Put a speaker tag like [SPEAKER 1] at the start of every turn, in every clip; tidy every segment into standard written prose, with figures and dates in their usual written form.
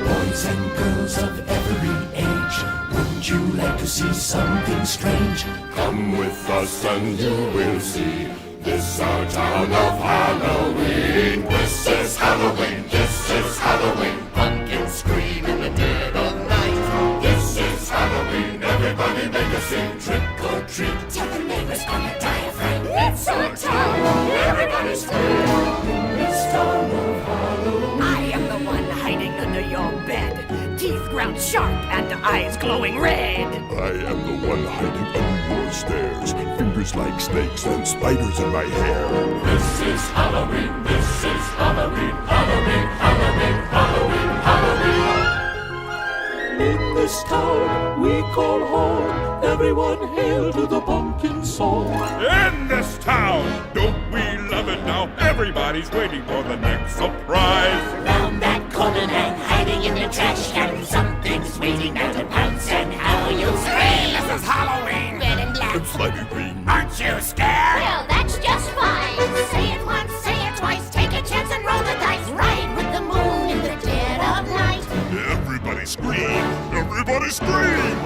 [SPEAKER 1] Boys and girls of every age, wouldn't you like to see something strange?
[SPEAKER 2] Come with us and you will see. This our town of Halloween. This is Halloween. This is Halloween. Pumpkins scream in the dead of night. This is Halloween. Everybody make a scene. Trick or treat.
[SPEAKER 3] Tell the neighbors on your diaphragm. It's our town. Everybody scream.
[SPEAKER 1] This town of Halloween.
[SPEAKER 3] I am the one hiding under your bed. Teeth ground sharp and eyes glowing red.
[SPEAKER 2] I am the one hiding under your stairs. Fingers like snakes and spiders in my hair. This is Halloween. This is Halloween. Halloween. Halloween. Halloween. Halloween.
[SPEAKER 1] In this town we call home, everyone hail to the pumpkin song.
[SPEAKER 4] In this town, don't we love it now? Everybody's waiting for the next surprise.
[SPEAKER 3] Round that corner and hiding in the trash can, something's waiting now to pounce, and how you'll scream.
[SPEAKER 4] This is Halloween.
[SPEAKER 3] Red and black.
[SPEAKER 2] It's slimy green.
[SPEAKER 4] Aren't you scared?
[SPEAKER 3] Well, that's just fine. Say it once, say it twice. Take a chance and roll the dice. Ride with the moon in the dead of night.
[SPEAKER 2] Everybody scream. Everybody scream.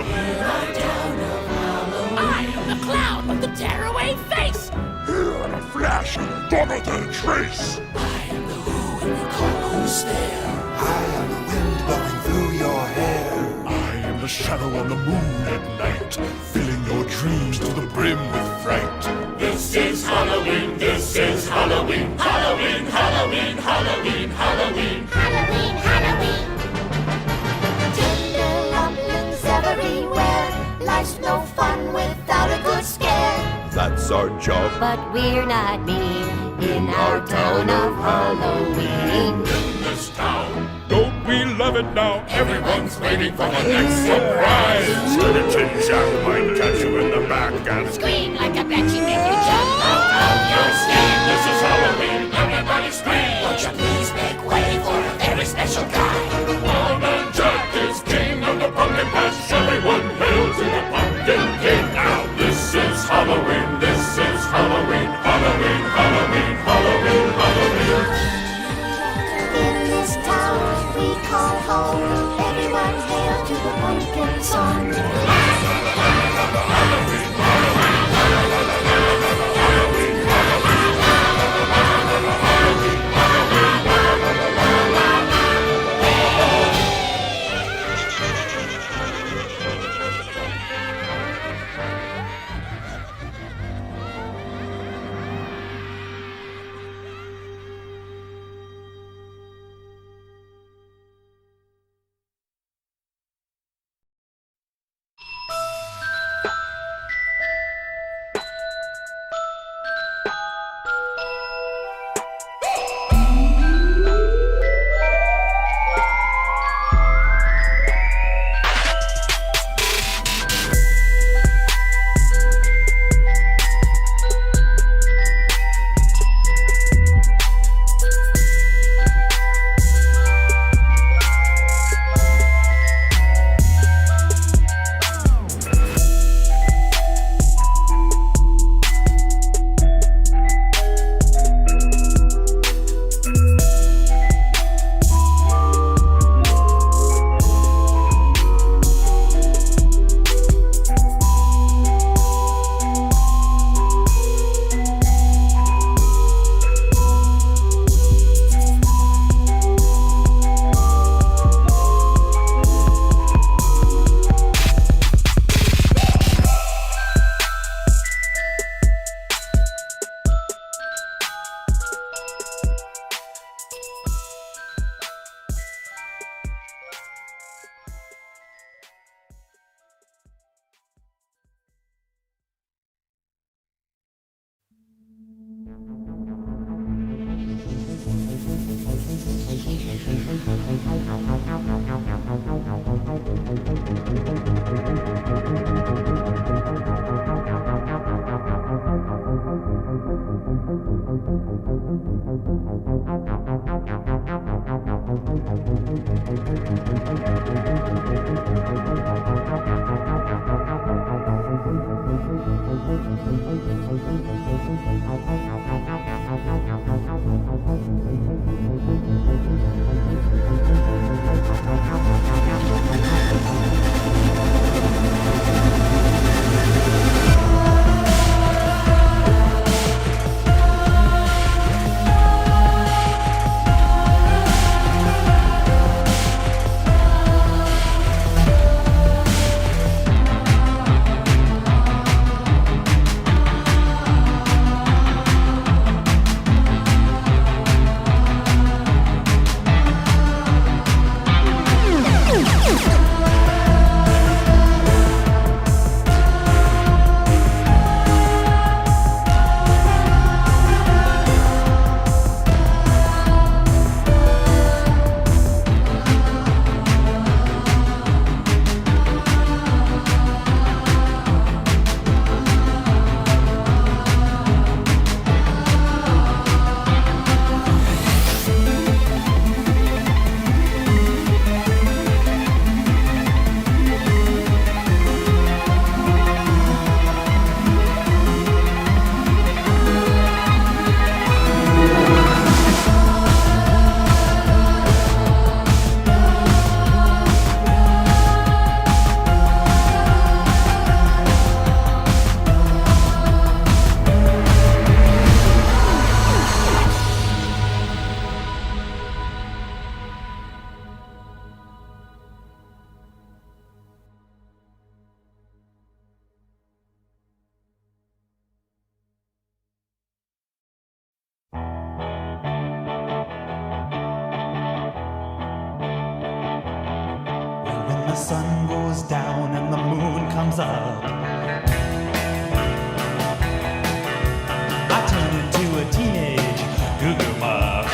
[SPEAKER 3] I am the clown with the tearaway face.
[SPEAKER 2] Here in a flash, gone without a trace.
[SPEAKER 1] I am the who and the call who stare. I am the wind blowing through your hair.
[SPEAKER 2] I am the shadow on the moon at night, filling your dreams to the brim with fright. This is Halloween, this is Halloween. Halloween, Halloween, Halloween, Halloween.
[SPEAKER 3] Halloween, Halloween. Tinder lumberings everywhere. Life's no fun without a good scare.
[SPEAKER 2] That's our job.
[SPEAKER 3] But we're not mean in our town of Halloween.
[SPEAKER 2] In this town,
[SPEAKER 4] Don't we love it now?
[SPEAKER 2] everyone's waiting for the next surprise. Skeleton Jack might catch you in the back and
[SPEAKER 3] Scream like a banshee, make you jump out of your skin.
[SPEAKER 2] this is Halloween, everybody scream.
[SPEAKER 3] Won't you please make way for a very special guy?
[SPEAKER 2] Old Man Jack is king of the pumpkin patch. Everyone hail to the pumpkin king. Now this is Halloween, this is Halloween. Halloween, Halloween, Halloween, Halloween.
[SPEAKER 3] In this town we call home, everyone hail to the pumpkin song.
[SPEAKER 5] the sun goes down and the moon comes up, I turn into a teenage goo-goo muff.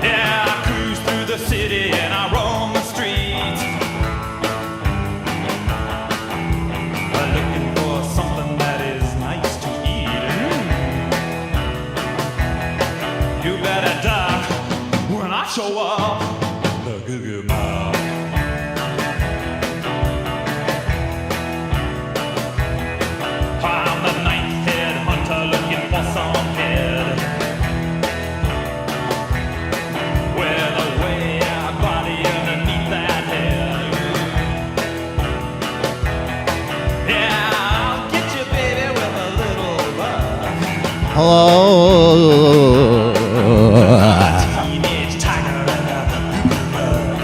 [SPEAKER 5] Yeah, I cruise through the city and I roam the streets, looking for something that is nice to eat. You better duck when I show up, the goo-goo muff. I'm the ninth head hunter looking for some head with a way out body underneath that head. Yeah, I'll get you, baby, with a little love.
[SPEAKER 6] Hello.
[SPEAKER 5] Teenage tiger and a bug.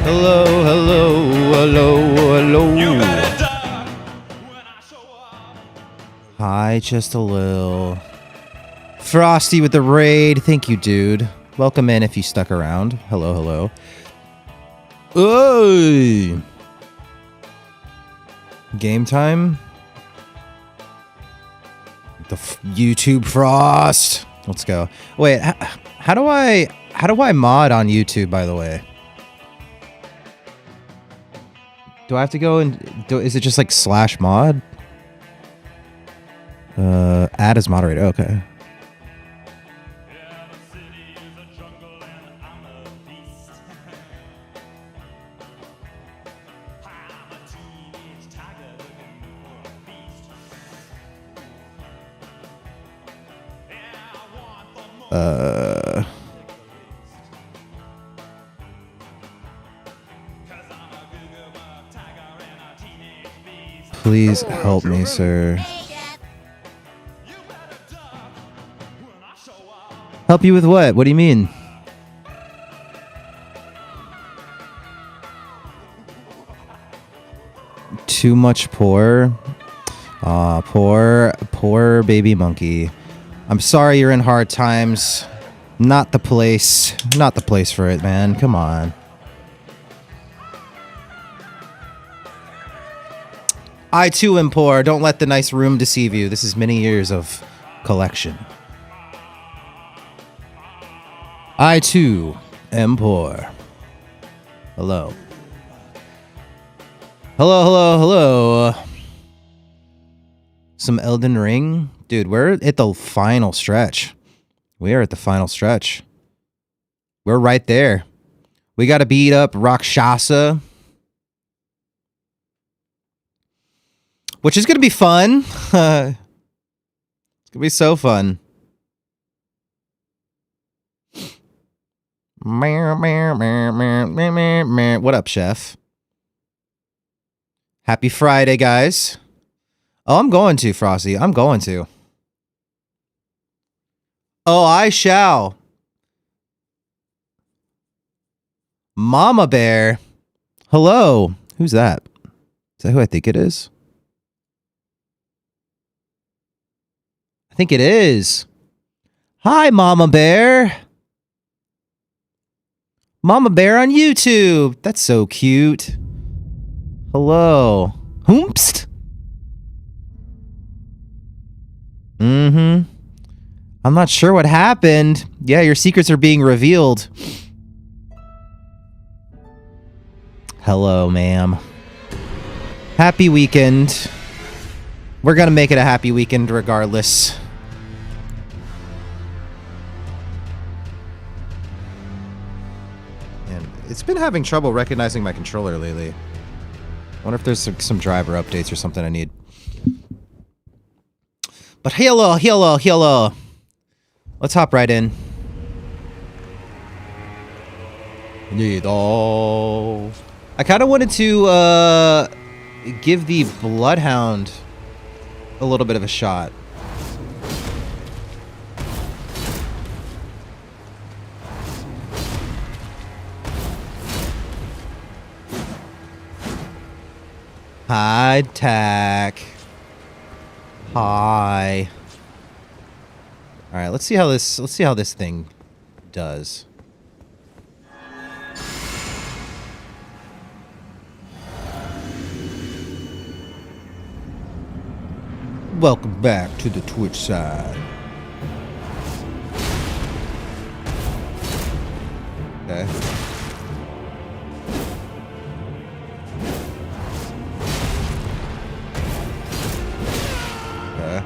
[SPEAKER 6] Hello, hello, hello, hello.
[SPEAKER 5] You better duck when I show up.
[SPEAKER 6] Hi, just a little. Frosty with the raid. Thank you, dude. Welcome in if you stuck around. Hello, hello. Oy. Game time. The YouTube Frost. Let's go. Wait, how do I mod on YouTube, by the way? Do I have to go and is it just like /mod? Add as moderator. Okay.
[SPEAKER 5] Yeah, the city is a jungle and I'm a beast. I'm a teenage tiger looking for a feast. Yeah, I want the most. Cause I'm a goo-goo bug tiger and a teenage beast.
[SPEAKER 6] Please help me, sir.
[SPEAKER 5] You better duck when I show up.
[SPEAKER 6] Help you with what? What do you mean? Too much poor? Aw, poor baby monkey. I'm sorry you're in hard times. Not the place for it, man. Come on. I too am poor. Don't let the nice room deceive you. This is many years of collection. I too am poor. Hello. Hello, hello, hello. Some Elden Ring? Dude, we're at the final stretch. We are at the final stretch. We're right there. We got to beat up Rakshasa, which is going to be fun. It's going to be so fun. What up, chef? Happy Friday, guys. Oh, I'm going to, Frosty. I'm going to. Oh, I shall. Mama Bear. Hello. Who's that? Is that who I think it is? I think it is. Hi, Mama Bear. Mama Bear on YouTube. That's so cute. Hello. Hoomst. Mm-hmm. I'm not sure what happened. Yeah, your secrets are being revealed. Hello, ma'am. Happy weekend. We're gonna make it a happy weekend regardless. And it's been having trouble recognizing my controller lately. I wonder if there's some driver updates or something I need. But hello. Let's hop right in. I kind of wanted to give the Bloodhound a little bit of a shot. Hi, Tack. Hi. All right, let's see how this thing does. Welcome back to the Twitch side. Okay. Okay.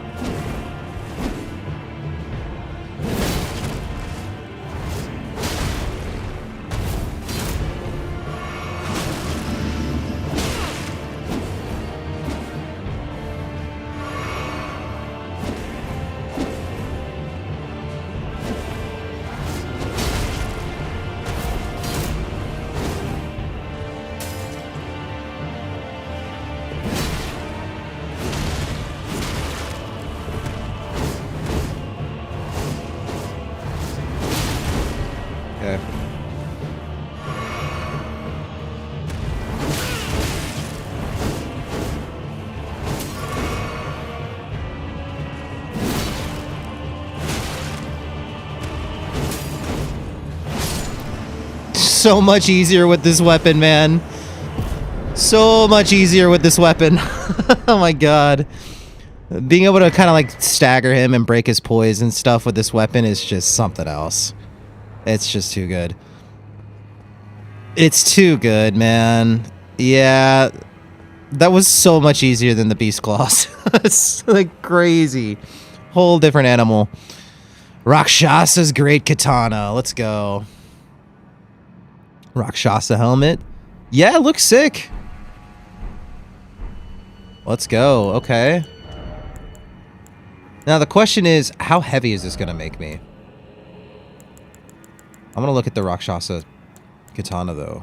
[SPEAKER 6] Okay. So much easier with this weapon, man. So much easier with this weapon. Oh my god. Being able to kind of like stagger him and break his poise and stuff with this weapon is just something else. It's just too good. It's too good, man. Yeah. That was so much easier than the beast claws. It's like crazy. Whole different animal. Rakshasa's great katana. Let's go. Rakshasa helmet. Yeah, it looks sick. Let's go. Okay. Now the question is, how heavy is this going to make me? I'm going to look at the Rakshasa katana, though.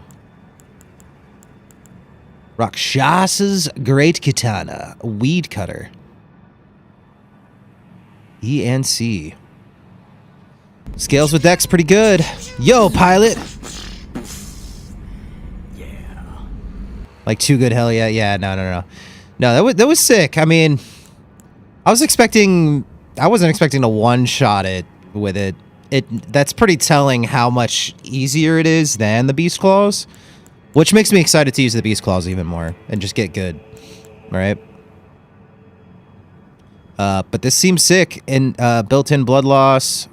[SPEAKER 6] Rakshasa's great katana. Weed cutter. E and C. Scales with dex pretty good. Yo, pilot. Like, too good, hell yeah. Yeah, no. No, that was sick. I mean, I wasn't expecting to one-shot it with it. That's pretty telling how much easier it is than the Beast Claws, which makes me excited to use the Beast Claws even more and just get good. All right. But this seems sick. And built-in blood loss.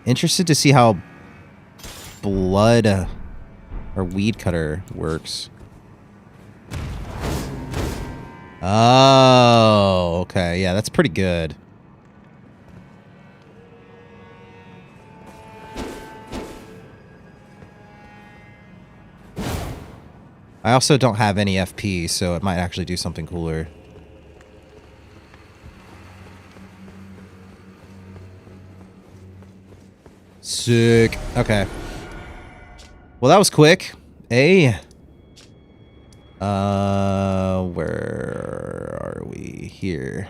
[SPEAKER 6] Interested to see how blood or weed cutter works. Oh, okay. Yeah, that's pretty good. I also don't have any FP, so it might actually do something cooler. Sick. Okay. Well, that was quick. Where are we here?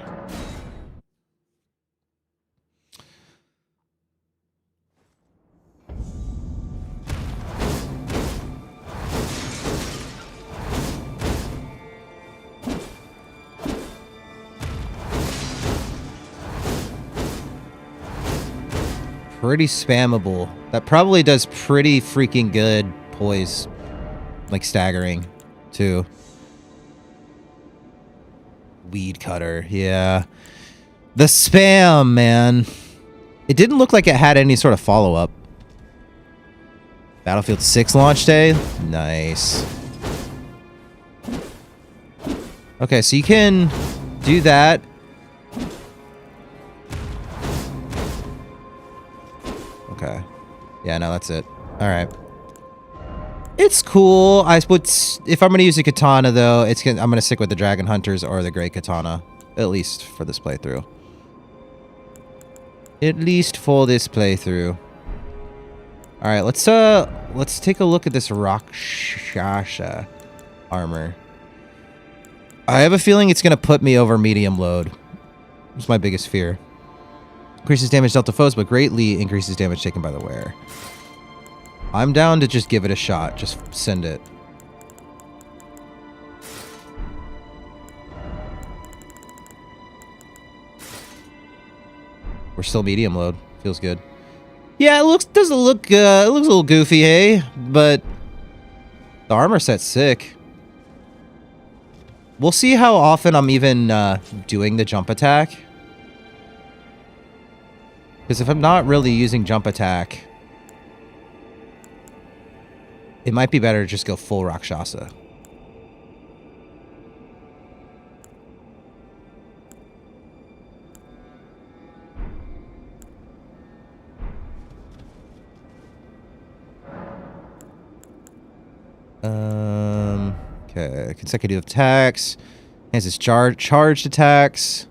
[SPEAKER 6] Pretty spammable. That probably does pretty freaking good poise. Like staggering, too. Weed cutter, yeah. The spam, man. It didn't look like it had any sort of follow-up. Battlefield 6 launch day? Nice. Okay, so you can do that. Okay. Yeah, no, that's it. Alright. It's cool. I would, if I'm going to use a katana, though, I'm going to stick with the Dragon Hunters or the Great Katana. At least for this playthrough. At least for this playthrough. Alright, let's take a look at this Rakshasa armor. I have a feeling it's going to put me over medium load. It's my biggest fear. Increases damage dealt to foes, but greatly increases damage taken by the wearer. I'm down to just give it a shot. Just send it. We're still medium load. Feels good. Yeah, it doesn't look it looks a little goofy, hey? But the armor set's sick. We'll see how often I'm even doing the jump attack. Because if I'm not really using jump attack, it might be better to just go full Rakshasa. Okay, consecutive attacks. Has his charged attacks.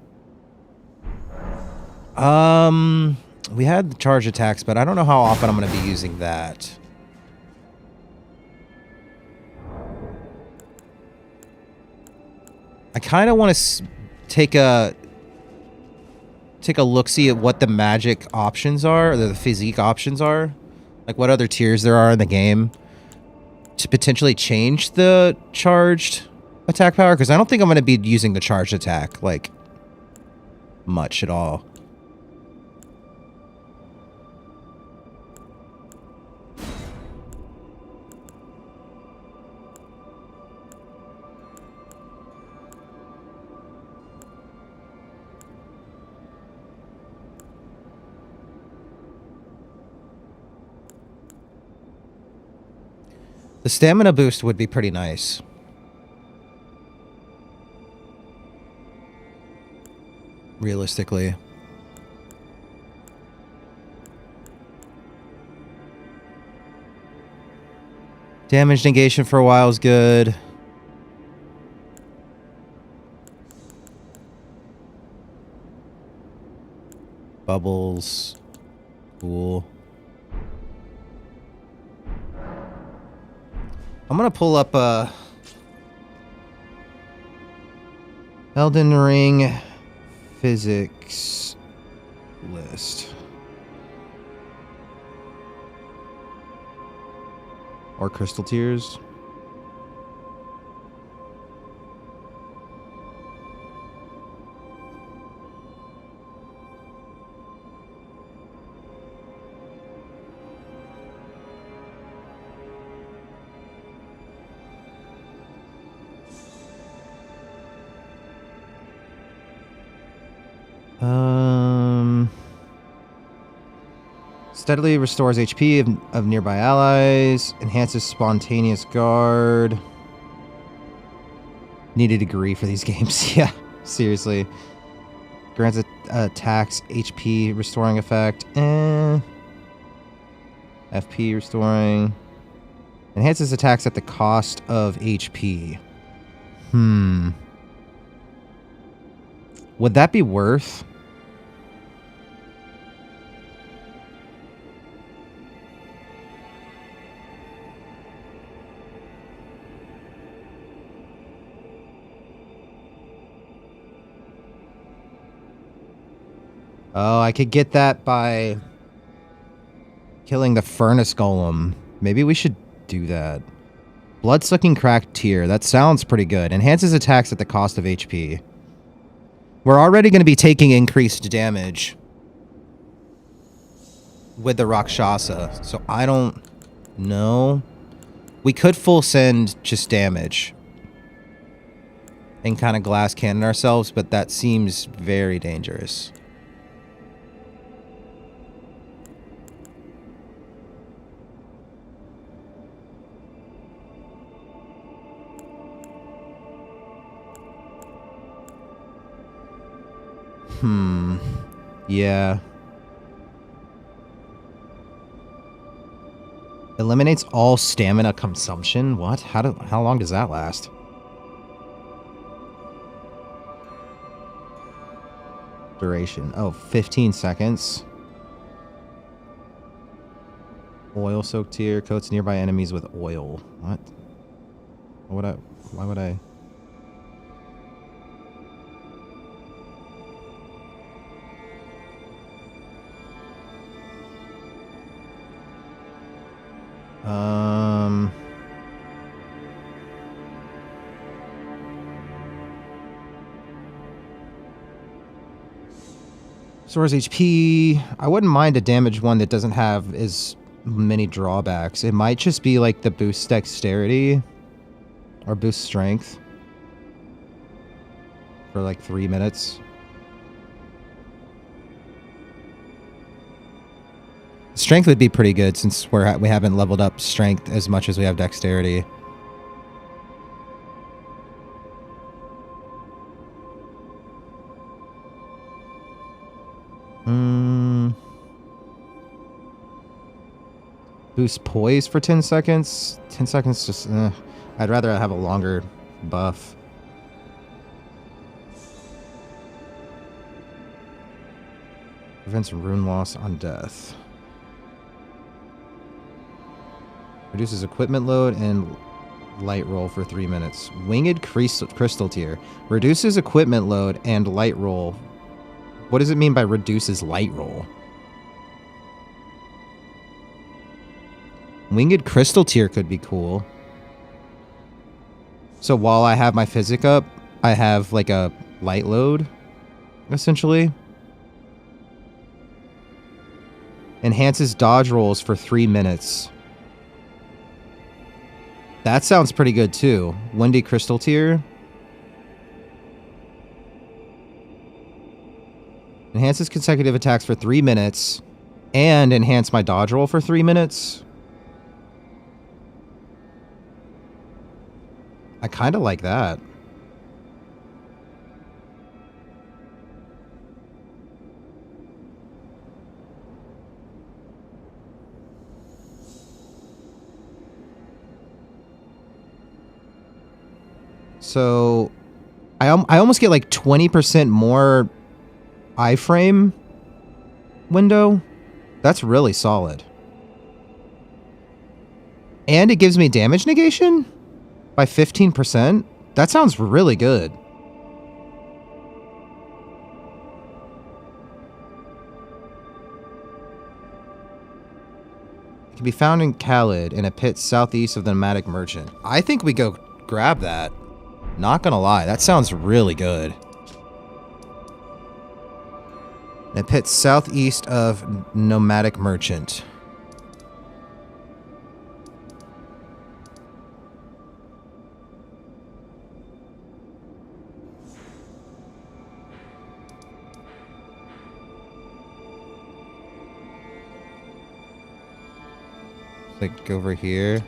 [SPEAKER 6] We had the charge attacks, but I don't know how often I'm going to be using that. I kind of want to take a look-see at what the magic options are, or the physique options are. Like what other tiers there are in the game to potentially change the charged attack power, because I don't think I'm going to be using the charged attack, like, much at all. The stamina boost would be pretty nice. Realistically. Damage negation for a while is good. Bubbles. Cool. I'm gonna pull up a Elden Ring physics list. Or crystal tiers. Steadily restores HP of nearby allies. Enhances spontaneous guard. Need a degree for these games. Yeah, seriously. Grants attacks HP restoring effect. FP restoring. Enhances attacks at the cost of HP. Would that be worth? Oh, I could get that by killing the furnace golem. Maybe we should do that. Blood-sucking cracked tier. That sounds pretty good. Enhances attacks at the cost of HP. We're already going to be taking increased damage with the Rakshasa, so I don't know. We could full send just damage and kind of glass cannon ourselves, but that seems very dangerous. Yeah. Eliminates all stamina consumption? What? How long does that last? Duration. Oh, 15 seconds. Oil soaked tier. Coats nearby enemies with oil. What? Why would I? Restores HP. I wouldn't mind a damaged one that doesn't have as many drawbacks. It might just be like the boost dexterity or boost strength. for like 3 minutes. Strength would be pretty good since we haven't leveled up strength as much as we have dexterity. Boost poise for 10 seconds. 10 seconds just... I'd rather have a longer buff. Prevents rune loss on death. Reduces equipment load and light roll for 3 minutes. Winged crystal tier. Reduces equipment load and light roll. What does it mean by reduces light roll? Winged crystal tier could be cool. So while I have my physic up, I have like a light load, essentially. Enhances dodge rolls for 3 minutes. That sounds pretty good too. Windy crystal tier. Enhances consecutive attacks for 3 minutes. And enhance my dodge roll for 3 minutes. I kind of like that. So, I almost get like 20% more iframe window. That's really solid. And it gives me damage negation? By 15%? That sounds really good. It can be found in Khalid in a pit southeast of the Nomadic Merchant. I think we go grab that. Not gonna lie, that sounds really good. In a pit southeast of Nomadic Merchant. Like over here.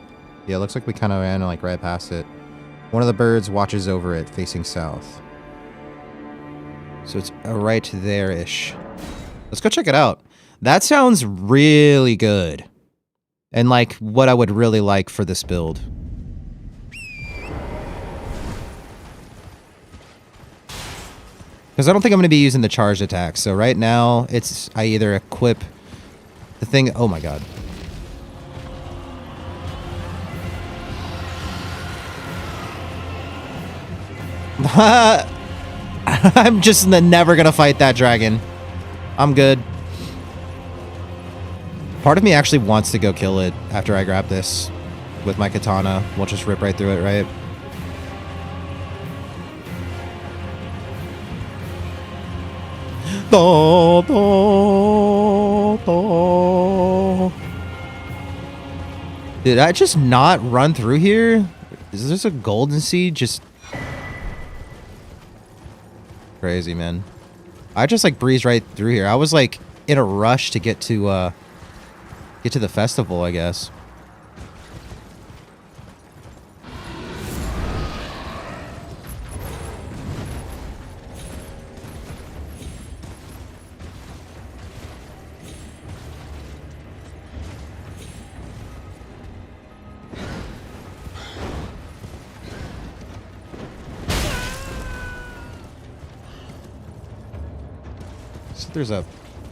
[SPEAKER 6] Yeah, it looks like we kind of ran like right past it. One of the birds watches over it, facing south. So it's right there-ish. Let's go check it out. That sounds really good. And like what I would really like for this build. Because I don't think I'm going to be using the charged attack. So right now, I either equip the thing... Oh my god. I'm just never gonna fight that dragon. I'm good. Part of me actually wants to go kill it after I grab this with my katana. We'll just rip right through it, right? Did I just not run through here? Is this a golden seed? Just... Crazy, man. I just like breezed right through here. I was like in a rush to get to the festival, I guess.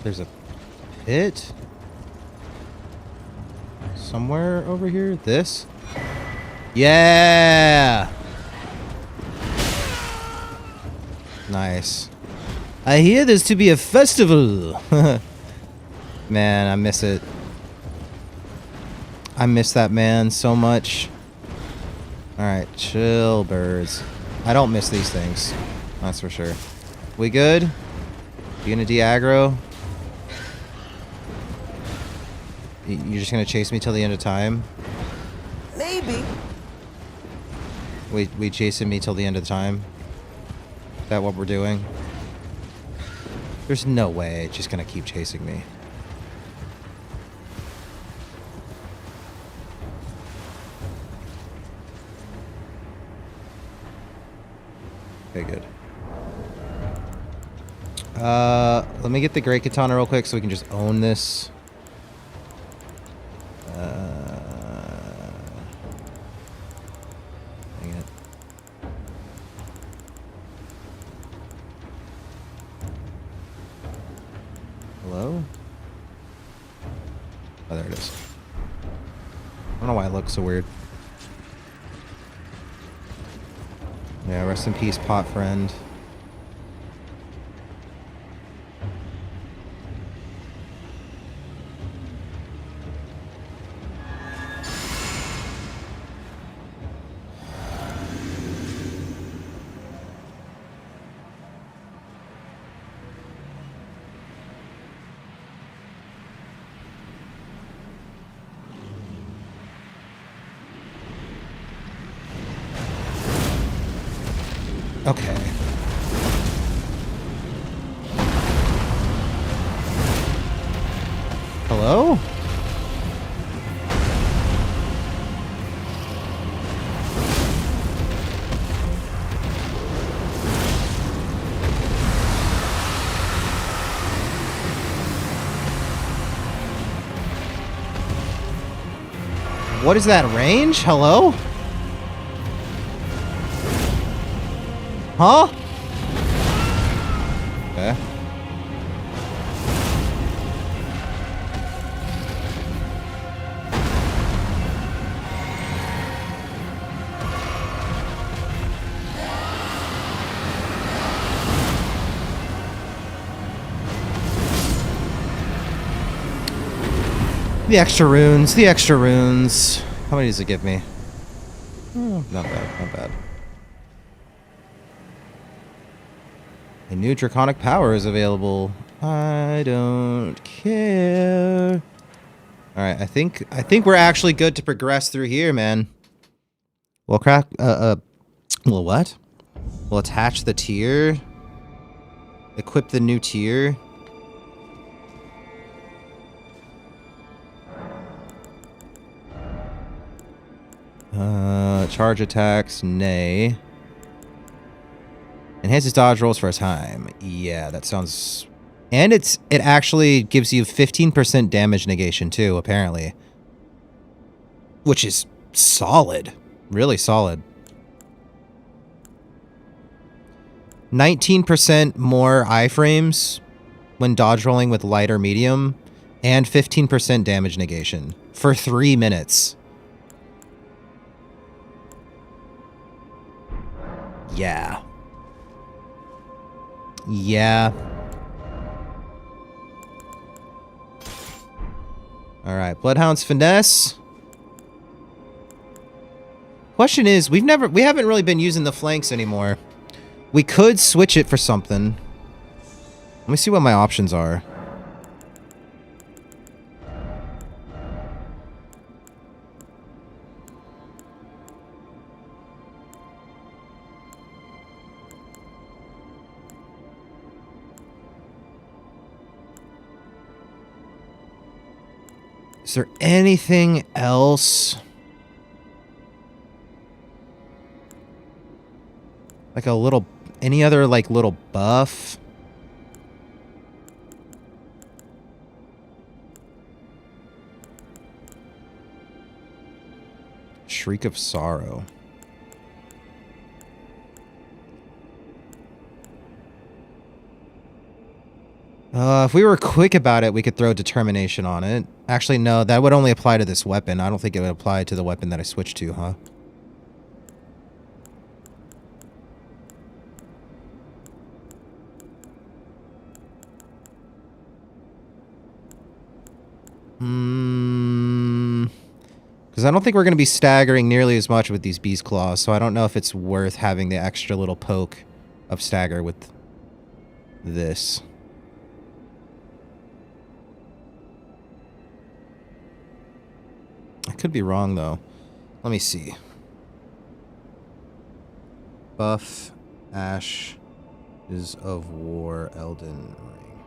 [SPEAKER 6] There's a pit somewhere over here. This? Yeah. Nice. I hear there's to be a festival. Man, I miss it. I miss that man so much. All right, chill, birds. I don't miss these things. That's for sure. We good? You gonna de-aggro? You're just gonna chase me till the end of time?
[SPEAKER 7] Maybe.
[SPEAKER 6] We chasing me till the end of time? that what we're doing? There's no way it's just gonna keep chasing me. Okay, good. Let me get the Great Katana real quick so we can just own this. Dang it. Hello? Oh, there it is. I don't know why it looks so weird. Yeah, rest in peace, pot friend. Okay. Hello? What is that range? Hello? Huh? Okay. The extra runes, the extra runes. How many does it give me? Oh, not bad, not bad. A new draconic power is available. I don't care. All right, I think we're actually good to progress through here, man. We'll crack. Well, what? We'll attach the tier. Equip the new tier. Charge attacks, nay. Enhances dodge rolls for a time. Yeah, that sounds... And it actually gives you 15% damage negation too, apparently. Which is solid. Really solid. 19% more iframes when dodge rolling with light or medium. And 15% damage negation. For 3 minutes. Yeah. Yeah. Alright, Bloodhound's Finesse. Question is, we haven't really been using the flanks anymore. We could switch it for something. Let me see what my options are. Is there anything else? Like a little... Any other, like, little buff? Shriek of Sorrow. If we were quick about it, we could throw Determination on it. Actually, no, that would only apply to this weapon. I don't think it would apply to the weapon that I switched to, huh? Because I don't think we're going to be staggering nearly as much with these Beast Claws, so I don't know if it's worth having the extra little poke of stagger with this. I could be wrong, though. Let me see. Buff, Ash, Is of War Elden Ring.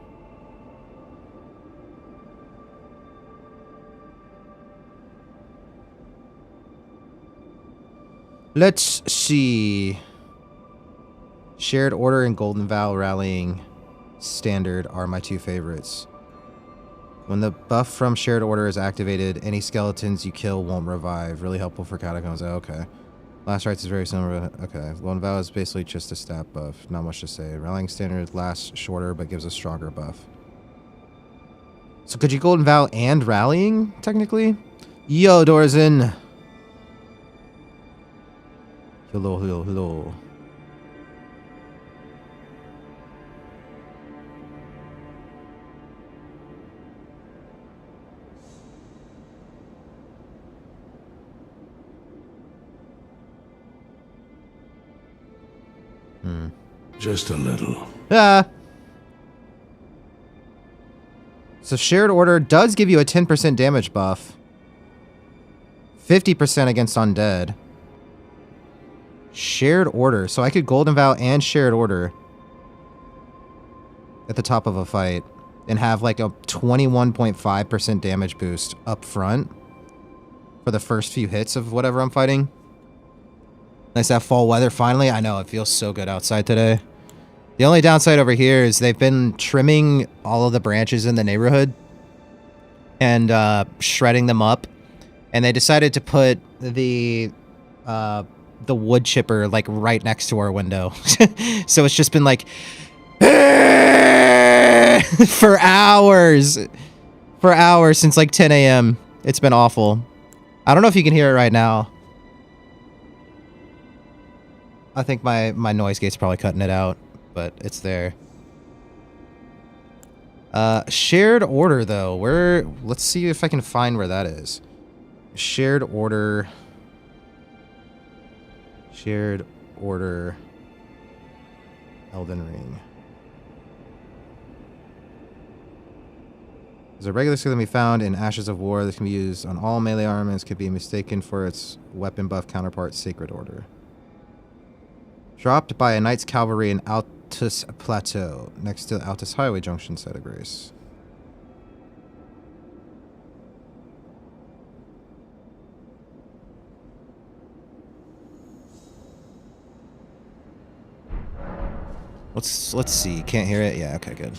[SPEAKER 6] Let's see. Shared Order and Golden Vow Rallying Standard are my two favorites. When the buff from Shared Order is activated, any skeletons you kill won't revive. Really helpful for Catacombs. Oh, okay. Last Rites is very similar. Okay. Golden Vow is basically just a stat buff. Not much to say. Rallying Standard lasts shorter but gives a stronger buff. So could you Golden Vow and Rallying, technically? Yo, Dorzen! Hello, hello, hello.
[SPEAKER 1] Just a little.
[SPEAKER 6] Ah. So Shared Order does give you a 10% damage buff. 50% against undead. Shared Order. So I could Golden Vow and Shared Order at the top of a fight and have like a 21.5% damage boost up front for the first few hits of whatever I'm fighting. Nice to have fall weather finally. I know, it feels so good outside today. The only downside over here is they've been trimming all of the branches in the neighborhood and shredding them up. And they decided to put the wood chipper like right next to our window. So it's just been like for hours. For hours since like 10 a.m. It's been awful. I don't know if you can hear it right now. I think my noise gate's probably cutting it out, but it's there. Shared Order, though. Let's see if I can find where that is. Shared Order. Shared Order. Elden Ring. There's a regular skill that can be found in Ashes of War. This can be used on all melee armaments. Could be mistaken for its weapon buff counterpart, Sacred Order. Dropped by a Knight's Cavalry in Altus Plateau, next to the Altus Highway Junction site of Grace. Let's see. Can't hear it? Yeah, okay, good.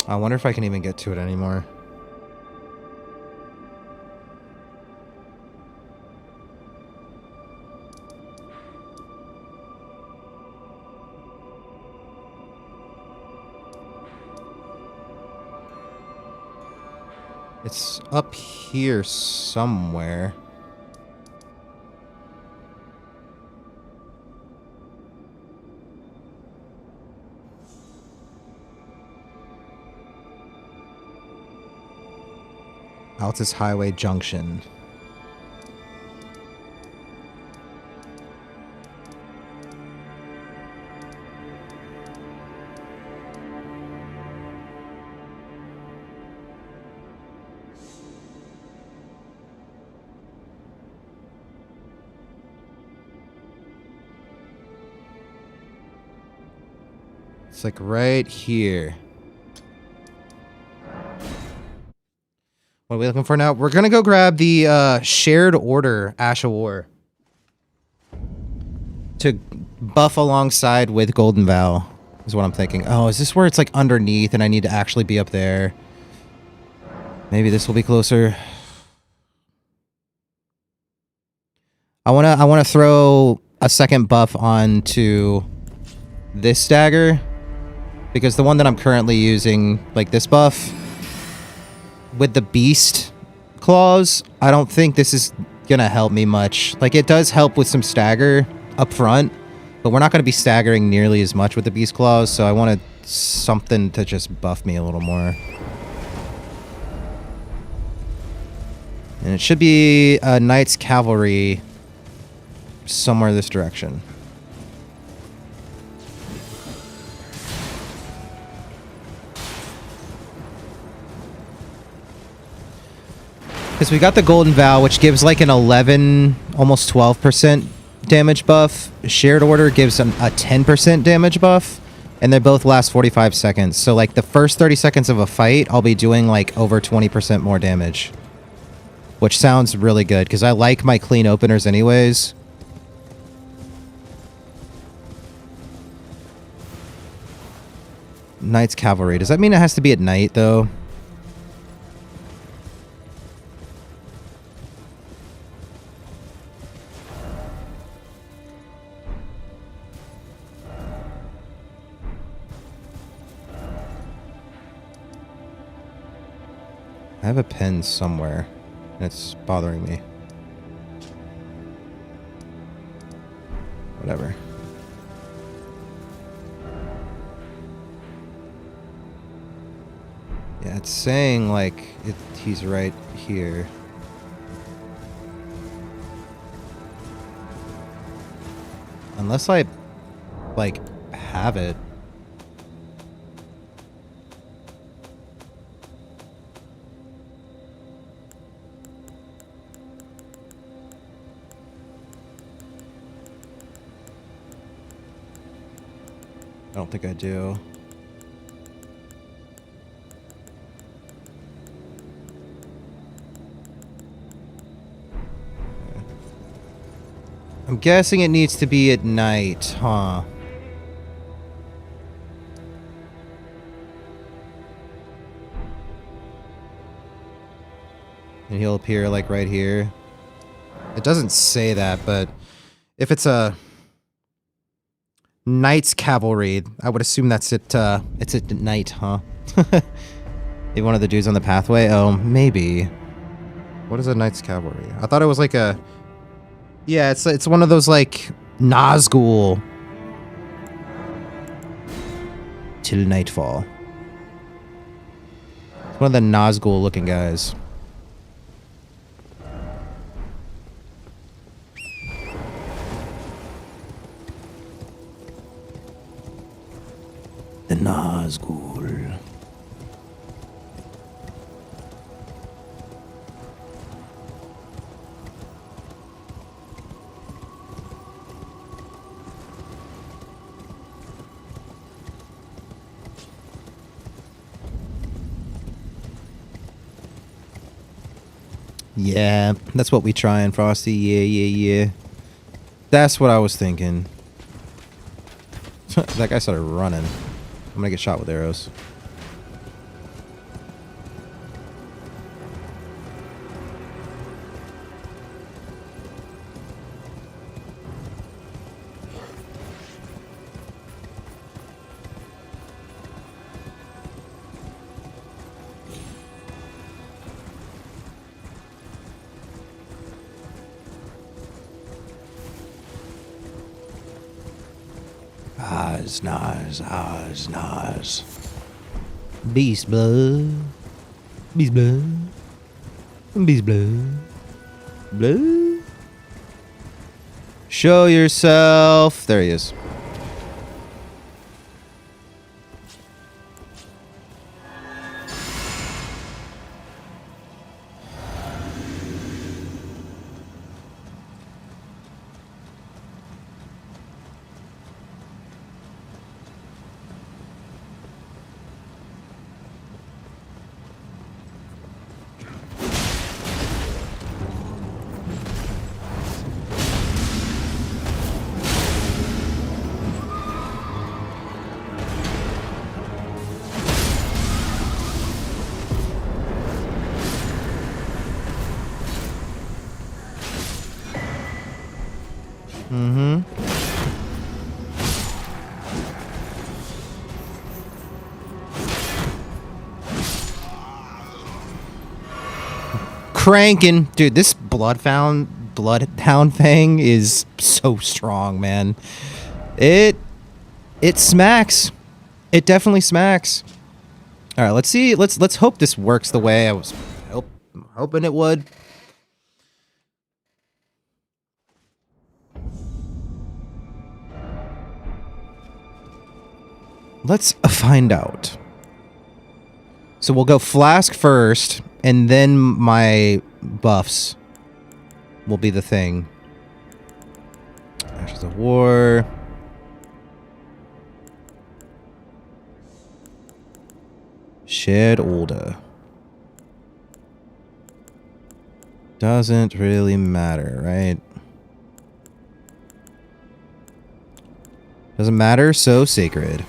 [SPEAKER 6] I wonder if I can even get to it anymore. It's up here somewhere. Altus Highway Junction. It's like right here. What are we looking for now? We're gonna go grab the Shared Order Ash of War to buff alongside with Golden Vow, is what I'm thinking. Oh, is this where it's like underneath and I need to actually be up there? Maybe this will be closer. I wanna throw a second buff onto this dagger, because the one that I'm currently using, like this buff, with the beast claws, I don't think this is gonna help me much. Like, it does help with some stagger up front, but we're not gonna be staggering nearly as much with the beast claws, so I wanted something to just buff me a little more. And it should be a Knight's Cavalry somewhere this direction. Because we got the Golden Vow, which gives like an 11, almost 12% damage buff. Shared Order gives a 10% damage buff. And they both last 45 seconds. So like the first 30 seconds of a fight, I'll be doing like over 20% more damage. Which sounds really good, because I like my clean openers anyways. Knight's Cavalry. Does that mean it has to be at night, though? I have a pen somewhere, and it's bothering me. Whatever. Yeah, it's saying, like, he's right here. Unless I, like, have it. I don't think I do. I'm guessing it needs to be at night, huh? And he'll appear like right here. It doesn't say that, but if it's a Knight's Cavalry, I would assume that's it. It's at night, huh? Maybe one of the dudes on the pathway. Oh, maybe. What is a Knight's Cavalry? I thought it was like a. Yeah, it's one of those like Nazgul. Till nightfall. It's one of the Nazgul looking guys. The Nazgul. Yeah, that's what we trying, Frosty. Yeah. That's what I was thinking. That guy started running. I'm gonna get shot with arrows. Oz. Beast blood. Beast blood. Beast blood. Blood. Show yourself. There he is. Cranking. Dude, this bloodhound thing is so strong, man. It smacks. It definitely smacks. All right, let's see. Let's hope this works the way I was hoping it would. Let's find out. So we'll go Flask first, and then my buffs will be the thing. Ashes of War. Shared order. Doesn't really matter, right? Doesn't matter, so sacred.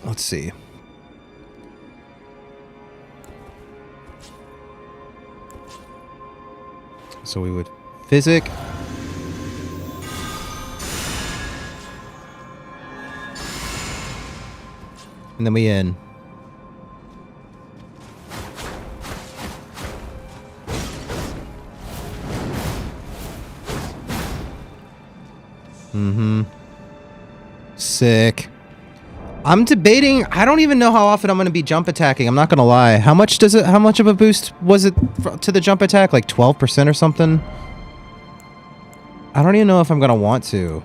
[SPEAKER 6] Let's see. So we would physic. And then we in. Sick. I'm debating. I don't even know how often I'm going to be jump attacking. I'm not going to lie. How much of a boost was it to the jump attack? Like 12% or something? I don't even know if I'm going to want to.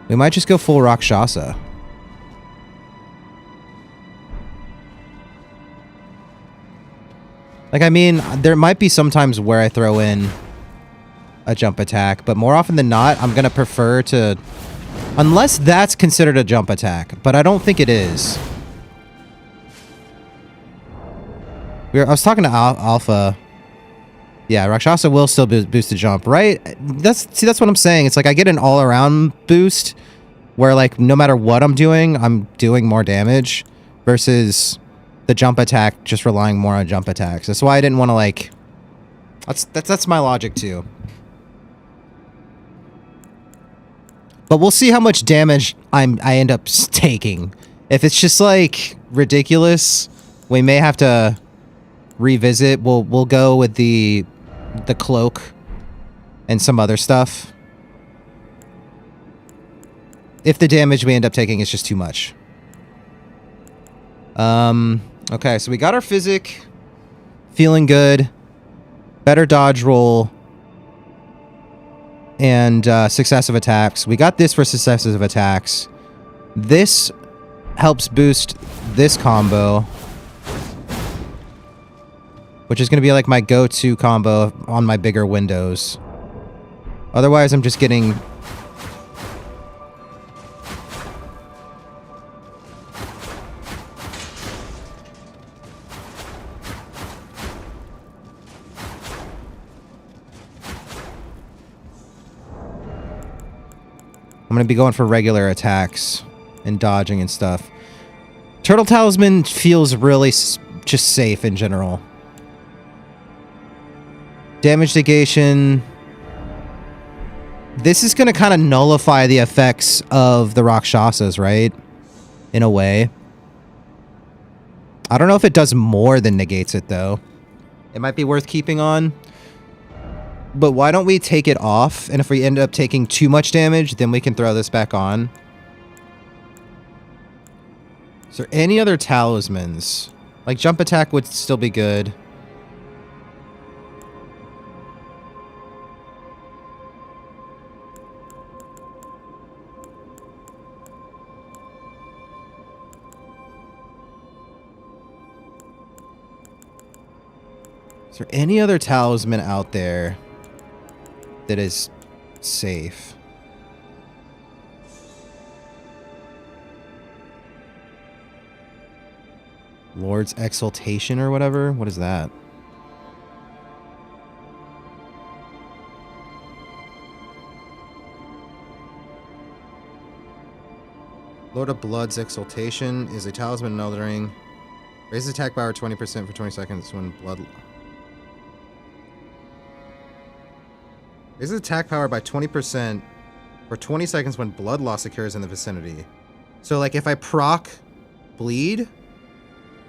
[SPEAKER 6] We might just go full Rakshasa. Like, I mean, there might be some times where I throw in a jump attack, but more often than not, I'm going to prefer to... Unless that's considered a jump attack, but I don't think it is. I was talking to Alpha. Yeah, Rakshasa will still boost the jump, right? That's what I'm saying. It's like I get an all-around boost where, like, no matter what I'm doing more damage versus the jump attack just relying more on jump attacks. That's why I didn't want to, like... That's my logic, too. But we'll see how much damage I end up taking. If it's just like ridiculous, we may have to revisit. We'll go with the cloak and some other stuff. If the damage we end up taking is just too much. Okay, so we got our physic. Feeling good. Better dodge roll. And successive attacks. We got this for successive attacks. This helps boost this combo, which is going to be like my go-to combo on my bigger windows. Otherwise, I'm just getting... I'm going to be going for regular attacks and dodging and stuff. Turtle Talisman feels really just safe in general. Damage negation. This is going to kind of nullify the effects of the Rakshasas, right? In a way. I don't know if it does more than negates it, though. It might be worth keeping on. But why don't we take it off? And if we end up taking too much damage, then we can throw this back on. Is there any other talismans? Like jump attack would still be good. Is there any other talisman out there that is safe? Lord's Exaltation or whatever? What is that? Lord of Blood's Exaltation is a talisman in Elden Ring. Raises attack power 20% for 20 seconds when blood... Raises attack power by 20% for 20 seconds when blood loss occurs in the vicinity. So, like, if I proc bleed,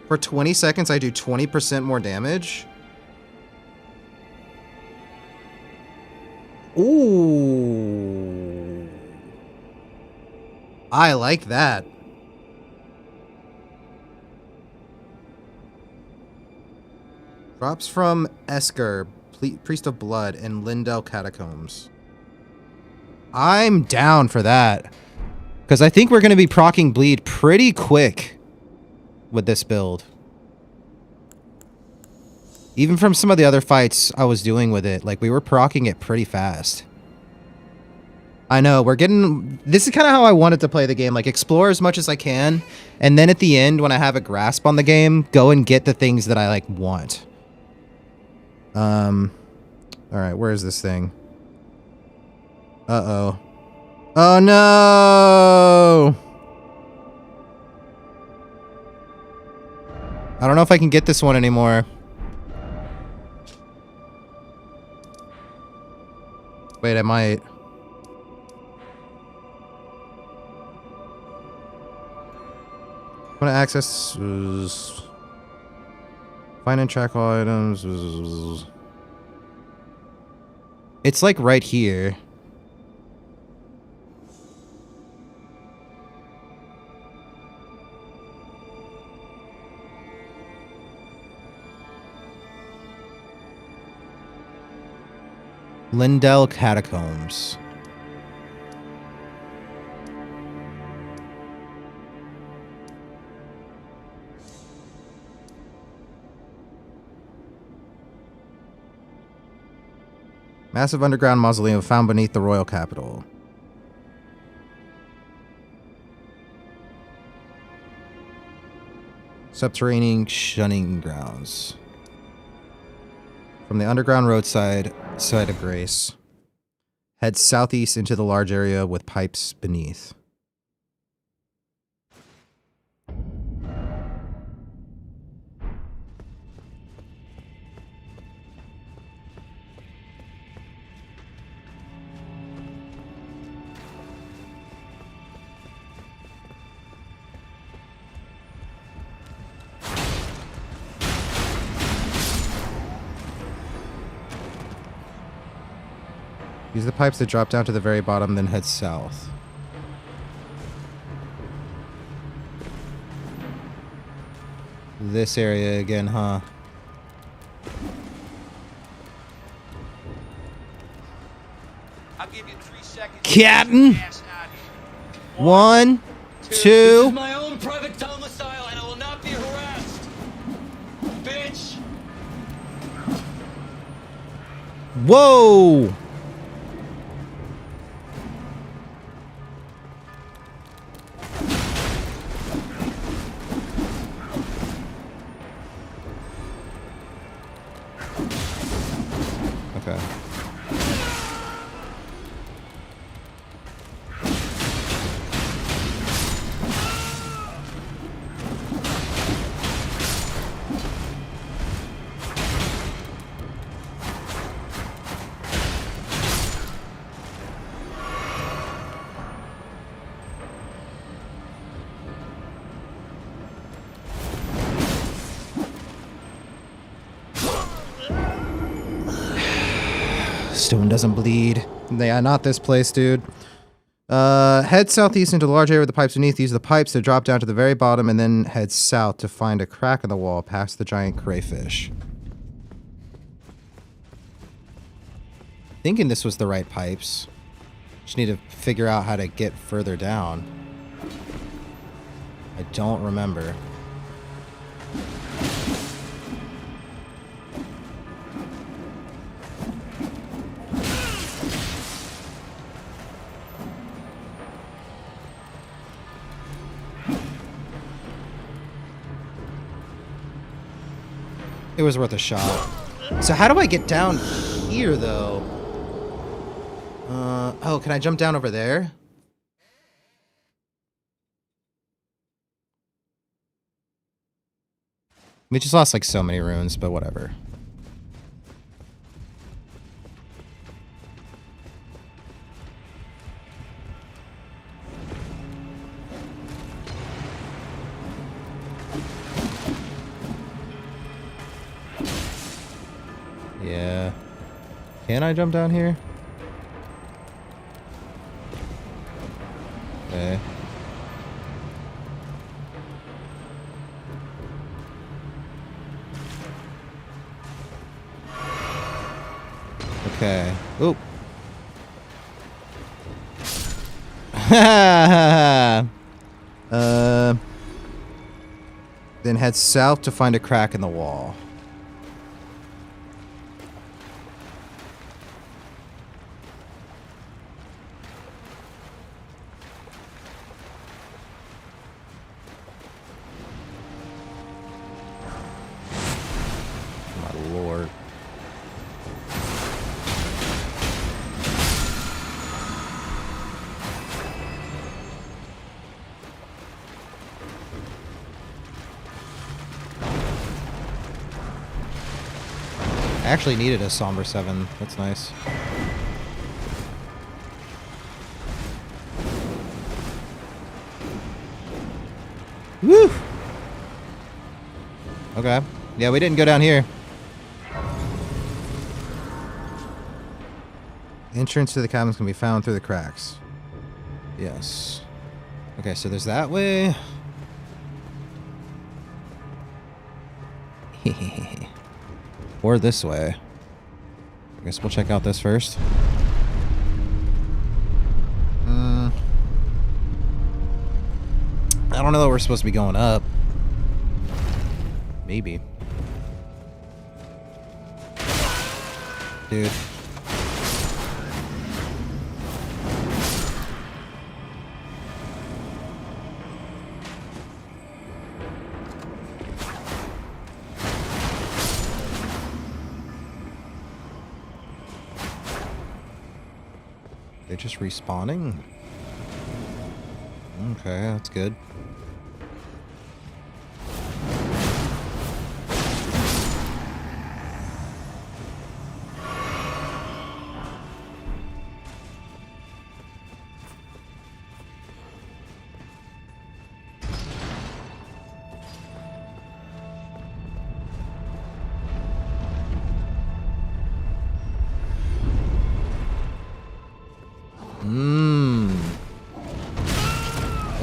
[SPEAKER 6] for 20 seconds I do 20% more damage? Ooh. I like that. Drops from Esker, Priest of Blood, and Lindell Catacombs. I'm down for that. Because I think we're going to be proccing bleed pretty quick with this build. Even from some of the other fights I was doing with it, like we were proccing it pretty fast. I know, we're getting... This is kind of how I wanted to play the game. Like, explore as much as I can. And then at the end, when I have a grasp on the game, go and get the things that I, like, want. Alright, where is this thing? Uh-oh. Oh, no! I don't know if I can get this one anymore. Wait, I might... I'm gonna access... Find and track all items... It's like right here. Lindell Catacombs. Massive underground mausoleum found beneath the royal capital. Subterranean shunning grounds. From the underground roadside, site of grace. Head southeast into the large area with pipes beneath. Use the pipes that drop down to the very bottom, then head south. This area again, huh?
[SPEAKER 7] I'll give you 3 seconds.
[SPEAKER 6] Captain!
[SPEAKER 7] Ass out here.
[SPEAKER 6] 1, 2.
[SPEAKER 7] This is my own private domicile and I will not be harassed. Bitch!
[SPEAKER 6] Whoa! Okay. Stone doesn't bleed. Yeah, not this place, dude. Head southeast into the large area with the pipes beneath. Use the pipes to drop down to the very bottom and then head south to find a crack in the wall past the giant crayfish. Thinking this was the right pipes. Just need to figure out how to get further down. I don't remember. It was worth a shot. So how do I get down here, though? Oh, can I jump down over there? We just lost, like, so many runes, but whatever. Yeah. Can I jump down here? Okay. Okay. Oop. Then head south to find a crack in the wall. My lord. I actually needed a Somber 7. That's nice. Woo! Okay. Yeah, we didn't go down here. Entrance to the cabins can be found through the cracks. Yes. Okay, so there's that way. Or this way. I guess we'll check out this first. I don't know that we're supposed to be going up. Maybe. Dude. They're just respawning? Okay, that's good.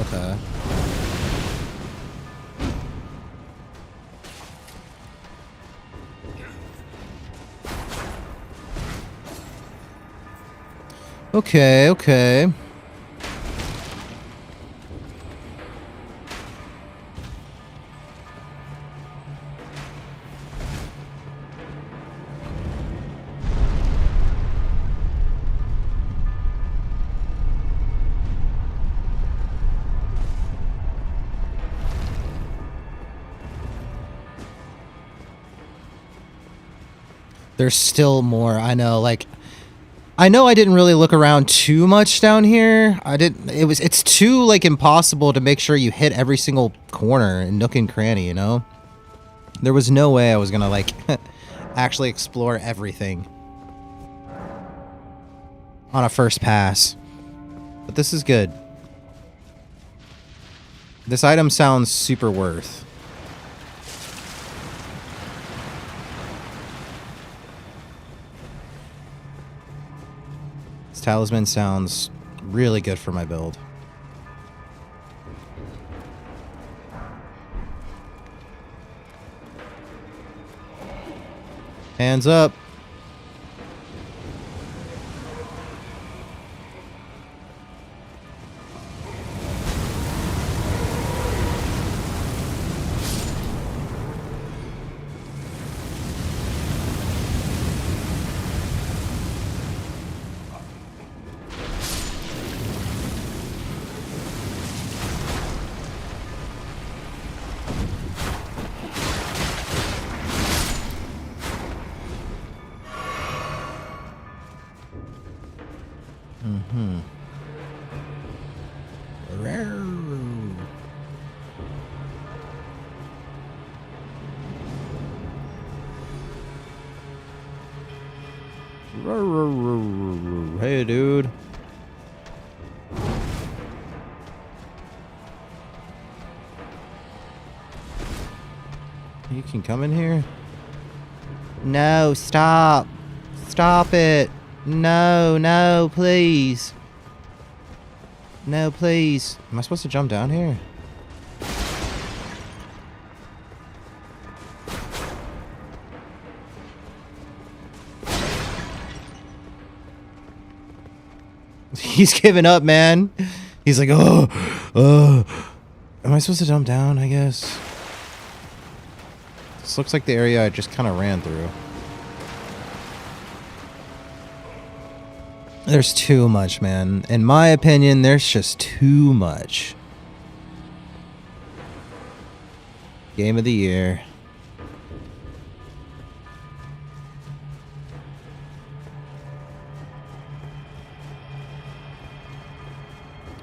[SPEAKER 6] Okay. Okay, okay. There's still more. I know, like, I know I didn't really look around too much down here. It's too, like, impossible to make sure you hit every single corner and nook and cranny, you know? There was no way I was gonna, like, actually explore everything on a first pass. But this is good. This item sounds super worth. Talisman sounds really good for my build. Hands up. Hey, dude. You can come in here? No, stop. Stop it. No, no, please. No, please. Am I supposed to jump down here? He's giving up, man. He's like, oh. Am I supposed to jump down, I guess? This looks like the area I just kind of ran through. There's too much, man. In my opinion, there's just too much. Game of the year.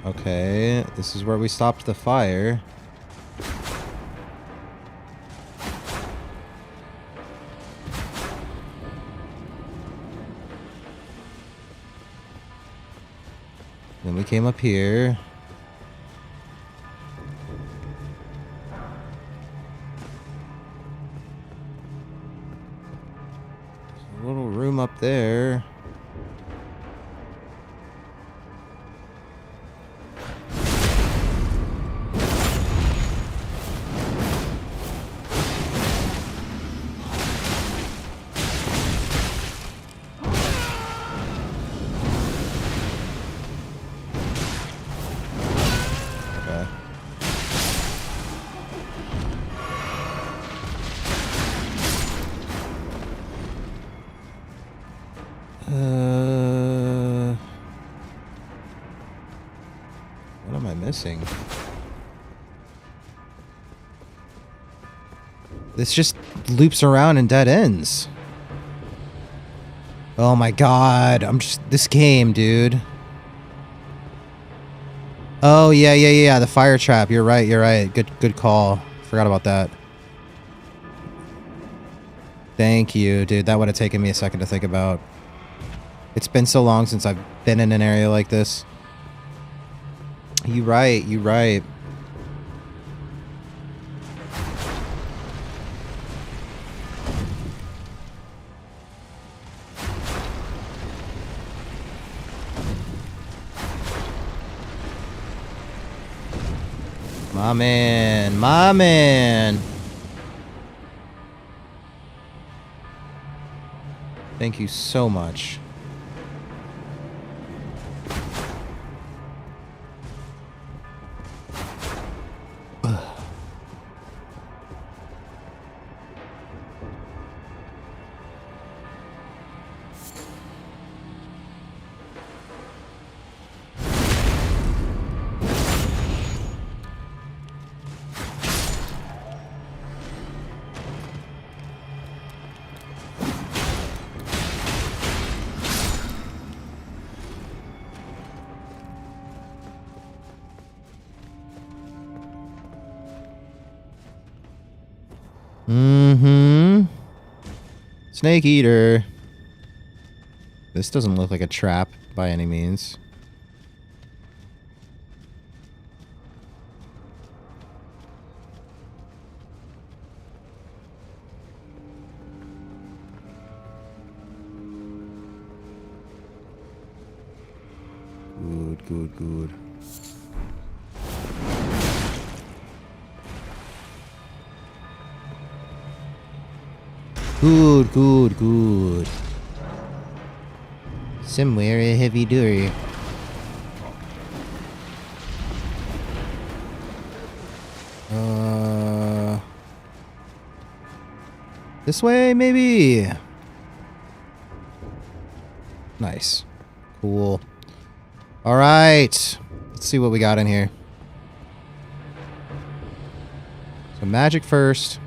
[SPEAKER 6] Okay, this is where we stopped the fire. Then we came up here. There's a little room up there. What am I missing? This just loops around and dead ends. Oh my god, this game, dude. Oh yeah, the fire trap. You're right. Good call. Forgot about that. Thank you, dude. That would have taken me a second to think about. It's been so long since I've been in an area like this. You right. My man. Thank you so much. Snake eater. This doesn't look like a trap by any means. Good. Good. Somewhere a heavy door. This way, maybe? Nice. Cool. Alright. Let's see what we got in here. So magic first.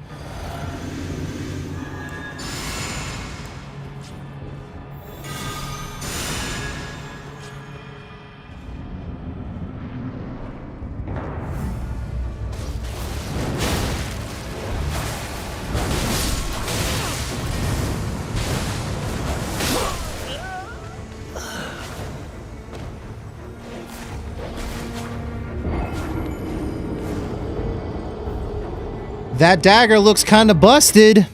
[SPEAKER 6] That dagger looks kind of busted.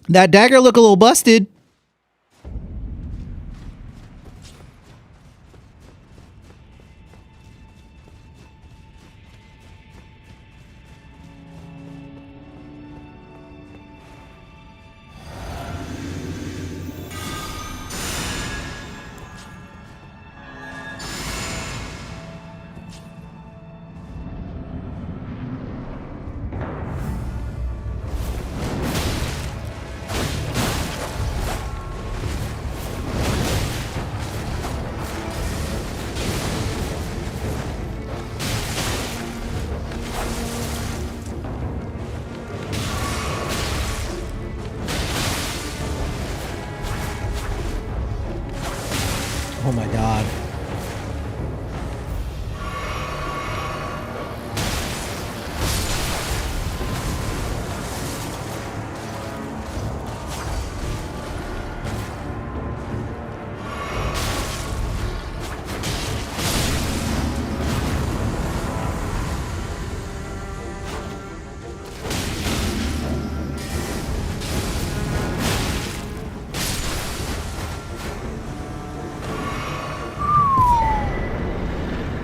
[SPEAKER 6] That dagger look a little busted. my god.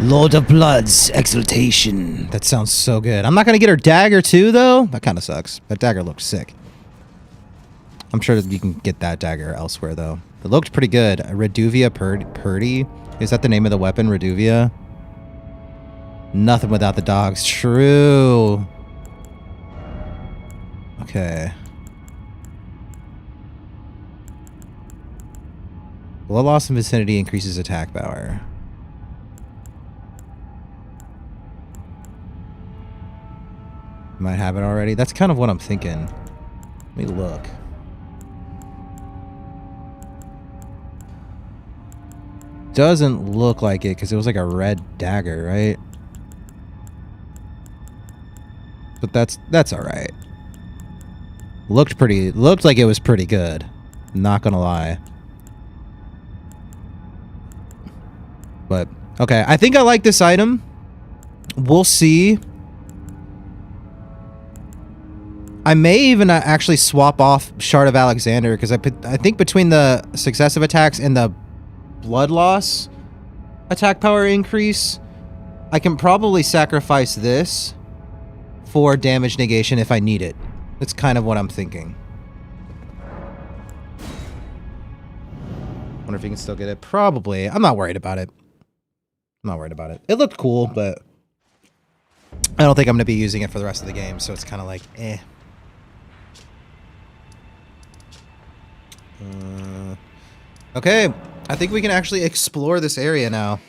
[SPEAKER 6] Lord of Blood's exaltation. That sounds so good. I'm not going to get her dagger too, though. That kind of sucks. That dagger looks sick. I'm sure that you can get that dagger elsewhere, though. It looked pretty good. Reduvia Purdy. Is that the name of the weapon, Reduvia? Nothing without the dogs. True. Okay. Blood loss in vicinity increases attack power. Might have it already. That's kind of what I'm thinking. Let me look. Doesn't look like it because it was like a red dagger, right? But that's all right. Looked like it was pretty good. Not gonna lie. But okay, I think I like this item. We'll see. I may even actually swap off Shard of Alexander because I think between the successive attacks and the blood loss attack power increase, I can probably sacrifice this for damage negation if I need it. That's kind of what I'm thinking. Wonder if you can still get it. Probably. I'm not worried about it. I'm not worried about it. It looked cool, but I don't think I'm going to be using it for the rest of the game, so it's kind of like, eh. Okay, I think we can actually explore this area now.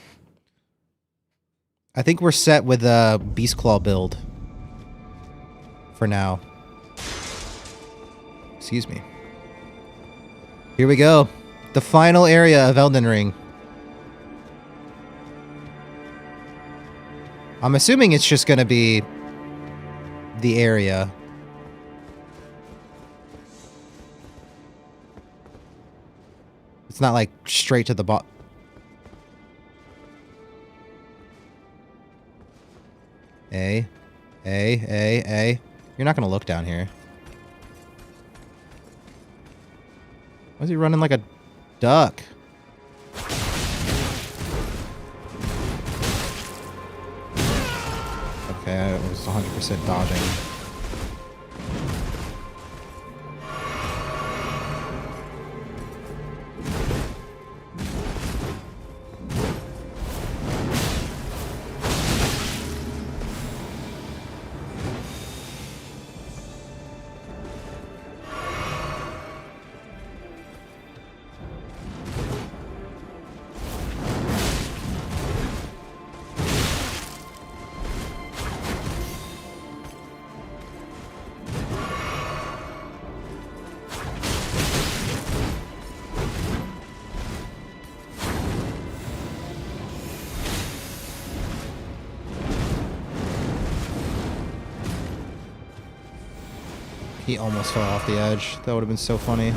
[SPEAKER 6] I think we're set with a Beast Claw build. For now. Excuse me. Here we go. The final area of Elden Ring. I'm assuming it's just gonna be the area. It's not like straight to the bot. A. You're not gonna look down here. Why is he running like a duck? Okay, I was 100% dodging. He almost fell off the edge. That would have been so funny.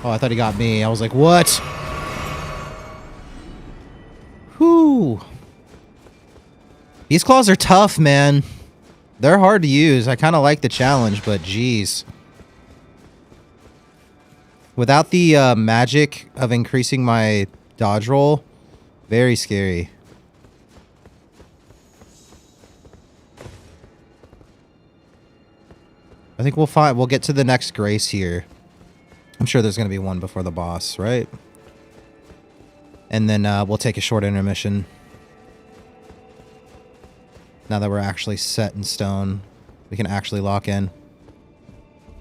[SPEAKER 6] Oh, I thought he got me. I was like, what? Whew. These claws are tough, man. They're hard to use. I kind of like the challenge, but geez. Without the magic of increasing my dodge roll, very scary. I think we'll get to the next grace here. I'm sure there's going to be one before the boss, right? And then we'll take a short intermission. Now that we're actually set in stone, we can actually lock in.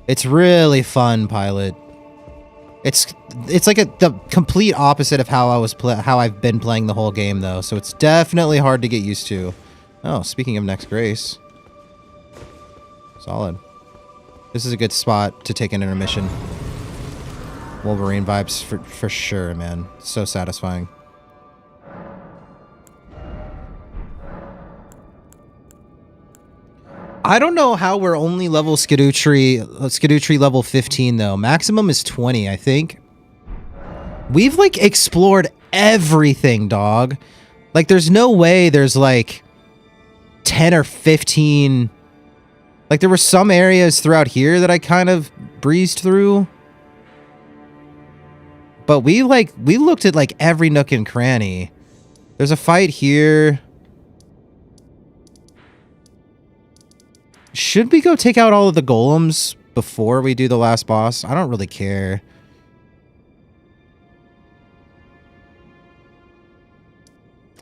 [SPEAKER 6] It's really fun, Pilot. It's like the complete opposite of how I've been playing the whole game, though. So it's definitely hard to get used to. Oh, speaking of next grace. Solid. This is a good spot to take an intermission. Wolverine vibes for sure, man. So satisfying. I don't know how we're only level Erdtree level 15 though. Maximum is 20, I think. We've like explored everything, dog. Like there's no way there's like 10 or 15. Like there were some areas throughout here that I kind of breezed through. But we looked at like every nook and cranny. There's a fight here. Should we go take out all of the golems before we do the last boss? I don't really care.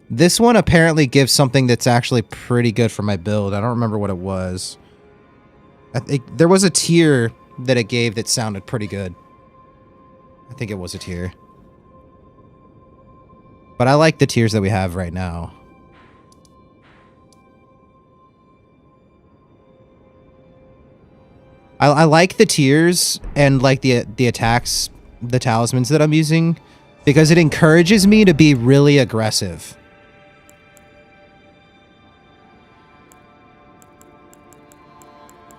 [SPEAKER 6] This one apparently gives something that's actually pretty good for my build. I don't remember what it was. I think there was a tier that it gave that sounded pretty good. I think it was a tier. But I like the tiers that we have right now. I like the tiers and like the attacks, the talismans that I'm using, because it encourages me to be really aggressive.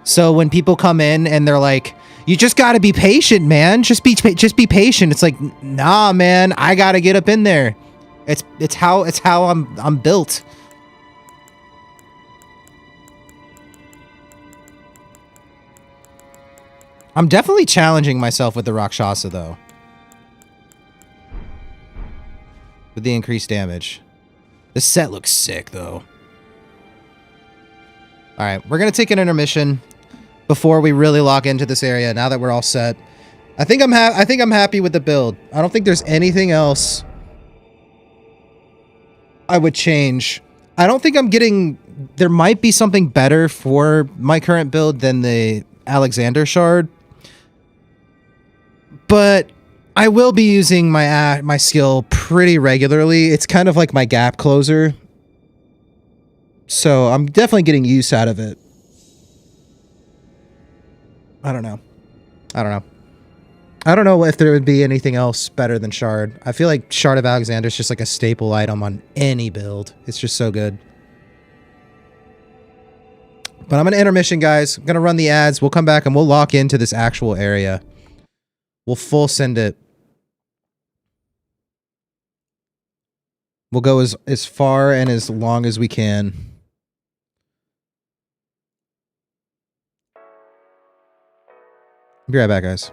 [SPEAKER 6] So when people come in and they're like, "You just got to be patient, man. Just be patient." It's like, "Nah, man. I got to get up in there." It's how I'm built. I'm definitely challenging myself with the Rakshasa, though. With the increased damage. This set looks sick, though. Alright, we're going to take an intermission before we really lock into this area, now that we're all set. I think I'm happy with the build. I don't think there's anything else I would change. I don't think I'm getting... There might be something better for my current build than the Alexander Shard. But I will be using my skill pretty regularly. It's kind of like my gap closer. So I'm definitely getting use out of it. I don't know. I don't know if there would be anything else better than Shard. I feel like Shard of Alexander is just like a staple item on any build. It's just so good. But I'm going to intermission, guys. I'm going to run the ads. We'll come back and we'll lock into this actual area. We'll full send it. We'll go as far and as long as we can. Be right back, guys.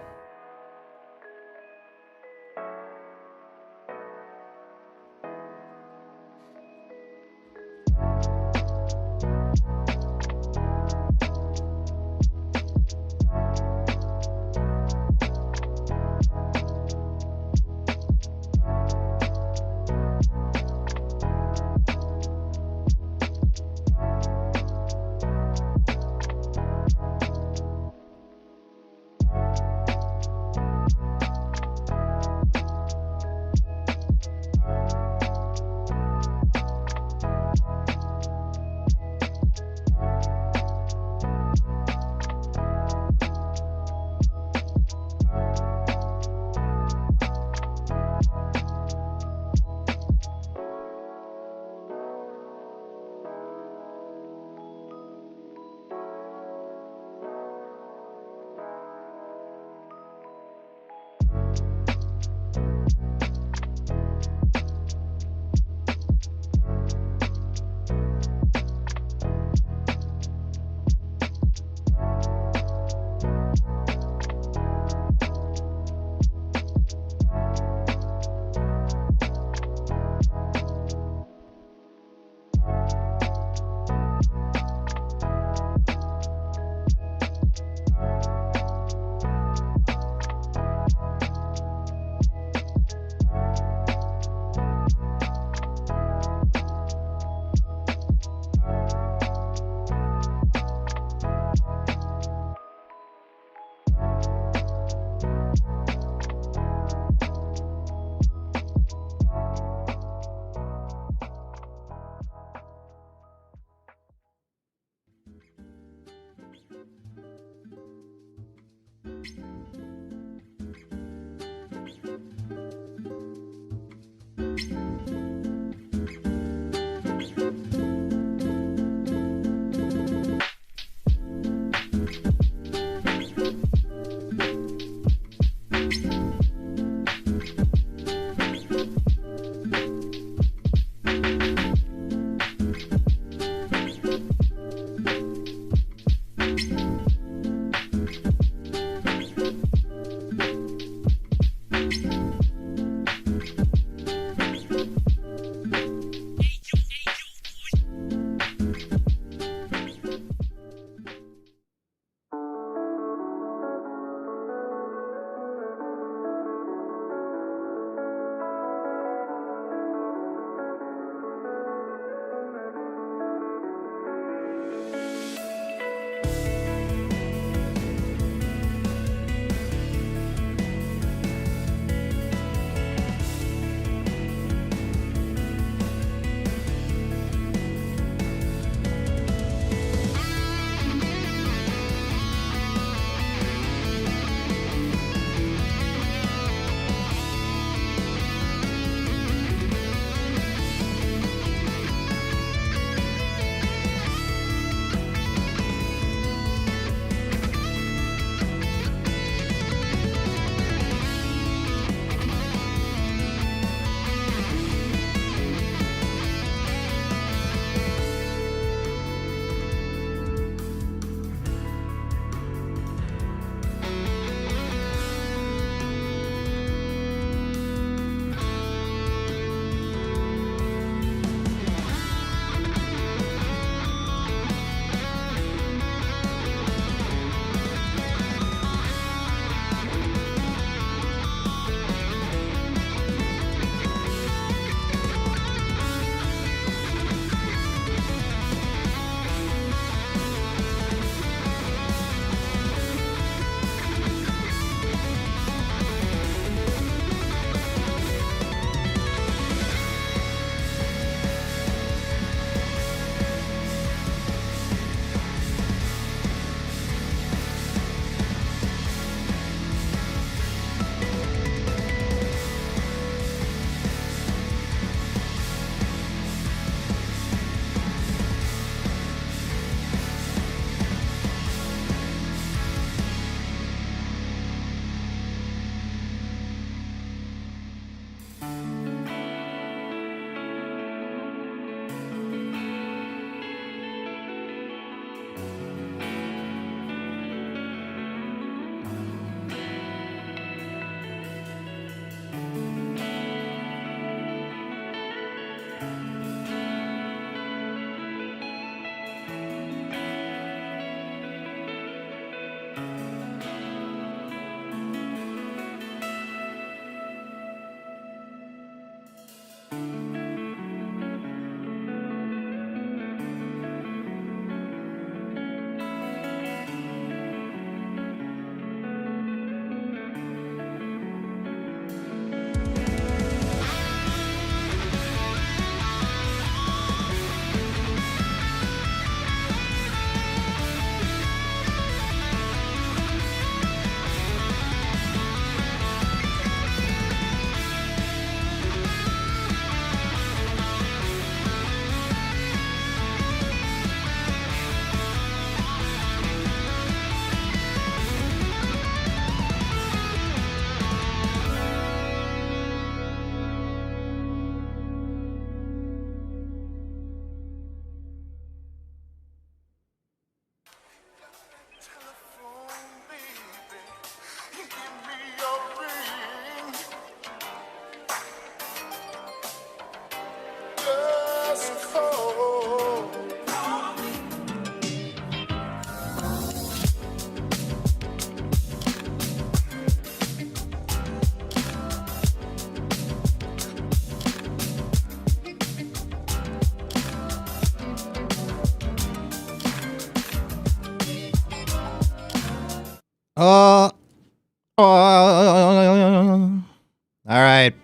[SPEAKER 6] All right.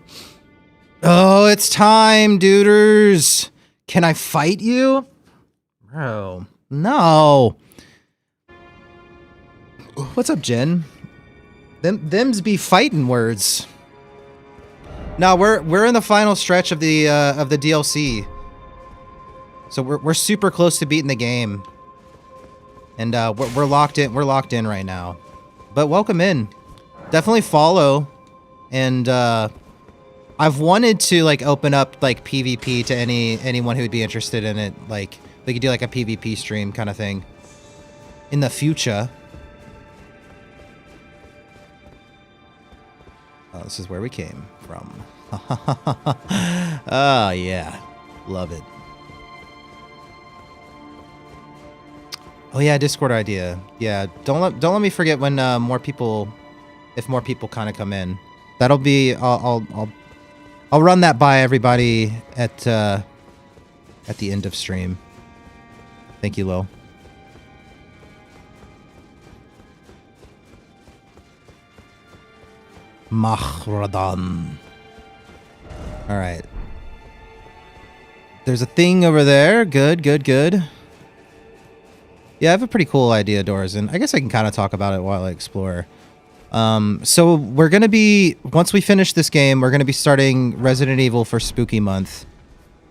[SPEAKER 6] Oh, it's time, duders. Can I fight you? Bro, no. What's up, Jen? Them's be fighting words. No, we're in the final stretch of the DLC. So we're super close to beating the game. And we're locked in. We're locked in right now. But welcome in. Definitely follow. And I've wanted to like open up like PvP to anyone who would be interested in it. Like we could do like a PvP stream kind of thing in the future. Oh, this is where we came from. Oh, yeah. Love it. Oh, yeah, Discord idea. Yeah, don't let me forget when if more people kind of come in. That'll be... I'll run that by everybody at the end of stream. Thank you, Lil. Mahradan. All right. There's a thing over there. Good, good, good. Yeah, I have a pretty cool idea, Dorzan. I guess I can kind of talk about it while I explore. So we're going to be, once we finish this game, we're going to be starting Resident Evil for Spooky Month.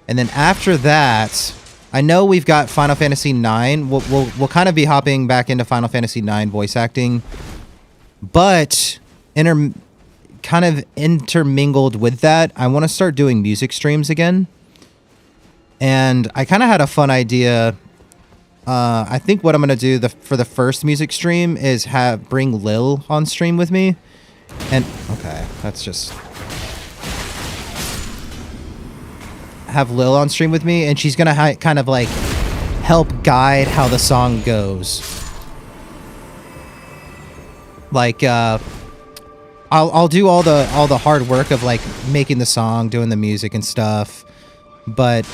[SPEAKER 6] And then after that, I know we've got Final Fantasy IX. We'll kind of be hopping back into Final Fantasy IX voice acting. But kind of intermingled with that, I want to start doing music streams again. And I kind of had a fun idea. I think what I'm going to do for the first music stream is bring Lil on stream with me. And, okay, that's just... have Lil on stream with me, and she's going to kind of, like, help guide how the song goes. Like, I'll do all the hard work of, like, making the song, doing the music and stuff. But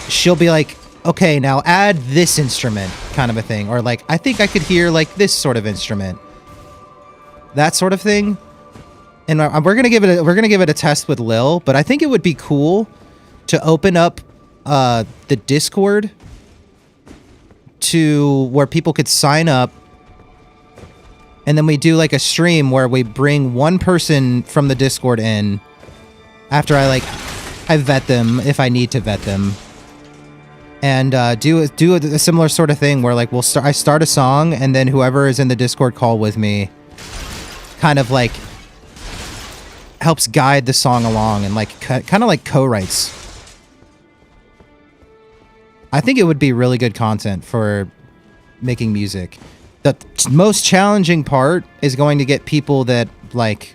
[SPEAKER 6] she'll be like, okay, now add this instrument, kind of a thing. Or like, I think I could hear like this sort of instrument. That sort of thing. And we're gonna give it a test with Lil, but I think it would be cool to open up the Discord to where people could sign up, and then we do like a stream where we bring one person from the Discord in after I vet them if I need to vet them. And do a similar sort of thing where like I start a song, and then whoever is in the Discord call with me kind of like helps guide the song along and like kind of like co-writes. I think it would be really good content for making music. The most challenging part is going to get people that like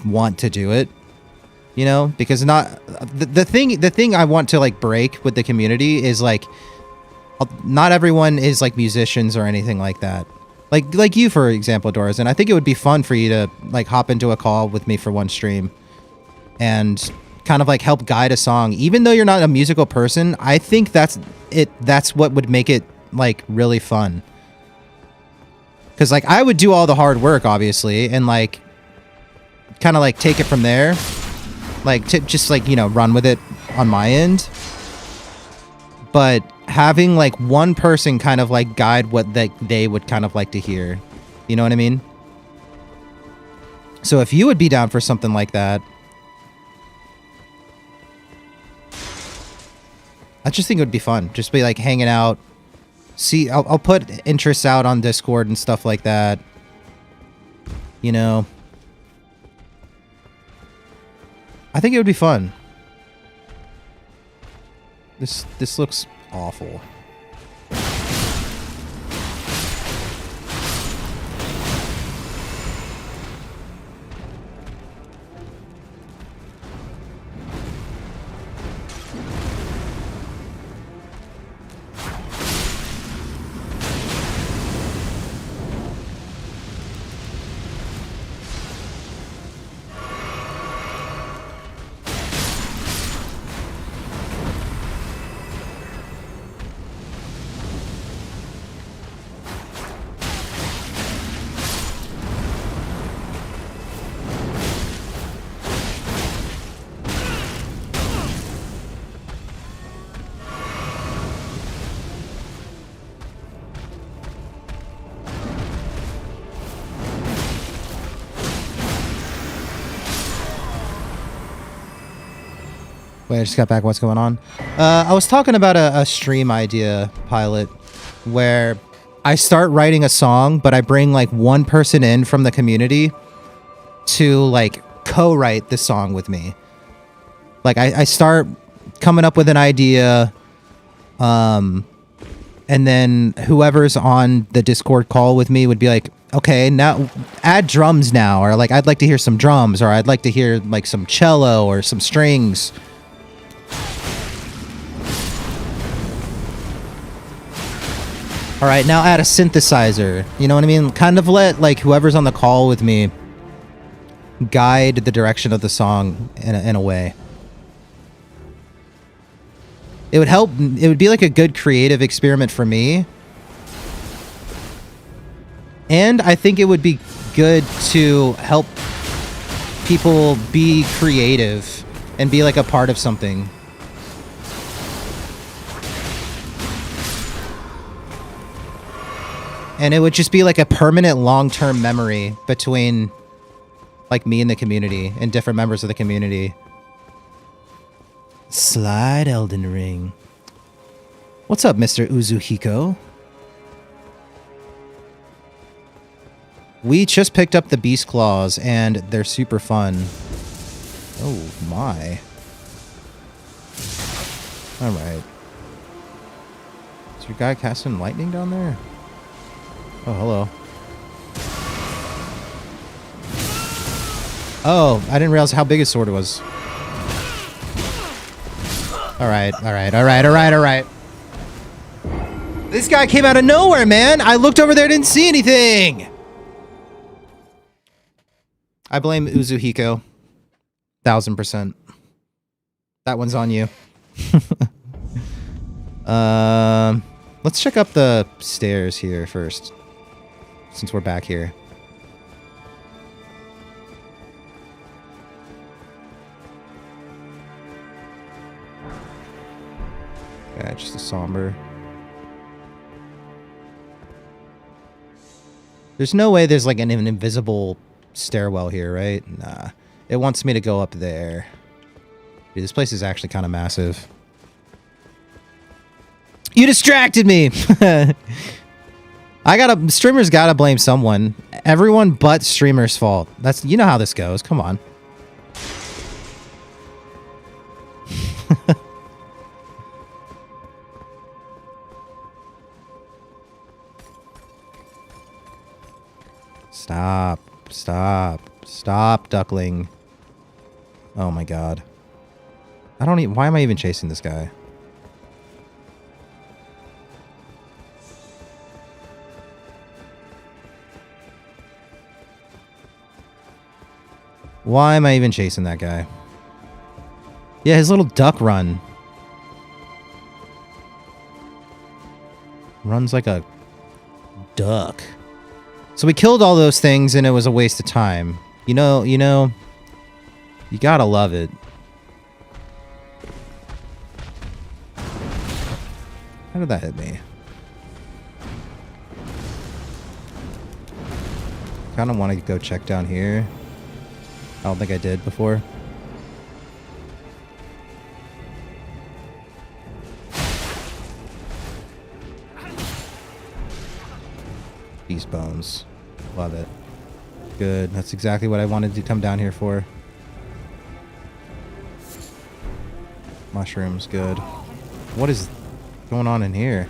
[SPEAKER 6] want to do it. You know, because the thing I want to like break with the community is like not everyone is like musicians or anything like that. Like you, for example, Doris, and I think it would be fun for you to like hop into a call with me for one stream and kind of like help guide a song. Even though you're not a musical person, I think that's what would make it like really fun. Cause like I would do all the hard work, obviously, and like kind of like take it from there. Like, just, like, you know, run with it on my end. But having, like, one person kind of, like, guide what they would kind of like to hear. You know what I mean? So if you would be down for something like that, I just think it would be fun. Just be, like, hanging out. See, I'll put interests out on Discord and stuff like that. You know? I think it would be fun. This looks awful. Wait, I just got back. What's going on? I was talking about a stream idea pilot where I start writing a song, but I bring like one person in from the community to like co-write the song with me. Like I start coming up with an idea, and then whoever's on the Discord call with me would be like, Okay, now add drums now, or like I'd like to hear some drums, or I'd like to hear like some cello or some strings. All right, now add a synthesizer. You know what I mean? Kind of let like whoever's on the call with me guide the direction of the song in a way. It would help. It would be like a good creative experiment for me. And I think it would be good to help people be creative and be like a part of something. And it would just be like a permanent long-term memory between like me and the community and different members of the community. Slide Elden Ring. What's up, Mr. Uzuhiko? We just picked up the Beast Claws, and they're super fun. Oh, my. Alright. Is your guy casting lightning down there? Oh, hello. Oh, I didn't realize how big his sword was. Alright, alright, alright, alright, alright. This guy came out of nowhere, man! I looked over there, didn't see anything! I blame Uzuhiko. 1000%. That one's on you. Let's check up the stairs here first, since we're back here. Yeah, just a somber. There's no way there's like an invisible stairwell here, right? Nah. It wants me to go up there. Dude, this place is actually kind of massive. You distracted me! Streamers gotta blame someone. Everyone but streamers' fault. That's, you know how this goes. Come on. Stop. Stop. Stop, duckling. Oh my god. I don't even... Why am I even chasing this guy? Why am I even chasing that guy? Yeah, his little duck run. Runs like a duck. So we killed all those things and it was a waste of time. You know, you gotta love it. How did that hit me? Kind of want to go check down here. I don't think I did before. Beast bones. Love it. Good. That's exactly what I wanted to come down here for. Mushrooms. Good. What is going on in here?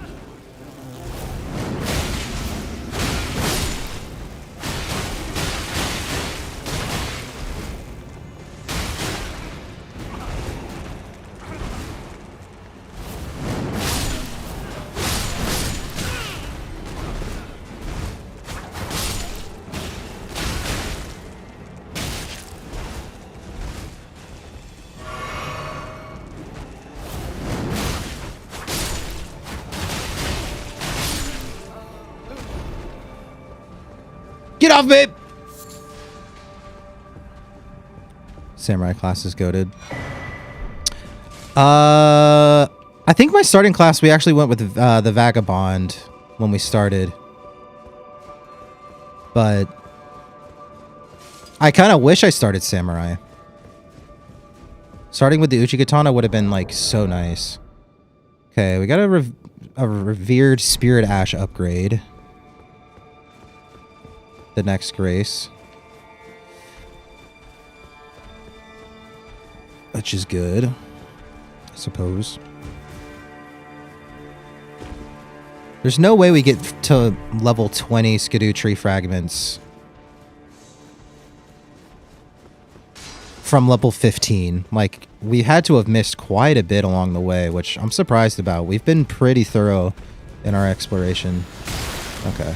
[SPEAKER 6] Get off me! Samurai class is goated. I think my starting class, we actually went with the Vagabond when we started. But I kind of wish I started Samurai. Starting with the Uchigatana would have been like so nice. Okay, we got a revered Spirit Ash upgrade. The next grace. Which is good, I suppose. There's no way we get to level 20 Skidoo tree fragments from level 15. Like, we had to have missed quite a bit along the way, which I'm surprised about. We've been pretty thorough in our exploration. Okay.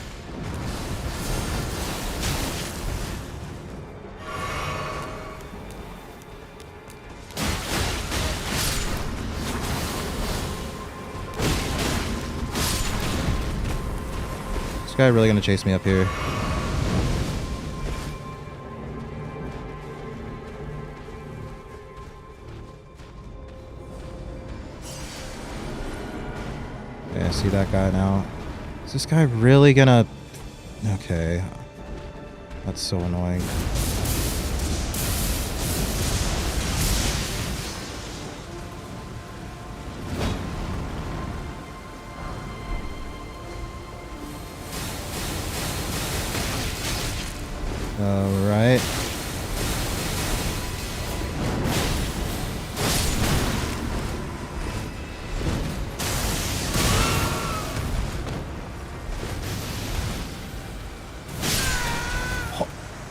[SPEAKER 6] This guy really gonna chase me up here? Okay, I see that guy now. Is this guy really gonna... Okay. That's so annoying. Alright.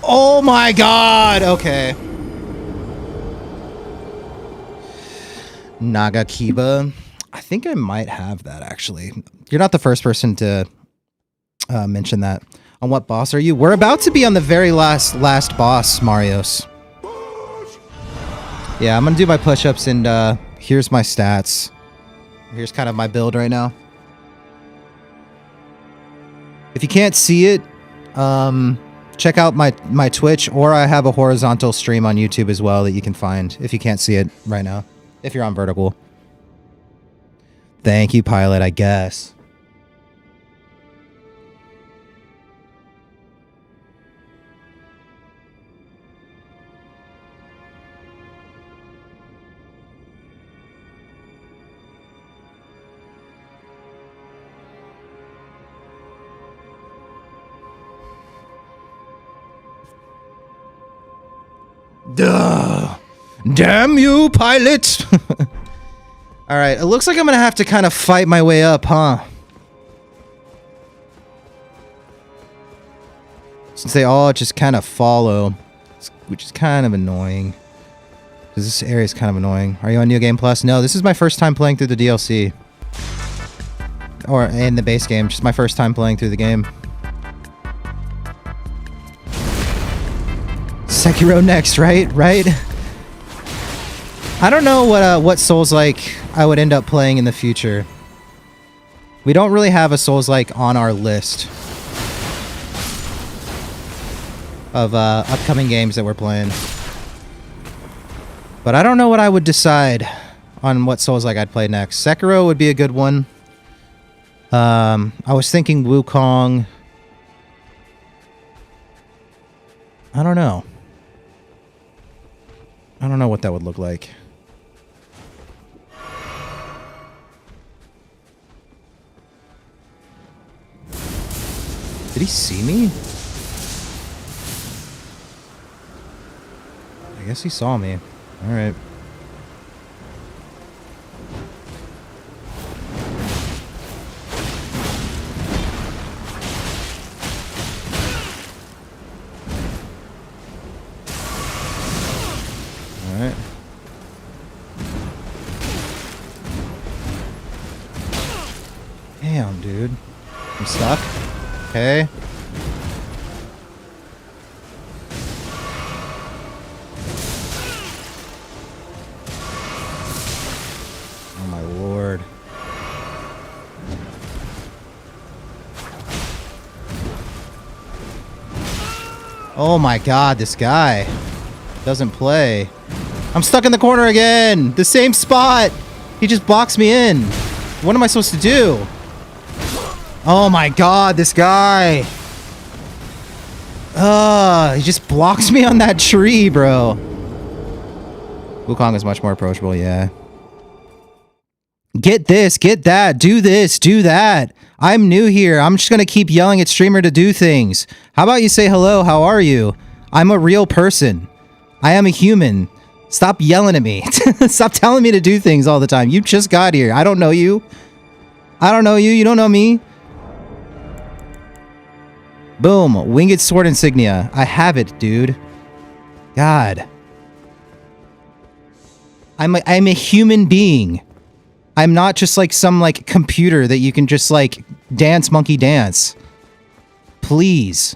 [SPEAKER 6] Oh my god! Okay. Nagakiba. I think I might have that, actually. You're not the first person to mention that. On what boss are you? We're about to be on the very last boss, Marios. Yeah, I'm gonna do my push-ups, and here's my stats. Here's kind of my build right now. If you can't see it, check out my Twitch, or I have a horizontal stream on YouTube as well that you can find if you can't see it right now, if you're on vertical. Thank you, Pilot, I guess. Duh! Damn you, Pilot! Alright, it looks like I'm gonna have to kind of fight my way up, huh? Since they all just kind of follow, which is kind of annoying. Because this area is kind of annoying. Are you on New Game Plus? No, this is my first time playing through the DLC. Or in the base game, just my first time playing through the game. Sekiro next, right? Right? I don't know what Souls-like I would end up playing in the future. We don't really have a Souls-like on our list of upcoming games that we're playing. But I don't know what I would decide on what Souls-like I'd play next. Sekiro would be a good one. I was thinking Wukong. I don't know. I don't know what that would look like. Did he see me? I guess he saw me. Alright. Alright. Damn, dude. I'm stuck. Okay. Oh my lord. Oh my god, this guy doesn't play. I'm stuck in the corner again! The same spot! He just boxed me in. What am I supposed to do? Oh my god, this guy! He just blocks me on that tree, bro. Wukong is much more approachable, yeah. Get this, get that, do this, do that. I'm new here. I'm just gonna keep yelling at streamer to do things. How about you say hello, how are you? I'm a real person. I am a human. Stop yelling at me. Stop telling me to do things all the time. You just got here. I don't know you. I don't know you. You don't know me. Boom. Winged sword insignia. I have it, dude. God. I'm a human being. I'm not just like some like computer that you can just like dance monkey dance. Please.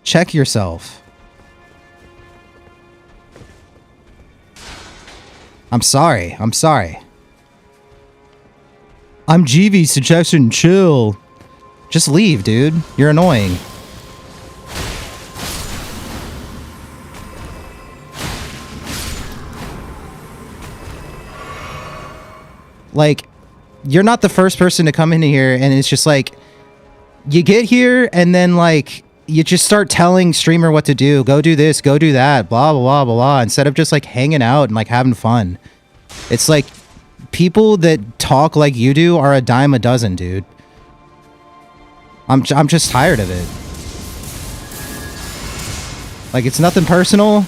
[SPEAKER 6] Check yourself. I'm sorry. I'm sorry. I'm GV suggestion chill. Just leave, dude. You're annoying. Like, you're not the first person to come in here, and it's just like, you get here, and then, like, you just start telling streamer what to do. Go do this, go do that, blah, blah, blah, blah, blah, instead of just, like, hanging out and, like, having fun. It's like, people that talk like you do are a dime a dozen, dude. I'm just tired of it. Like, it's nothing personal,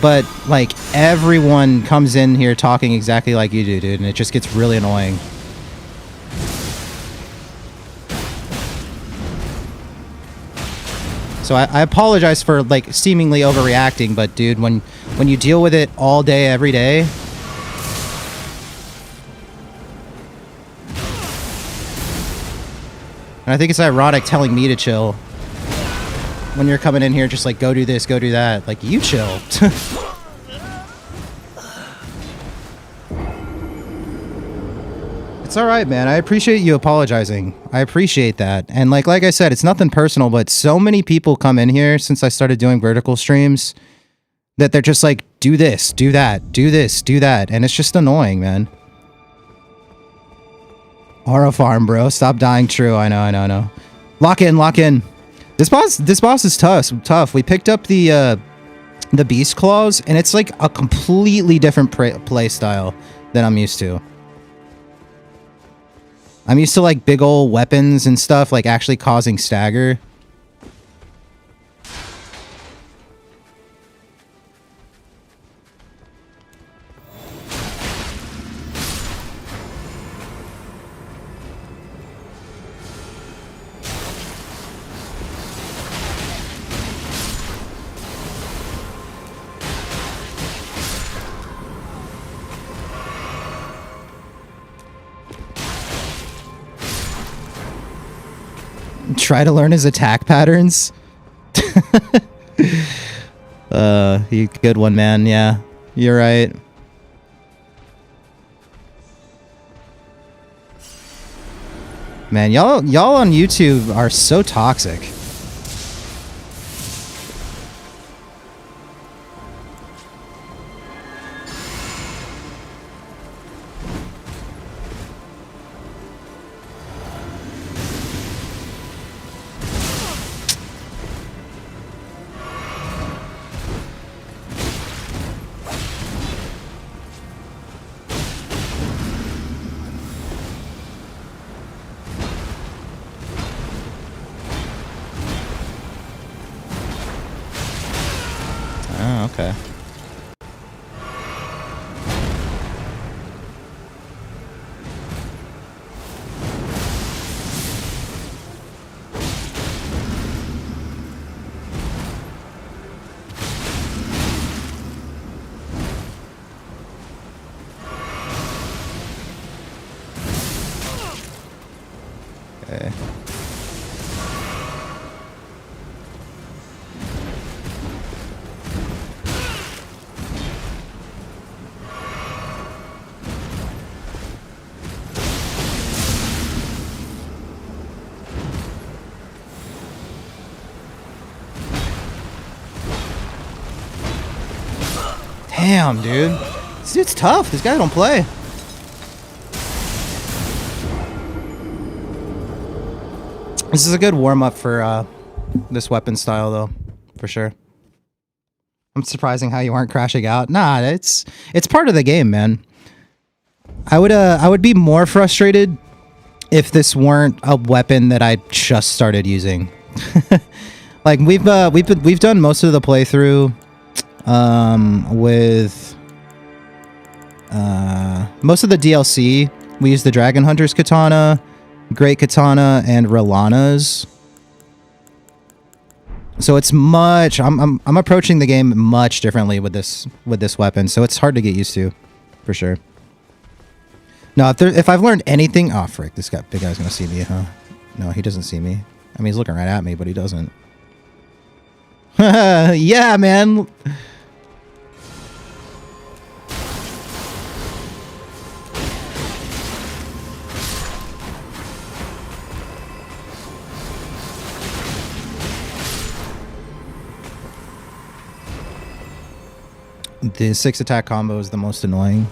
[SPEAKER 6] but, like, everyone comes in here talking exactly like you do, dude, and it just gets really annoying. So I apologize for, like, seemingly overreacting, but, dude, when you deal with it all day, every day... And I think it's ironic telling me to chill. When you're coming in here just like, go do this, go do that. Like, you chill. It's alright, man. I appreciate you apologizing. I appreciate that. And like I said, it's nothing personal, but so many people come in here since I started doing vertical streams that they're just like, do this, do that, do this, do that. And it's just annoying, man. Aura farm, bro. Stop dying. True. I know. Lock in, lock in. This boss is tough. We picked up the beast claws, and it's like a completely different play style than I'm used to. I'm used to like big old weapons and stuff, like actually causing stagger. Try to learn his attack patterns. You good one, man. Yeah, you're right. Man, y'all on YouTube are so toxic. Oh, okay. Okay. Damn, dude. This dude's tough. This guy don't play. This is a good warm-up for this weapon style, though, for sure. I'm surprising how you aren't crashing out. Nah, it's part of the game, man. I would be more frustrated if this weren't a weapon that I just started using. Like we've done most of the playthrough with most of the DLC. We used the Dragon Hunter's katana. Great Katana and Relana's. So it's much. I'm approaching the game much differently with this weapon. So it's hard to get used to, for sure. No, if I've learned anything, oh frick, this big guy's gonna see me, huh? No, he doesn't see me. I mean, he's looking right at me, but he doesn't. Yeah, man. The 6 attack combo is the most annoying.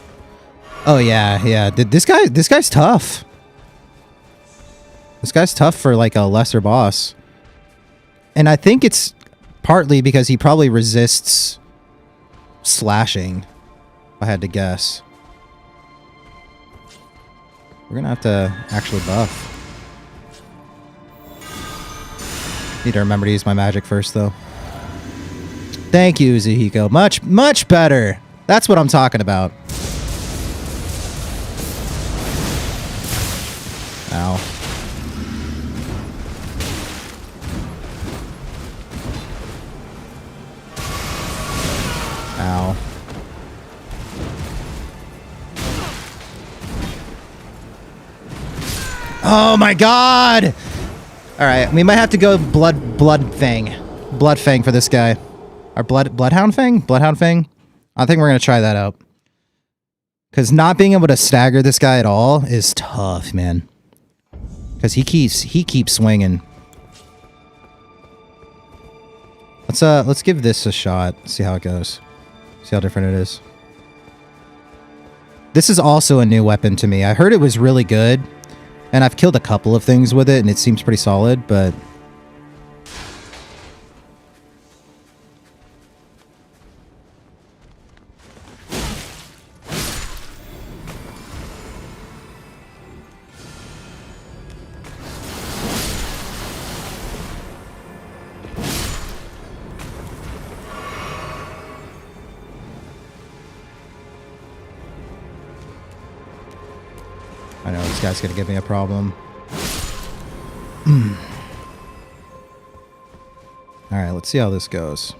[SPEAKER 6] Oh yeah, yeah. This guy's tough. This guy's tough for like a lesser boss. And I think it's partly because he probably resists slashing, if I had to guess. We're gonna have to actually buff. Need to remember to use my magic first though. Thank you, Zuhiko. Much better. That's what I'm talking about. Ow. Ow. Oh my god! Alright, we might have to go Blood Fang. Blood Fang for this guy. Our Bloodhound Fang? Bloodhound Fang? I think we're gonna try that out. Because not being able to stagger this guy at all is tough, man. Because he keeps swinging. Let's give this a shot. See how it goes. See how different it is. This is also a new weapon to me. I heard it was really good. And I've killed a couple of things with it, and it seems pretty solid, but... I know this guy's gonna give me a problem. Alright, let's see how this goes.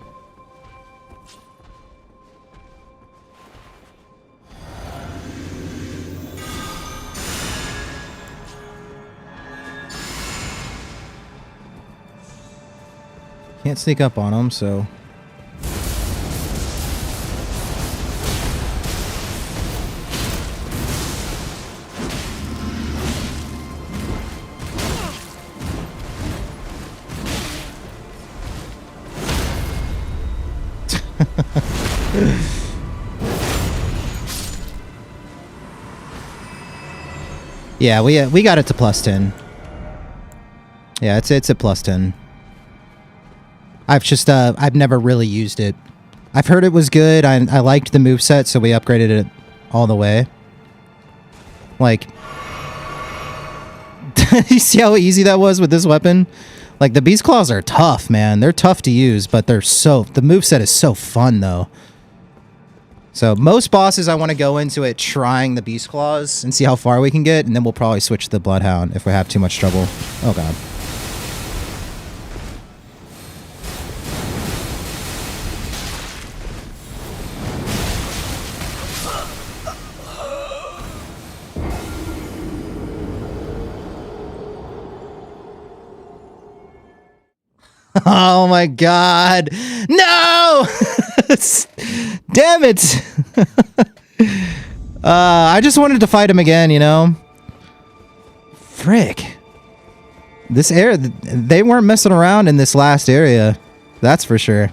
[SPEAKER 6] Can't sneak up on him, so... Yeah, we got it to +10. Yeah, it's at +10. I've never really used it. I've heard it was good. I liked the moveset, so we upgraded it all the way. Like, you see how easy that was with this weapon? Like, the Beast Claws are tough, man. They're tough to use, but the moveset is so fun, though. So, most bosses, I want to go into it trying the Beast Claws and see how far we can get, and then we'll probably switch to the Bloodhound if we have too much trouble. Oh, God. Oh my god. No! Damn it! I just wanted to fight him again, you know? Frick. This area, they weren't messing around in this last area. That's for sure.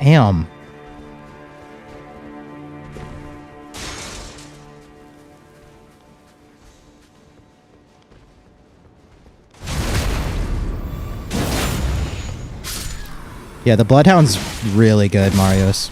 [SPEAKER 6] Damn. Yeah, the Bloodhound's really good, Marios.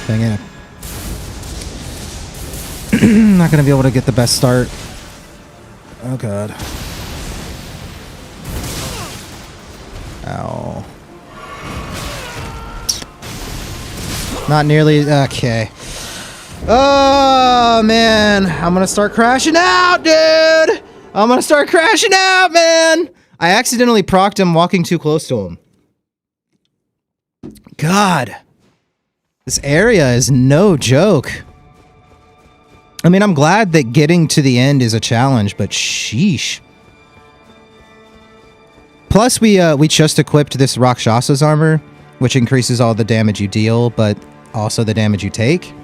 [SPEAKER 6] Dang it. Not gonna be able to get the best start. Oh god. Ow. Not nearly. Okay. Oh man, I'm gonna start crashing out, dude. I'm gonna start crashing out, man. I accidentally procced him walking too close to him. God. This area is no joke. I mean, I'm glad that getting to the end is a challenge, but sheesh. Plus, we just equipped this Rakshasa's armor, which increases all the damage you deal, but also the damage you take.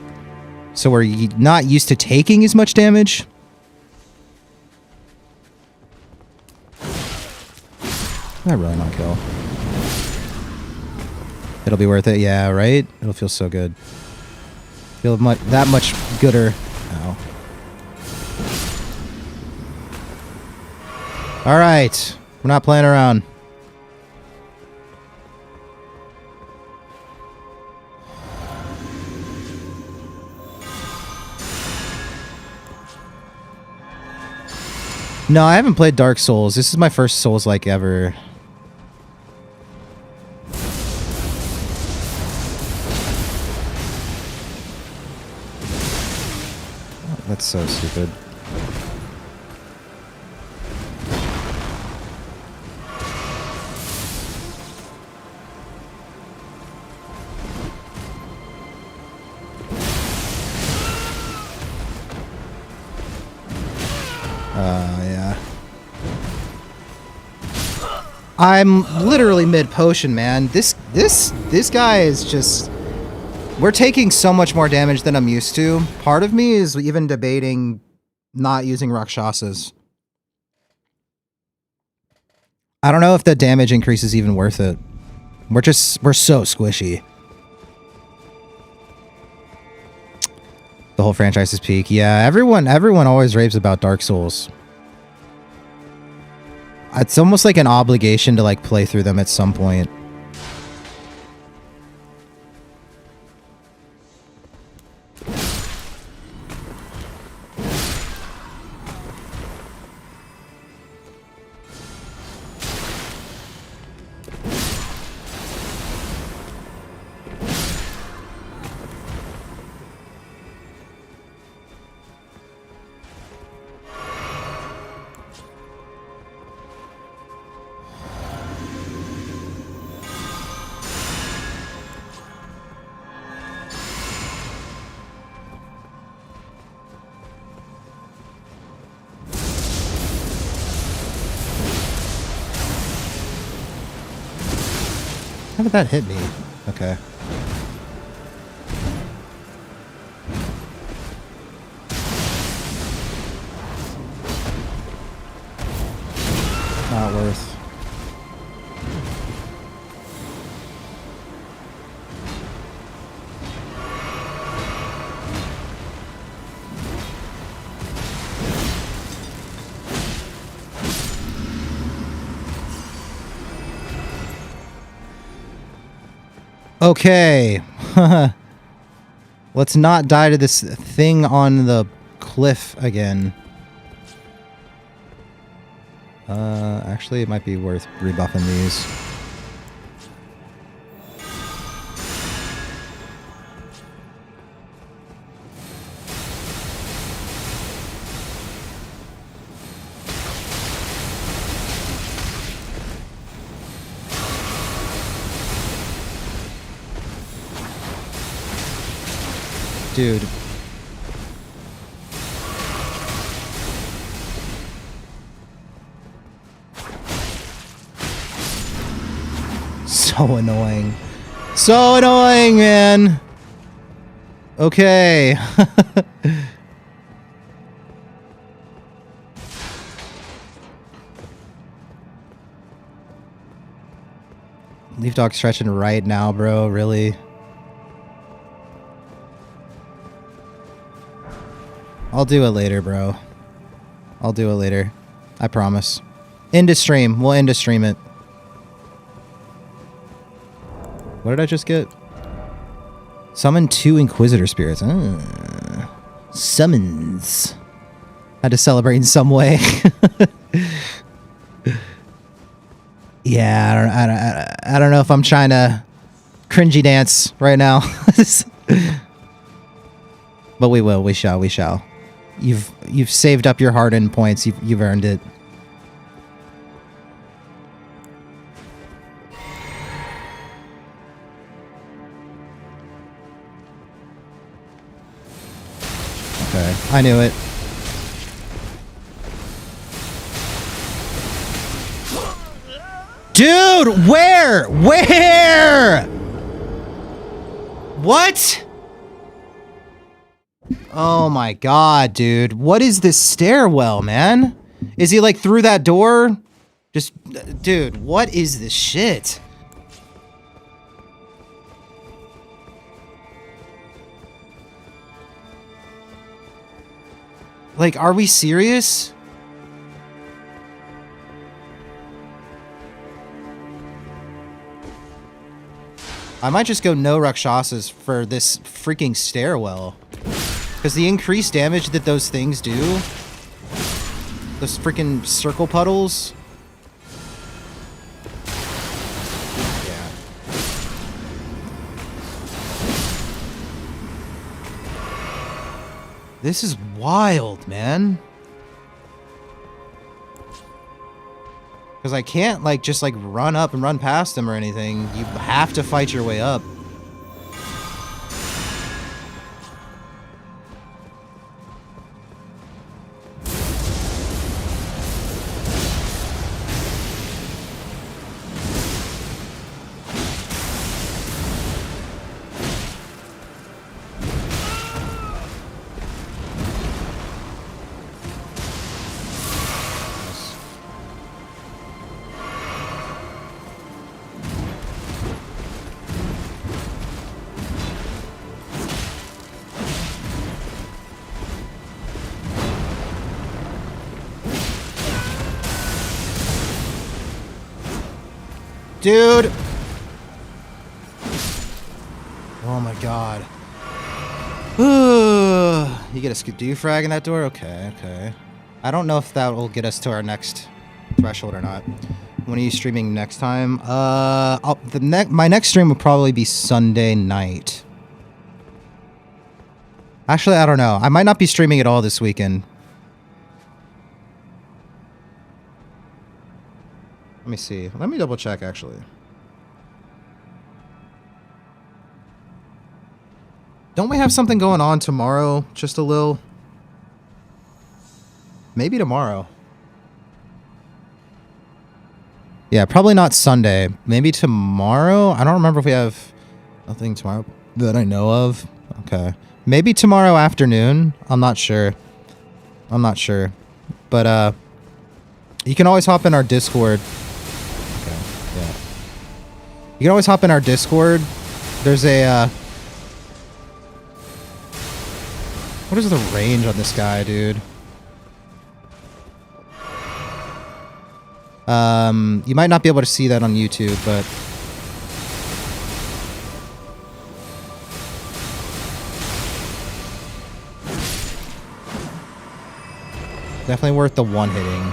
[SPEAKER 6] So we're not used to taking as much damage. That really not kill. It'll be worth it, yeah, right? It'll feel so good. Feel that much gooder. Ow. All right, we're not playing around. No, I haven't played Dark Souls. This is my first Souls-like ever. Oh, that's so stupid. Yeah. I'm literally mid-potion, man. This guy is just... We're taking so much more damage than I'm used to. Part of me is even debating not using Rakshasas. I don't know if the damage increase is even worth it. We're so squishy. The whole franchise is peak. Yeah, everyone always raves about Dark Souls. It's almost like an obligation to like play through them at some point. How did that hit me? Okay. Not worth. Okay. Let's not die to this thing on the cliff again. Actually, it might be worth rebuffing these. Dude. So annoying. So annoying, man. Okay. Leaf dog stretching right now, bro. Really? I'll do it later, bro. I'll do it later. I promise. End of stream. We'll end of stream it. What did I just get? Summon 2 Inquisitor spirits. Summons. Had to celebrate in some way. Yeah, I don't know if I'm trying to cringy dance right now. But we will. We shall. We shall. You've saved up your hard-earned points. You've earned it. Okay, I knew it. Dude, where? Where? What? Oh my god, dude. What is this stairwell, man? Is he like through that door? Just, dude, what is this shit? Like, are we serious? I might just go no Rakshasas for this freaking stairwell. Because the increased damage that those things do, those freaking circle puddles. Yeah. This is wild, man. Because I can't, like, just, like, run up and run past them or anything. You have to fight your way up. Dude! Oh my god. You get a skip defrag in that door? Okay, okay. I don't know if that will get us to our next threshold or not. When are you streaming next time? My next stream will probably be Sunday night. Actually, I don't know. I might not be streaming at all this weekend. Let me see. Let me double check, actually. Don't we have something going on tomorrow? Just a little? Maybe tomorrow. Yeah, probably not Sunday. Maybe tomorrow? I don't remember if we have nothing tomorrow that I know of. Okay. Maybe tomorrow afternoon. I'm not sure. I'm not sure. But, you can always hop in our Discord. Yeah. You can always hop in our Discord. There's a, what is the range on this guy, dude? You might not be able to see that on YouTube, but... definitely worth the one hitting.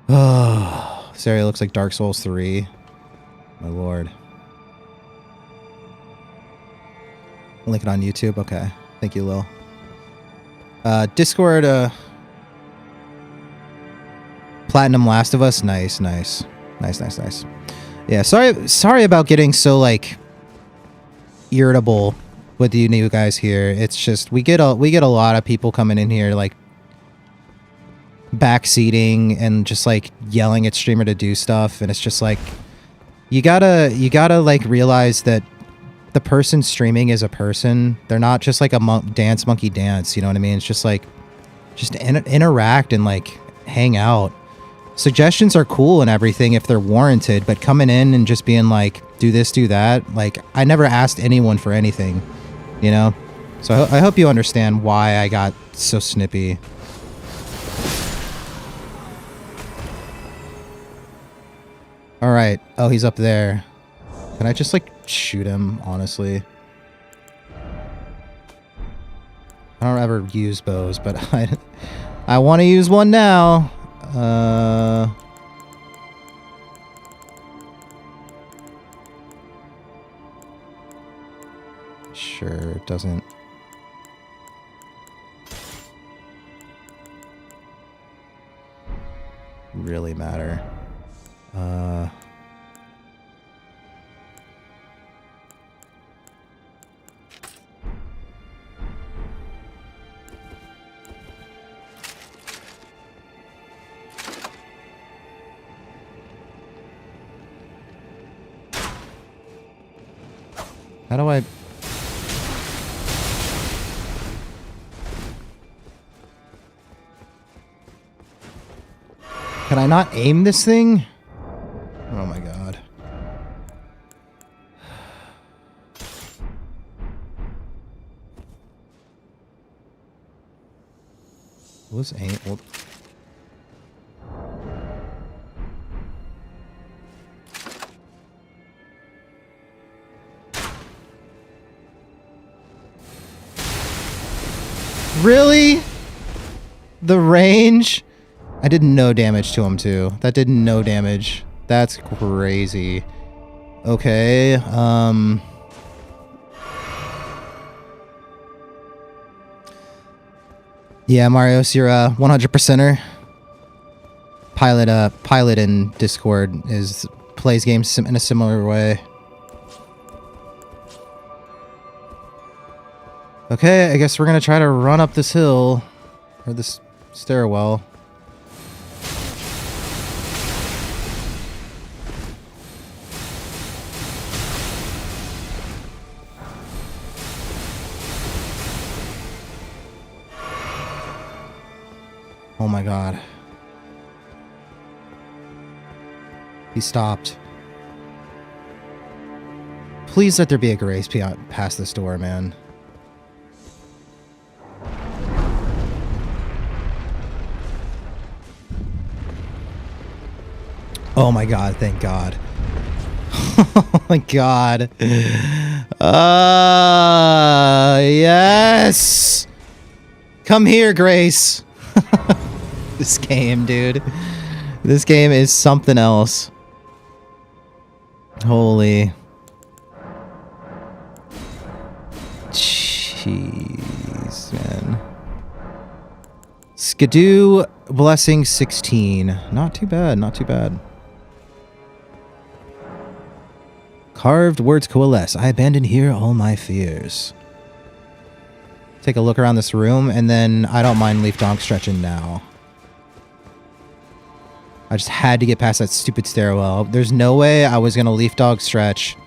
[SPEAKER 6] Oh, this area looks like Dark Souls 3. My lord. Link it on YouTube? Okay. Thank you, Lil. Discord, Platinum Last of Us? Nice, nice. Nice, nice, nice. Yeah, sorry about getting so, like, irritable with you new guys here. It's just, we get a lot of people coming in here, like, backseating and just like yelling at streamer to do stuff, and it's just like you gotta like realize that the person streaming is a person. They're not just like a dance monkey dance, you know what I mean? It's just like just interact and like hang out. Suggestions are cool and everything if they're warranted, but coming in and just being like do this, do that, like I never asked anyone for anything, you know? So I hope you understand why I got so snippy. All right. Oh, he's up there. Can I just, like, shoot him, honestly? I don't ever use bows, but I want to use one now. Sure, it doesn't... really matter. How do I... Can I not aim this thing? Oh my god. Let's aim... Well, really? The range? I did no damage to him, too. That did no damage. That's crazy. Okay, yeah, Marios, you're a 100%er. Pilot in Discord plays games in a similar way. Okay, I guess we're gonna try to run up this hill. Or this stairwell. Oh my god. He stopped. Please let there be a grace past this door, man. Oh my god, thank god. Oh my god. Yes! Come here, Grace. This game, dude. This game is something else. Holy. Jeez, man. Skidoo Blessing 16. Not too bad, not too bad. Carved words coalesce. I abandon here all my fears. Take a look around this room, and then I don't mind Leaf Donk stretching now. I just had to get past that stupid stairwell. There's no way I was going to Leaf Dog stretch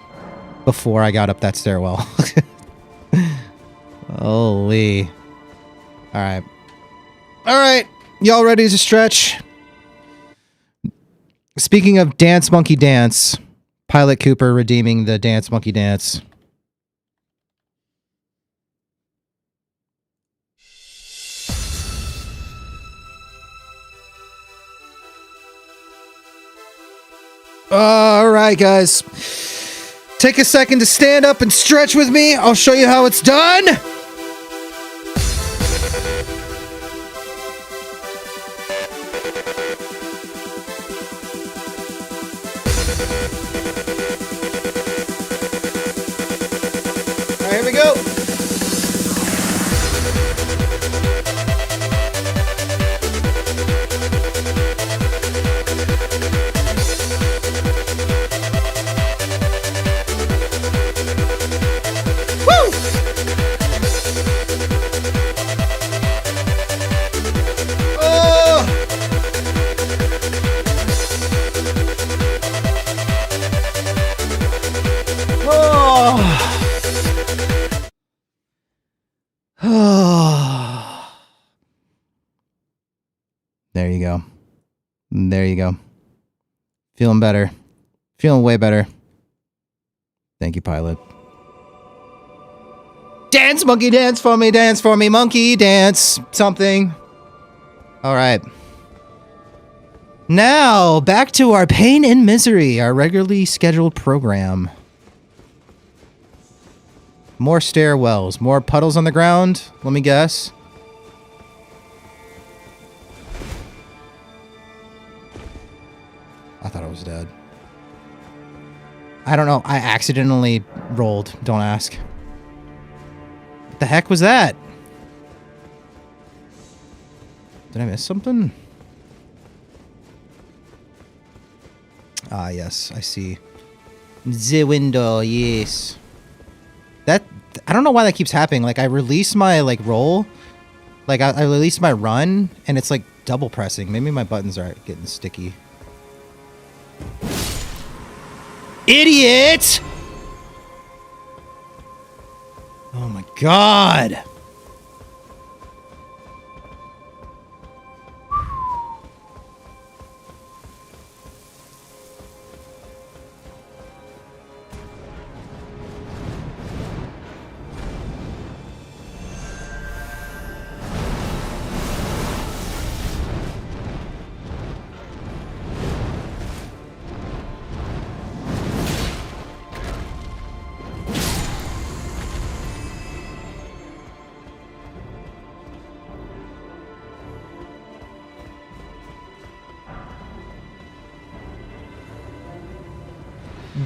[SPEAKER 6] before I got up that stairwell. Holy. Alright. Alright. Y'all ready to stretch? Speaking of Dance Monkey Dance, Pilot Cooper redeeming the Dance Monkey Dance. Alright, guys. Take a second to stand up and stretch with me. I'll show you how it's done. Alright, here we go. There you go. There you go. Feeling better. Feeling way better. Thank you, Pilot. Dance, monkey, dance for me, monkey, dance. Something. All right. Now, back to our pain and misery, our regularly scheduled program. More stairwells. More puddles on the ground. Let me guess. I thought I was dead. I don't know. I accidentally rolled. Don't ask. What the heck was that? Did I miss something? Ah, yes. I see. The window, yes. That... I don't know why that keeps happening. Like, I release my, like, roll. Like, I release my run, and it's, like, double pressing. Maybe my buttons are getting sticky. Idiot! Oh my god!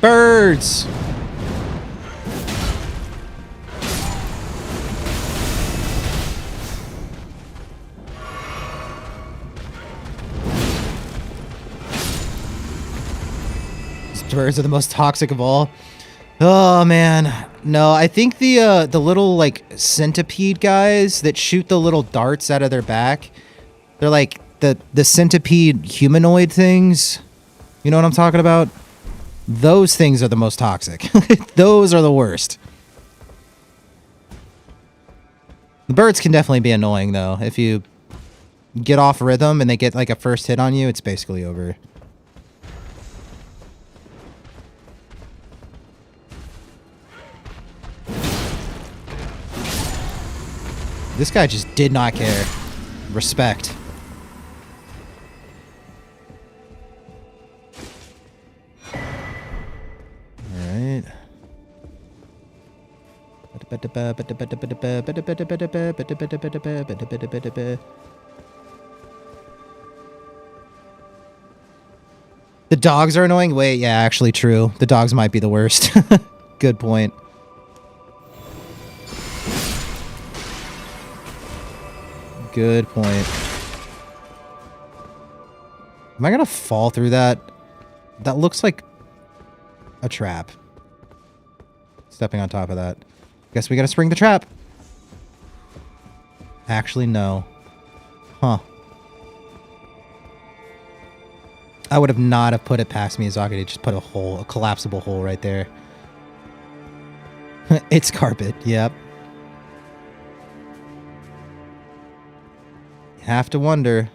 [SPEAKER 6] Birds! These birds are the most toxic of all. Oh man. No, I think the little like centipede guys that shoot the little darts out of their back, they're like the centipede humanoid things. You know what I'm talking about? Those things are the most toxic. Those are the worst. The birds can definitely be annoying, though. If you get off rhythm and they get, like, a first hit on you, it's basically over. This guy just did not care. Respect. Alright. The dogs are annoying? Wait, yeah, actually true. The dogs might be the worst. Good point. Good point. Am I gonna fall through that? That looks like a trap. Stepping on top of that. Guess we gotta spring the trap. Actually, no. Huh. I would have not have put it past Miyazaki to just put a hole, a collapsible hole right there. It's carpet, yep. You have to wonder.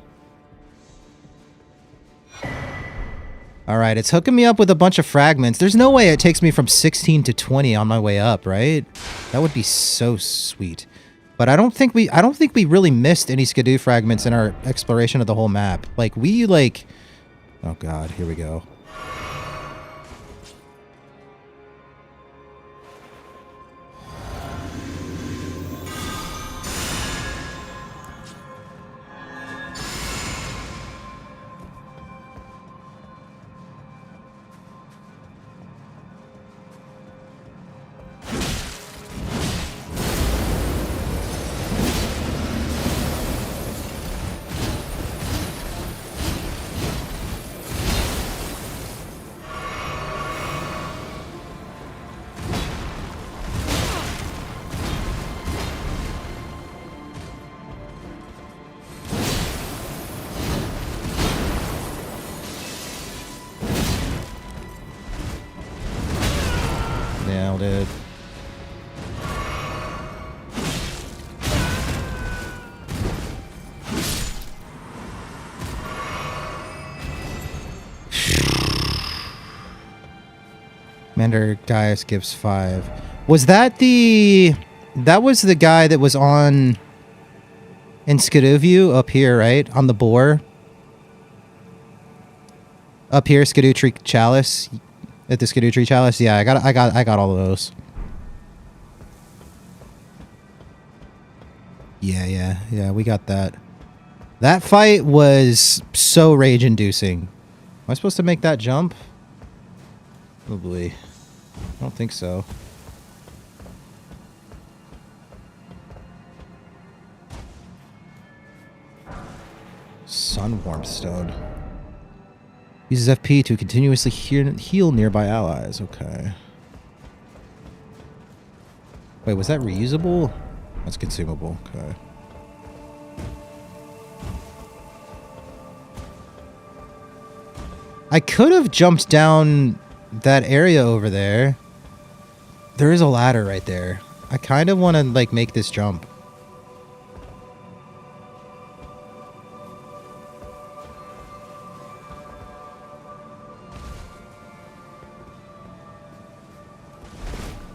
[SPEAKER 6] Alright, it's hooking me up with a bunch of fragments. There's no way it takes me from 16 to 20 on my way up, right? That would be so sweet. But I don't think we really missed any Skidoo fragments in our exploration of the whole map. Like, we, like... Oh god, here we go. Nailed it. Commander Gaius gives 5. Was that the... That was the guy that was on... In Skidoo View up here, right? On the boar. Up here, Skidoo Tree Chalice. At the Skidoo Tree Chalice. Yeah, I got all of those. Yeah, we got that. That fight was so rage-inducing. Am I supposed to make that jump? Probably. I don't think so. Sun Warmth Stone. Uses FP to continuously heal nearby allies. Okay. Wait, was that reusable? That's consumable. Okay. I could have jumped down that area over there. There is a ladder right there. I kind of want to, like, make this jump.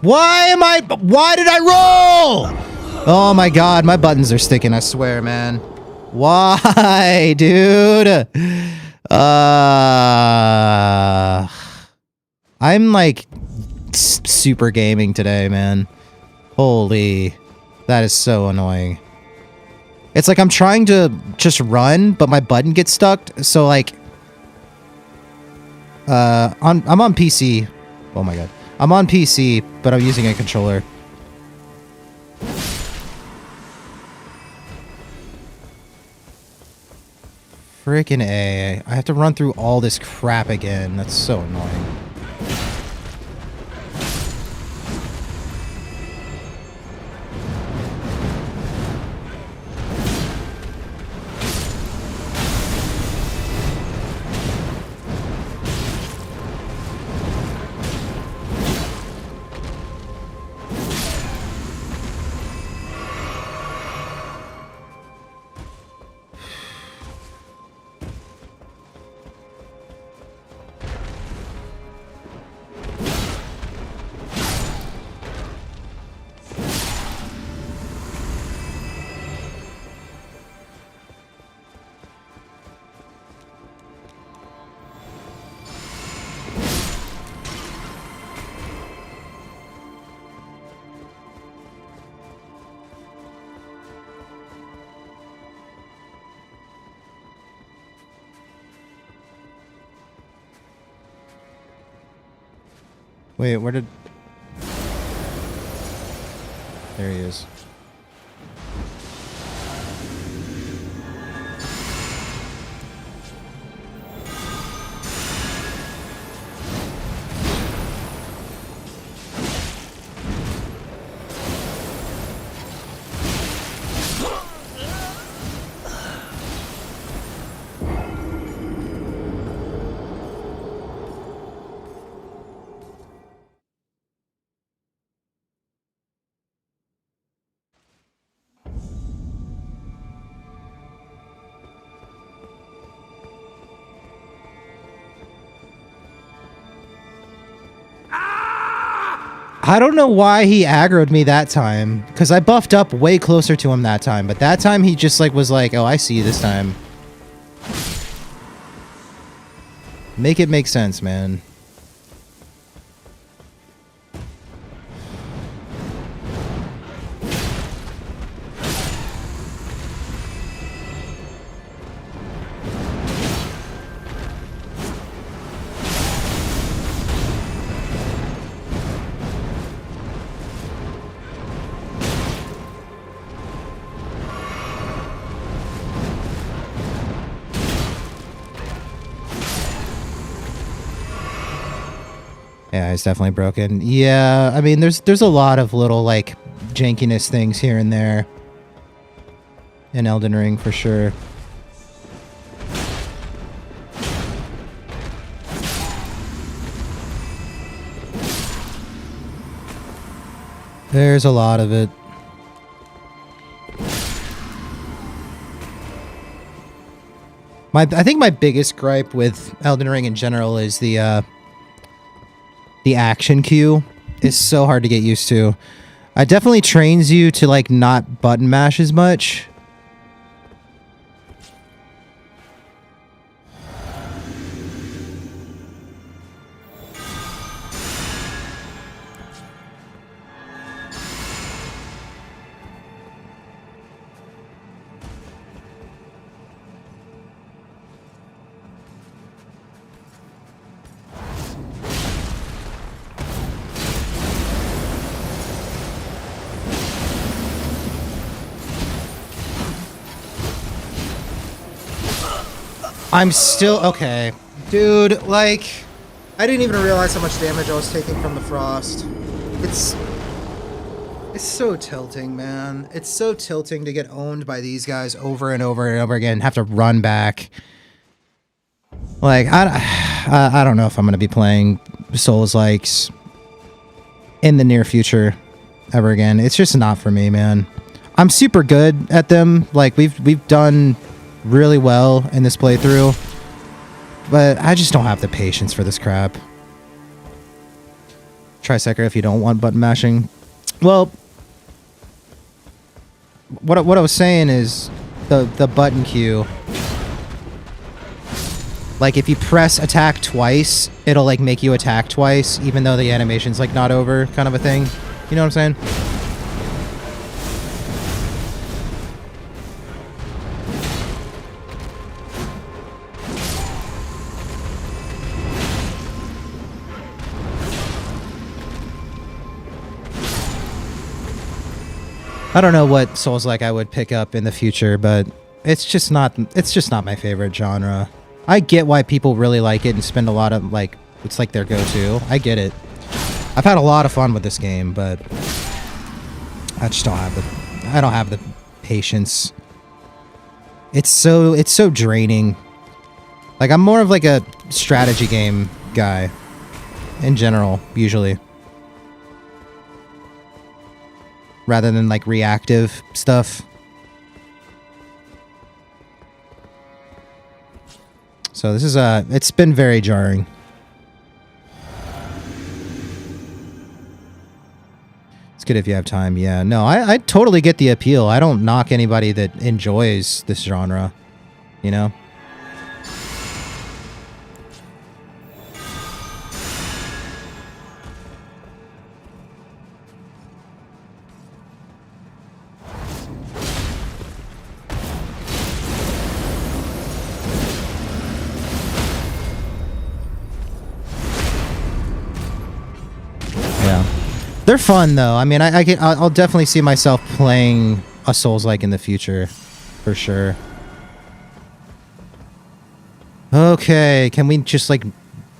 [SPEAKER 6] Why did I roll? Oh my god, my buttons are sticking, I swear, man. Why, dude? I'm like super gaming today, man. Holy, that is so annoying. It's like I'm trying to just run, but my button gets stuck. So like, I'm on PC. Oh my god, I'm on PC, but I'm using a controller. Freaking A. I have to run through all this crap again. That's so annoying. Wait, where did... There he is. I don't know why he aggroed me that time, because I buffed up way closer to him that time, but that time he just like was like, oh, I see you this time. Make it make sense, man. Yeah, it's definitely broken. Yeah, I mean, there's a lot of little, like, jankiness things here and there in Elden Ring, for sure. There's a lot of it. I think my biggest gripe with Elden Ring in general is the action queue is so hard to get used to. It definitely trains you to, like, not button mash as much. I'm still okay. Dude, like, I didn't even realize how much damage I was taking from the frost. It's so tilting, man. It's so tilting to get owned by these guys over and over and over again and have to run back. Like, I don't know if I'm going to be playing Souls-likes in the near future ever again. It's just not for me, man. I'm super good at them. Like, we've done really well in this playthrough, but I just don't have the patience for this crap. Try Sekiro if you don't want button mashing. Well, what I was saying is the button queue. Like, if you press attack twice, it'll like make you attack twice, even though the animation's like not over, kind of a thing. You know what I'm saying? I don't know what Souls-like I would pick up in the future, but it's just not my favorite genre. I get why people really like it and spend a lot of, like, it's like their go-to. I get it. I've had a lot of fun with this game, but I just don't have the patience. It's so draining. Like, I'm more of like a strategy game guy in general, usually, rather than like reactive stuff. So this is it's been very jarring. It's good if you have time. Yeah, no, I totally get the appeal. I don't knock anybody that enjoys this genre, you know? They're fun though. I mean, I'll definitely see myself playing a Souls-like in the future, for sure. Okay, can we just like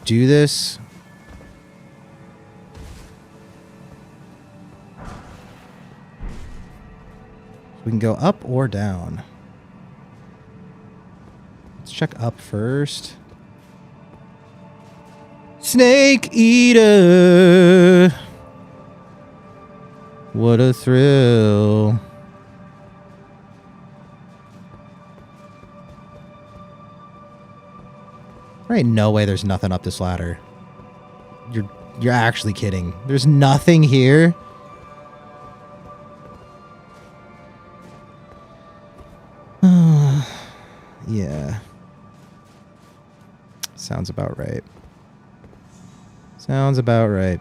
[SPEAKER 6] do this? We can go up or down. Let's check up first. Snake Eater. What a thrill. There ain't no way there's nothing up this ladder. You're actually kidding. There's nothing here? Yeah. Sounds about right. Sounds about right.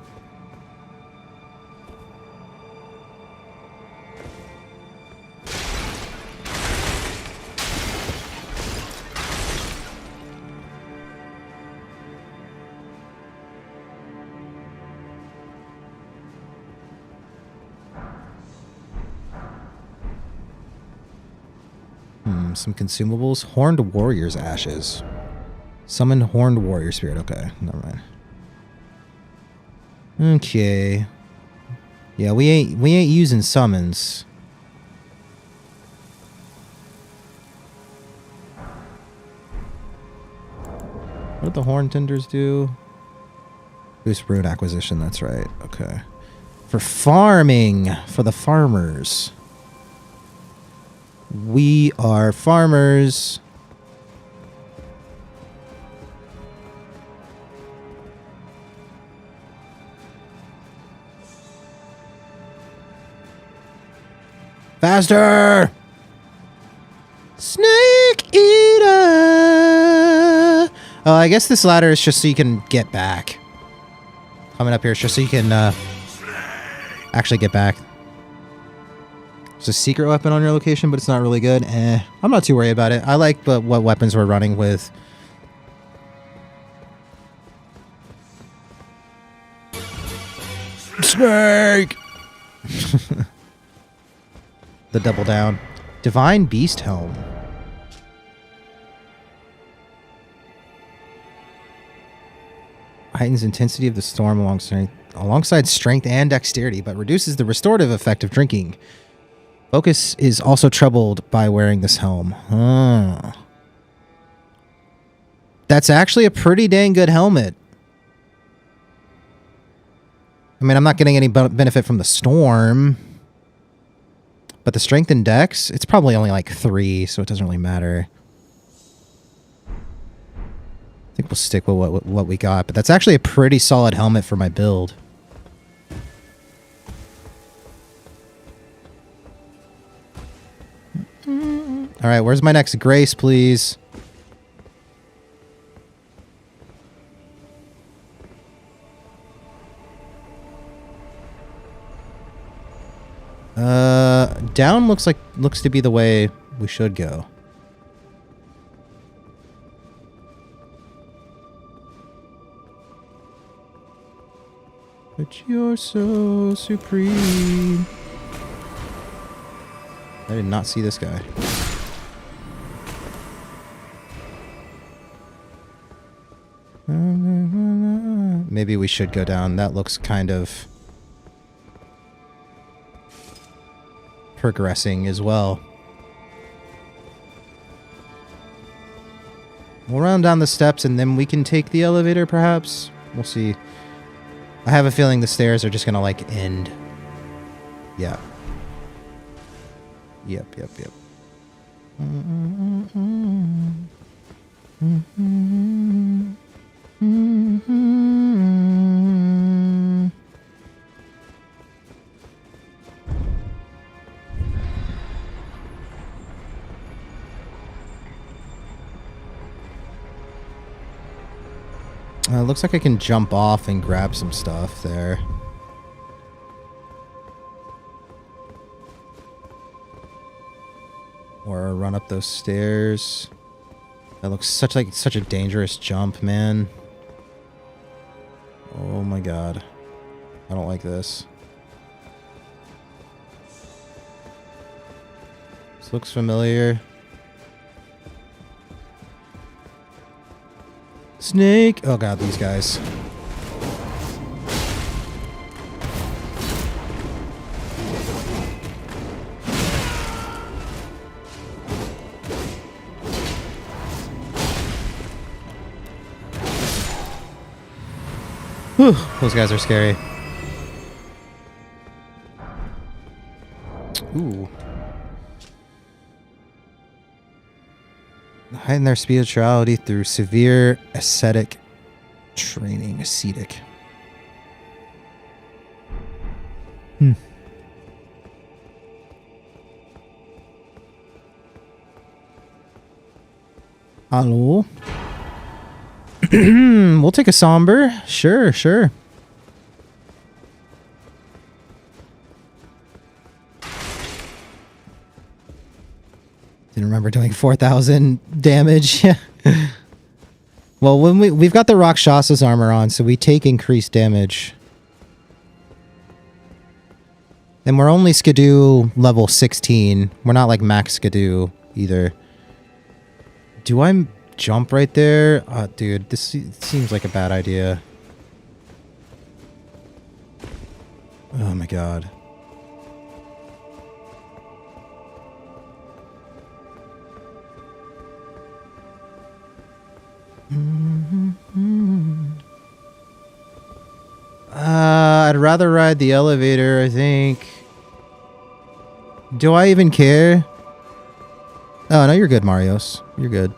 [SPEAKER 6] Some consumables. Horned Warrior's Ashes. Summon Horned Warrior Spirit. Okay, never mind. Okay. Yeah, we ain't using summons. What did the Horn Tenders do? Boost Rune Acquisition, that's right. Okay. For farming, for the farmers. We are farmers. Faster! Snake Eater! Oh, I guess this ladder is just so you can get back. Coming up here is just so you can actually get back. There's a secret weapon on your location, but it's not really good. I'm not too worried about it. I like what weapons we're running with. Snake! The double down. Divine Beast Helm. Heightens intensity of the storm alongside strength and dexterity, but reduces the restorative effect of drinking. Focus is also troubled by wearing this helm. That's actually a pretty dang good helmet. I mean, I'm not getting any benefit from the storm. But the strength and dex, it's probably only like 3, so it doesn't really matter. I think we'll stick with what we got. But that's actually a pretty solid helmet for my build. Alright, where's my next grace, please? Down looks to be the way we should go. But you're so supreme. I did not see this guy. Maybe we should go down. That looks kind of progressing as well. We'll run down the steps and then we can take the elevator, perhaps. We'll see. I have a feeling the stairs are just gonna like end. Yeah. Yep. Looks like I can jump off and grab some stuff there. Or run up those stairs. That looks such a dangerous jump, man. Oh my god. I don't like this. This looks familiar. Snake! Oh god, these guys. Whew, those guys are scary. Ooh. Heighten their spirituality through severe ascetic training. Ascetic. Hello? We'll take a somber. Sure. Didn't remember doing 4,000 damage. Well, when we've got the Rakshasa's armor on, so we take increased damage. And we're only Skidoo level 16. We're not like max Skidoo either. Do I jump right there? Dude, this seems like a bad idea. Oh my god. I'd rather ride the elevator, I think. Do I even care? Oh, no, you're good, Marios. You're good.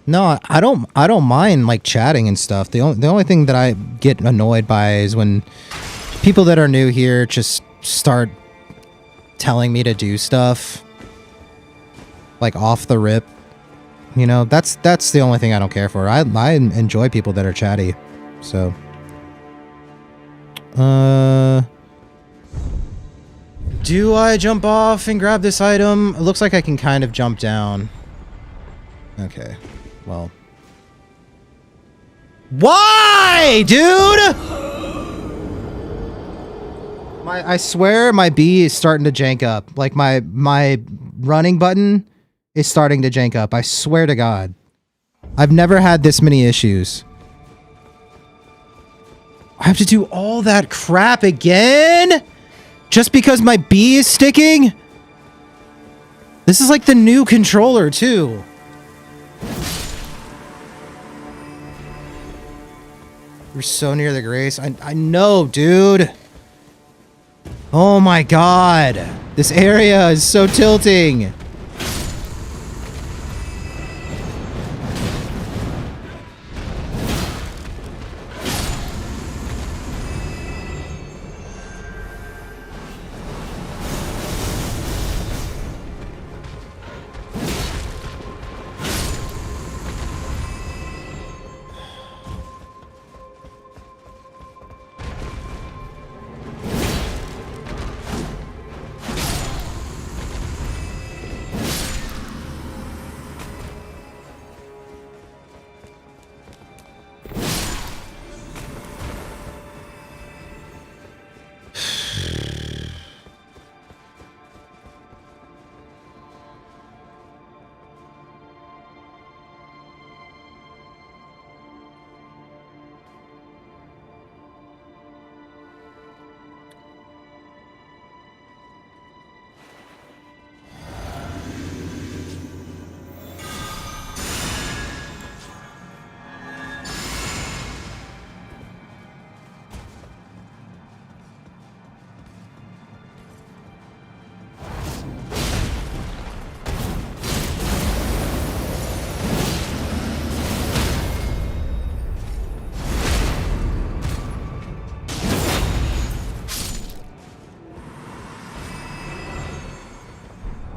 [SPEAKER 6] No, I don't mind like chatting and stuff. The only thing that I get annoyed by is when people that are new here just start telling me to do stuff like off the rip. You know, that's the only thing I don't care for. I enjoy people that are chatty. So do I jump off and grab this item? It looks like I can kind of jump down. Okay. Well. Why, dude? I swear my B is starting to jank up. Like my running button is starting to jank up. I swear to God. I've never had this many issues. I have to do all that crap again? Just because my B is sticking? This is like the new controller, too. We're so near the grace. I know, dude. Oh my God. This area is so tilting.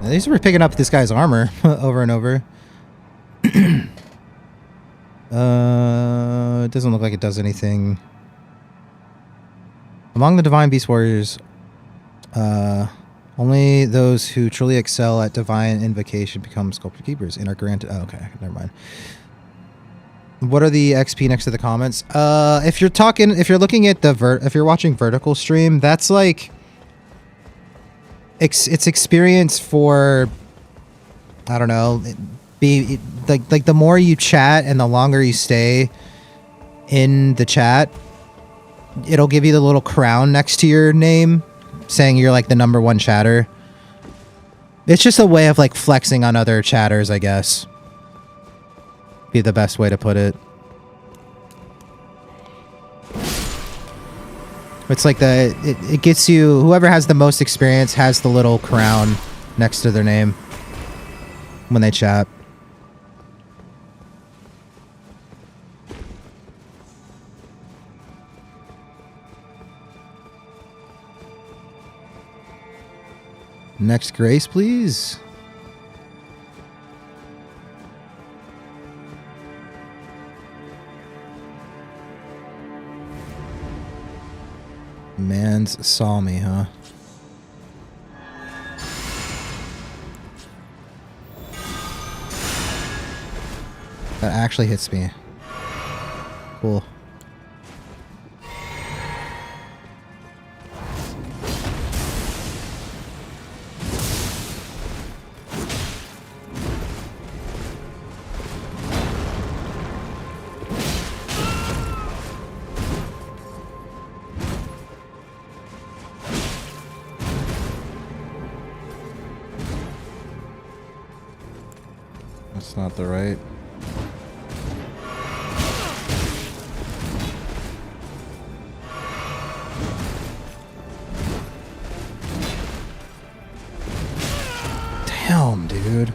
[SPEAKER 6] At least we're picking up this guy's armor over and over. It doesn't look like it does anything. Among the Divine Beast Warriors, only those who truly excel at Divine Invocation become Sculptor Keepers and are granted... Oh, okay, never mind. What are the XP next to the comments? If you're looking at if you're watching vertical stream, that's like... It's experience for, I don't know, like the more you chat and the longer you stay in the chat, it'll give you the little crown next to your name saying you're like the #1 chatter. It's just a way of like flexing on other chatters, I guess. Be the best way to put it. It's like it gets you, whoever has the most experience has the little crown next to their name when they chat. Next grace, please. Mans saw me, huh? That actually hits me. Cool. That's not the right. Damn, dude.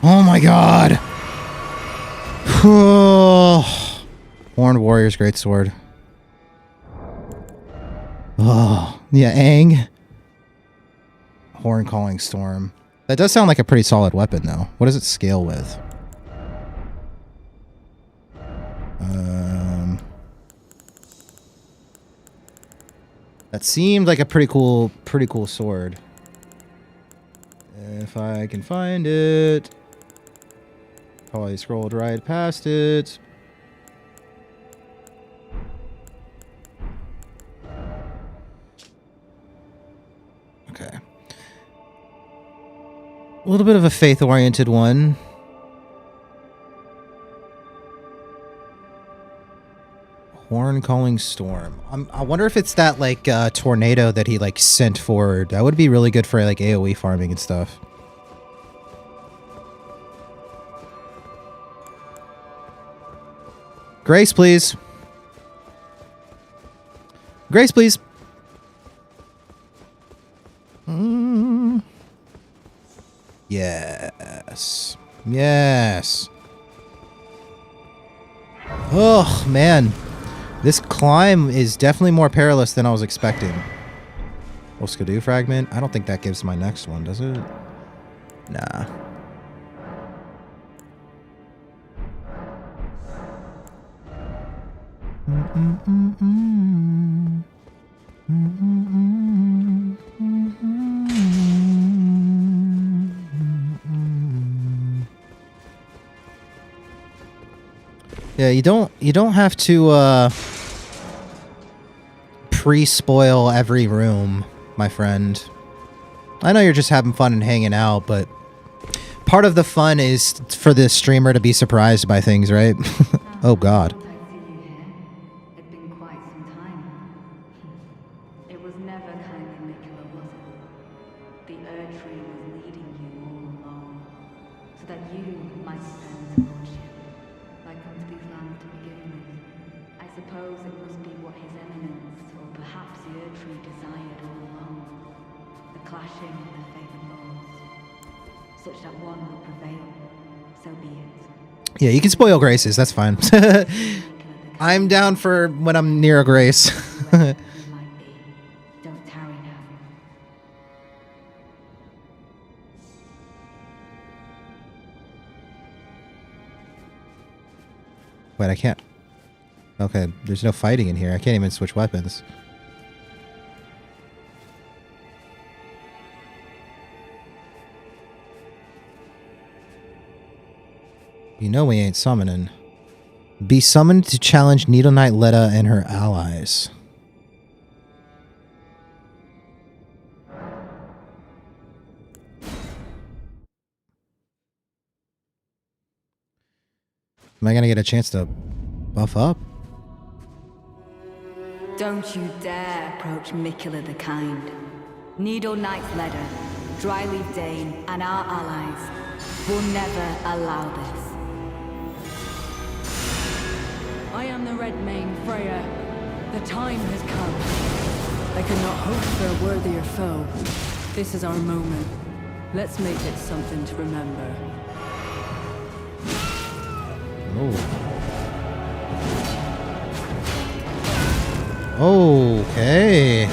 [SPEAKER 6] Oh my god. Horned Warrior's Greatsword. Oh, yeah, Aang. Horn Calling Storm. That does sound like a pretty solid weapon, though. What does it scale with? That seemed like a pretty cool sword. If I can find it. Probably scrolled right past it. Okay. A little bit of a faith-oriented one. Horn Calling Storm. I wonder if it's that, like, tornado that he, like, sent forward. That would be really good for, like, AoE farming and stuff. Grace, please. Grace, please. Yes. Yes. Oh, man. This climb is definitely more perilous than I was expecting. Oh, Skidoo Fragment? I don't think that gives my next one, does it? Nah. Yeah, you don't have to pre-spoil every room, my friend. I know you're just having fun and hanging out, but part of the fun is for the streamer to be surprised by things, right? Oh god.
[SPEAKER 8] I see you here. It's been quite some time. It was never kindly Nicola, was it? The Erdtree was leading you all along, so that you might ascend to lordship, like unto these lands to begin with. I suppose it must be what His Eminence, or perhaps the Erdtree desired all along, the clashing of the favored lords, such that one would prevail. So be it.
[SPEAKER 6] Yeah, you can spoil graces, that's fine. I'm down for when I'm near a grace.
[SPEAKER 8] Whoever you might be, don't tarry now.
[SPEAKER 6] Wait, I can't. Okay, there's no fighting in here. I can't even switch weapons. You know we ain't summoning. Be summoned to challenge Needle Knight Letta and her allies. Am I gonna get a chance to buff up?
[SPEAKER 8] Don't you dare approach Mikula the Kind. Needle Knight's Ledder, Dryleaf Dane, and our allies will never allow this.
[SPEAKER 9] I am the Red Mane, Freya. The time has come. I could not hope for a worthier foe. This is our moment. Let's make it something to remember.
[SPEAKER 6] Oh. Okay.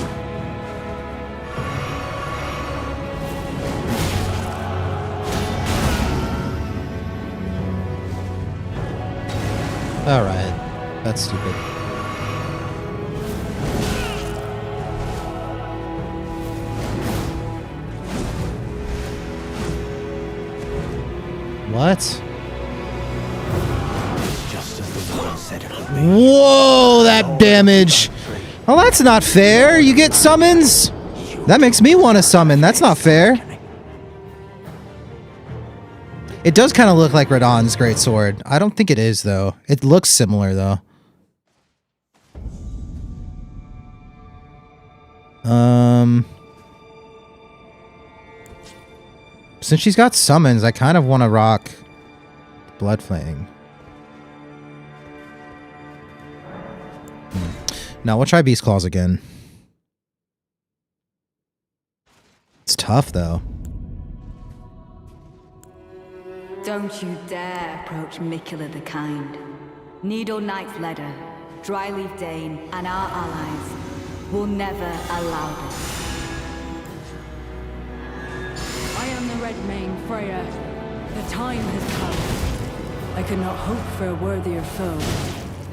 [SPEAKER 6] All right. That's stupid. What?
[SPEAKER 1] Just as the Lord said it would be.
[SPEAKER 6] Whoa, that damage. Well, that's not fair. You get summons? That makes me want to summon. That's not fair. It does kind of look like Radahn's greatsword. I don't think it is, though. It looks similar, though. Since she's got summons, I kind of want to rock Bloodfang. Now, we'll try Beast Claws again. It's tough, though.
[SPEAKER 8] Don't you dare approach Mikula the Kind. Needle Knight's Leader, Dryleaf Dane, and our allies will never allow this.
[SPEAKER 9] I am the Red Mane Freya. The time has come. I could not hope for a worthier foe.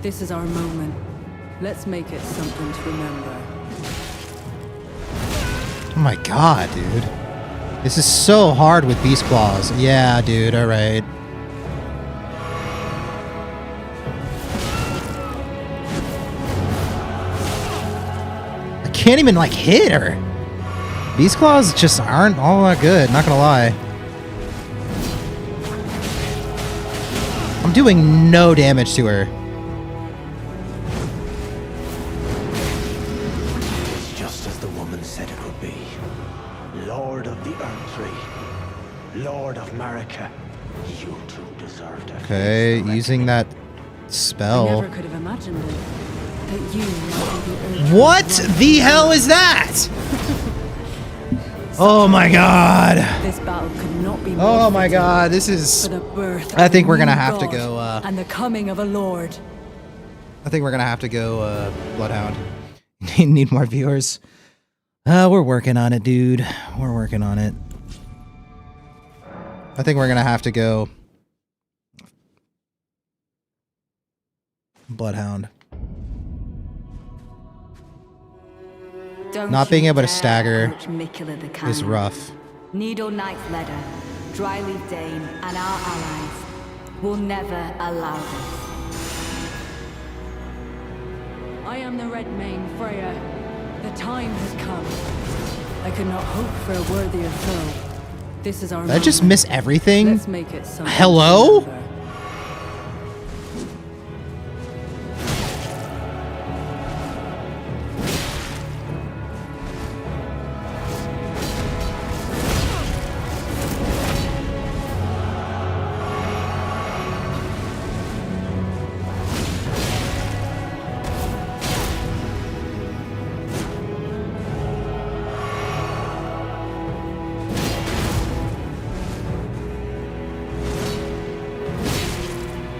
[SPEAKER 9] This is our moment. Let's make it something to remember.
[SPEAKER 6] Oh my god, dude. This is so hard with Beast Claws. Yeah, dude, alright. I can't even, like, hit her. Beast Claws just aren't all that good, not gonna lie. I'm doing no damage to her.
[SPEAKER 1] It's just as the woman said it would be. Lord of the Erdtree, Lord of Marika, you two deserved it.
[SPEAKER 6] Okay, using that
[SPEAKER 9] I
[SPEAKER 6] spell.
[SPEAKER 9] never could have imagined it. That you might be the Erdtree
[SPEAKER 6] What
[SPEAKER 9] right
[SPEAKER 6] the hell is that? Oh my god.
[SPEAKER 9] This battle could not be
[SPEAKER 6] Oh
[SPEAKER 9] more
[SPEAKER 6] my
[SPEAKER 9] fitting
[SPEAKER 6] god, this is...
[SPEAKER 9] for the birth
[SPEAKER 6] I
[SPEAKER 9] of
[SPEAKER 6] think
[SPEAKER 9] a
[SPEAKER 6] we're gonna
[SPEAKER 9] new
[SPEAKER 6] have to
[SPEAKER 9] god
[SPEAKER 6] go,
[SPEAKER 9] and the coming of a lord.
[SPEAKER 6] I think we're gonna have to go, Bloodhound. Need more viewers. We're working on it, dude. We're working on it. I think we're gonna have to go... Bloodhound.
[SPEAKER 8] Don't
[SPEAKER 6] Not being
[SPEAKER 8] you
[SPEAKER 6] able to
[SPEAKER 8] dare
[SPEAKER 6] stagger
[SPEAKER 8] approach Mikula the
[SPEAKER 6] is
[SPEAKER 8] Canny.
[SPEAKER 6] rough.
[SPEAKER 8] Needle Knight's Leader, Dryleaf Dane, and our allies will never allow this.
[SPEAKER 9] I am the Red Mane Freya. The time has come. I could not hope for a worthier foe. This is our
[SPEAKER 6] Did I just
[SPEAKER 9] moment.
[SPEAKER 6] miss everything?
[SPEAKER 9] Let's make it something.
[SPEAKER 6] Hello?
[SPEAKER 9] to remember.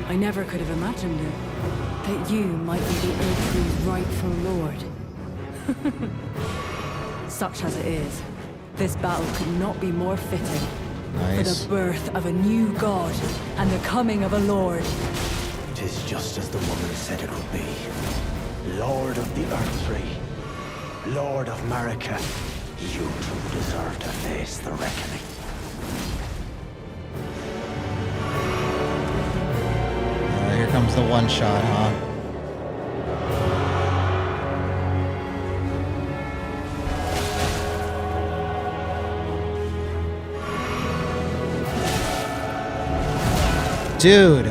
[SPEAKER 9] I never could have imagined it. That you might be the Erdtree's rightful lord. Such as it is, this battle could not be more fitting. For
[SPEAKER 6] Nice.
[SPEAKER 9] the birth of a new god and the coming of a lord.
[SPEAKER 1] Tis just as the woman said it would be. Lord of the Erdtree, Lord of Marika, you two deserve to face the reckoning.
[SPEAKER 6] Here comes the one shot, huh? Dude.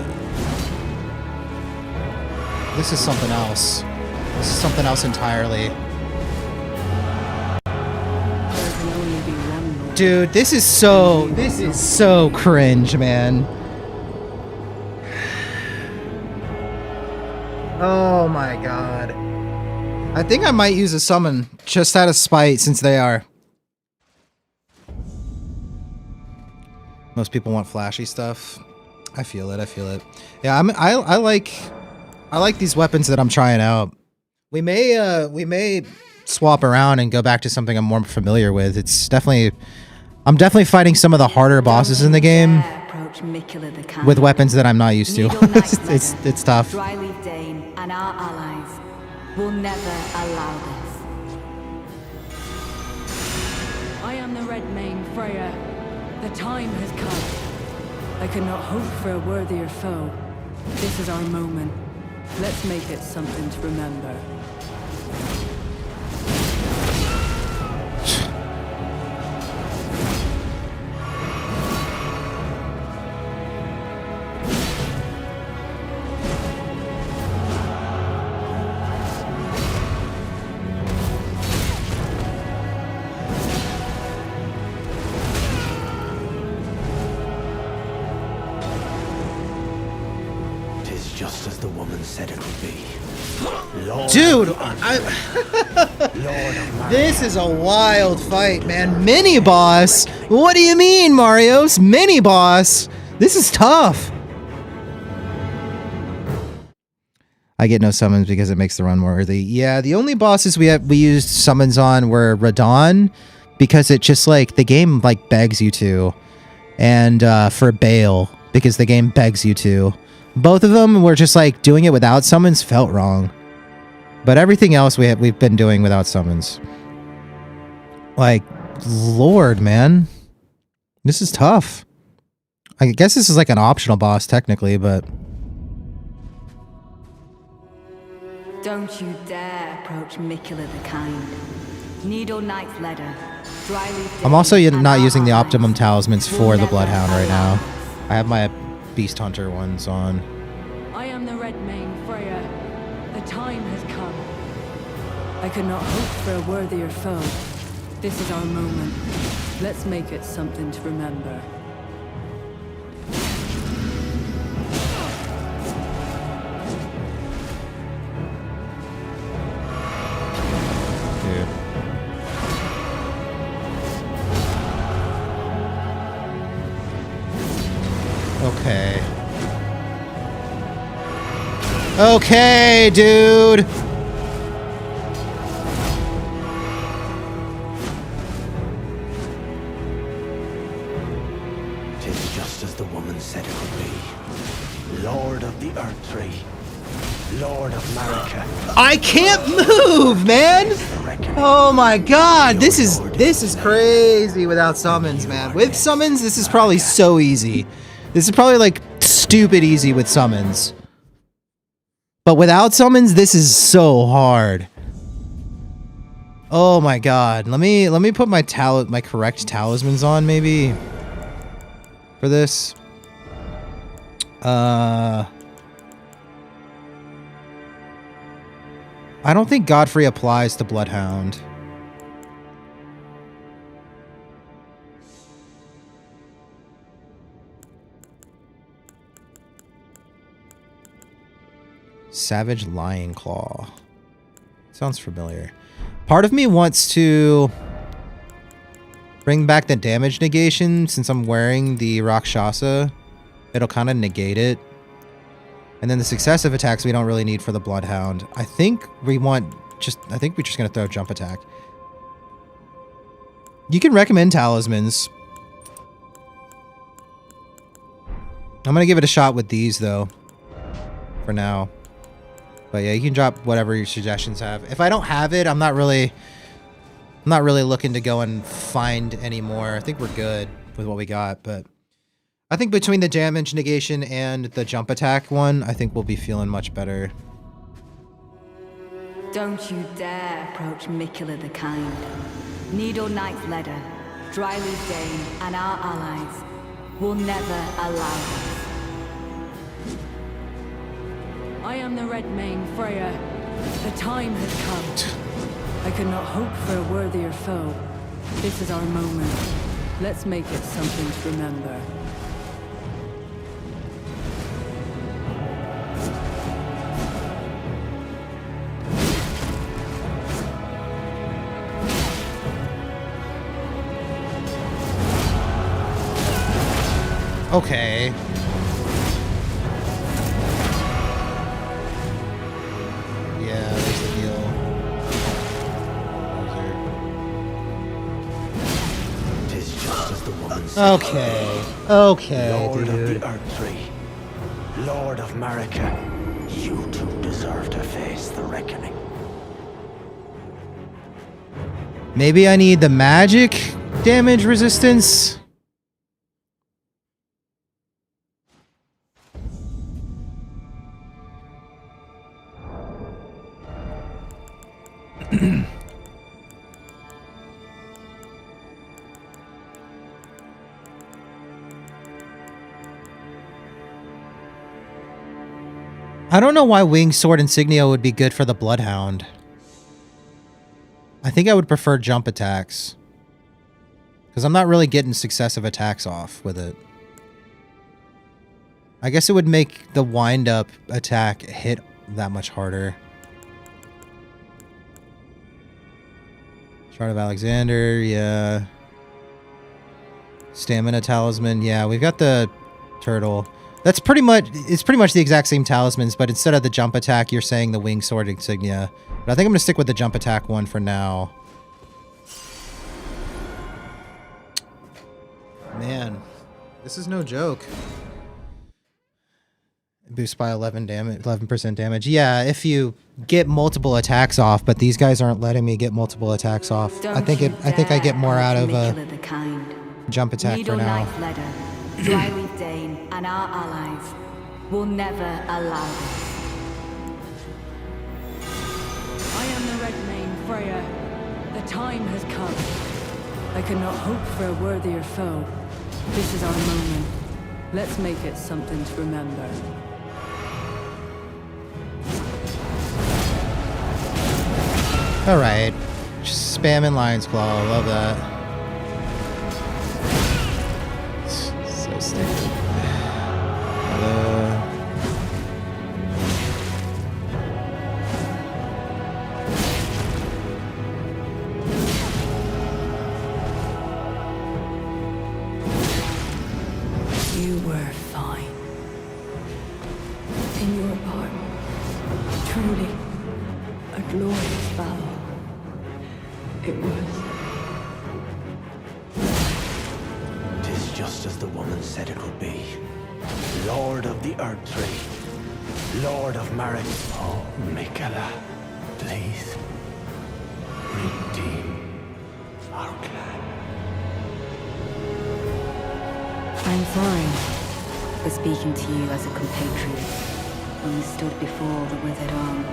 [SPEAKER 6] This is something else. This is something else entirely.
[SPEAKER 9] There can only be one lord.
[SPEAKER 6] Dude, this is so cringe, man. Oh my god. I think I might use a summon just out of spite since they are. Most people want flashy stuff. I feel it. I feel it. Yeah, I like these weapons that I'm trying out. We may swap around and go back to something I'm more familiar with. It's definitely I'm definitely fighting some of the harder bosses in the game
[SPEAKER 8] Approach Mikula the Canny.
[SPEAKER 6] with weapons that I'm not used to.
[SPEAKER 8] Needle Knight's
[SPEAKER 6] it's
[SPEAKER 8] Leader,
[SPEAKER 6] tough.
[SPEAKER 8] Dryleaf Dane, and our allies will never allow this.
[SPEAKER 9] I am the Red Mane Freya. The time has come. I could not hope for a worthier foe. This is our moment. Let's make it something to remember.
[SPEAKER 1] Tis just as the woman said it would be. Lord
[SPEAKER 6] Dude,
[SPEAKER 1] of the Erdtree, Lord of Marika.
[SPEAKER 6] This is a wild fight, man. Mini boss? What do you mean, Marios? Mini boss? This is tough. I get no summons because it makes the run more worthy. Yeah, the only bosses we used summons on were Radon, because it just like the game like begs you to, and for Bale because the game begs you to. Both of them were just like doing it without summons felt wrong, but everything else we've been doing without summons. Like, Lord, man, this is tough. I guess this is like an optional boss technically, but.
[SPEAKER 8] Don't you dare approach Mikula the Kind. Needle Knight's Ladder.
[SPEAKER 6] I'm also not using the optimum talismans for the Bloodhound right now. I have my Beast Hunter ones on.
[SPEAKER 9] I am the Red Mane Freya. The time has come. I could not hope for a worthier foe. This is our moment. Let's make it something to remember.
[SPEAKER 6] Okay. Okay, dude.
[SPEAKER 1] Tis just as the woman said it would be. Lord of the Erdtree. Lord of Marika.
[SPEAKER 6] I can't move, man. Oh my god, this is crazy without summons, man. With summons, this is probably so easy. This is probably like stupid easy with summons. But without summons, this is so hard. Oh my god. Let me put my correct talismans on maybe for this. I don't think Godfrey applies to Bloodhound. Savage Lion Claw. Sounds familiar. Part of me wants to bring back the damage negation since I'm wearing the Rakshasa. It'll kind of negate it. And then the successive attacks we don't really need for the Bloodhound. I think we're just gonna throw jump attack. You can recommend talismans. I'm gonna give it a shot with these though. For now. But yeah, you can drop whatever your suggestions have. If I don't have it, I'm not really looking to go and find any more. I think we're good with what we got, but I think between the damage negation and the jump attack one, I think we'll be feeling much better.
[SPEAKER 8] Don't you dare approach Mikula the Kind. Needle Knight's Ladder, Dryleaf Dane, and our allies will never allow us.
[SPEAKER 9] I am the Red Mane Freya. The time has come. I could not hope for a worthier foe. This is our moment. Let's make it something to remember.
[SPEAKER 6] Okay. Yeah, there's the deal.
[SPEAKER 1] Tis just as the woman said.
[SPEAKER 6] Okay. Okay,
[SPEAKER 1] Lord
[SPEAKER 6] dude.
[SPEAKER 1] of the Erdtree. Lord of Marika. You too deserve to face the reckoning.
[SPEAKER 6] Maybe I need the magic damage resistance? I don't know why Winged Sword Insignia would be good for the Bloodhound. I think I would prefer jump attacks. Because I'm not really getting successive attacks off with it. I guess it would make the wind-up attack hit that much harder. Shard of Alexander, yeah. Stamina Talisman, yeah, we've got the turtle. That's pretty much, it's pretty much the exact same talismans, but instead of the jump attack, you're saying the wing sword insignia. But I think I'm gonna stick with the jump attack one for now. Man, this is no joke. Boost by 11% damage. Yeah, if you get multiple attacks off, but these guys aren't letting me get multiple attacks off. I think I get more out of a jump attack for now.
[SPEAKER 8] Dryleaf Dane and our allies will never allow this.
[SPEAKER 9] I am the Red Mane Freya. The time has come. I could not hope for a worthier foe. This is our moment. Let's make it something to remember.
[SPEAKER 6] Alright. Just spamming Lion's Claw. Love that. So stupid.
[SPEAKER 9] You were fine. In your part, truly a glorious battle. It was.
[SPEAKER 1] Tis just as the woman said it would be. Lord of the Erdtree. Lord of Marek. Oh, Mikela, please. Redeem our clan.
[SPEAKER 8] I'm sorry for speaking to you as a compatriot when we stood before the withered arm.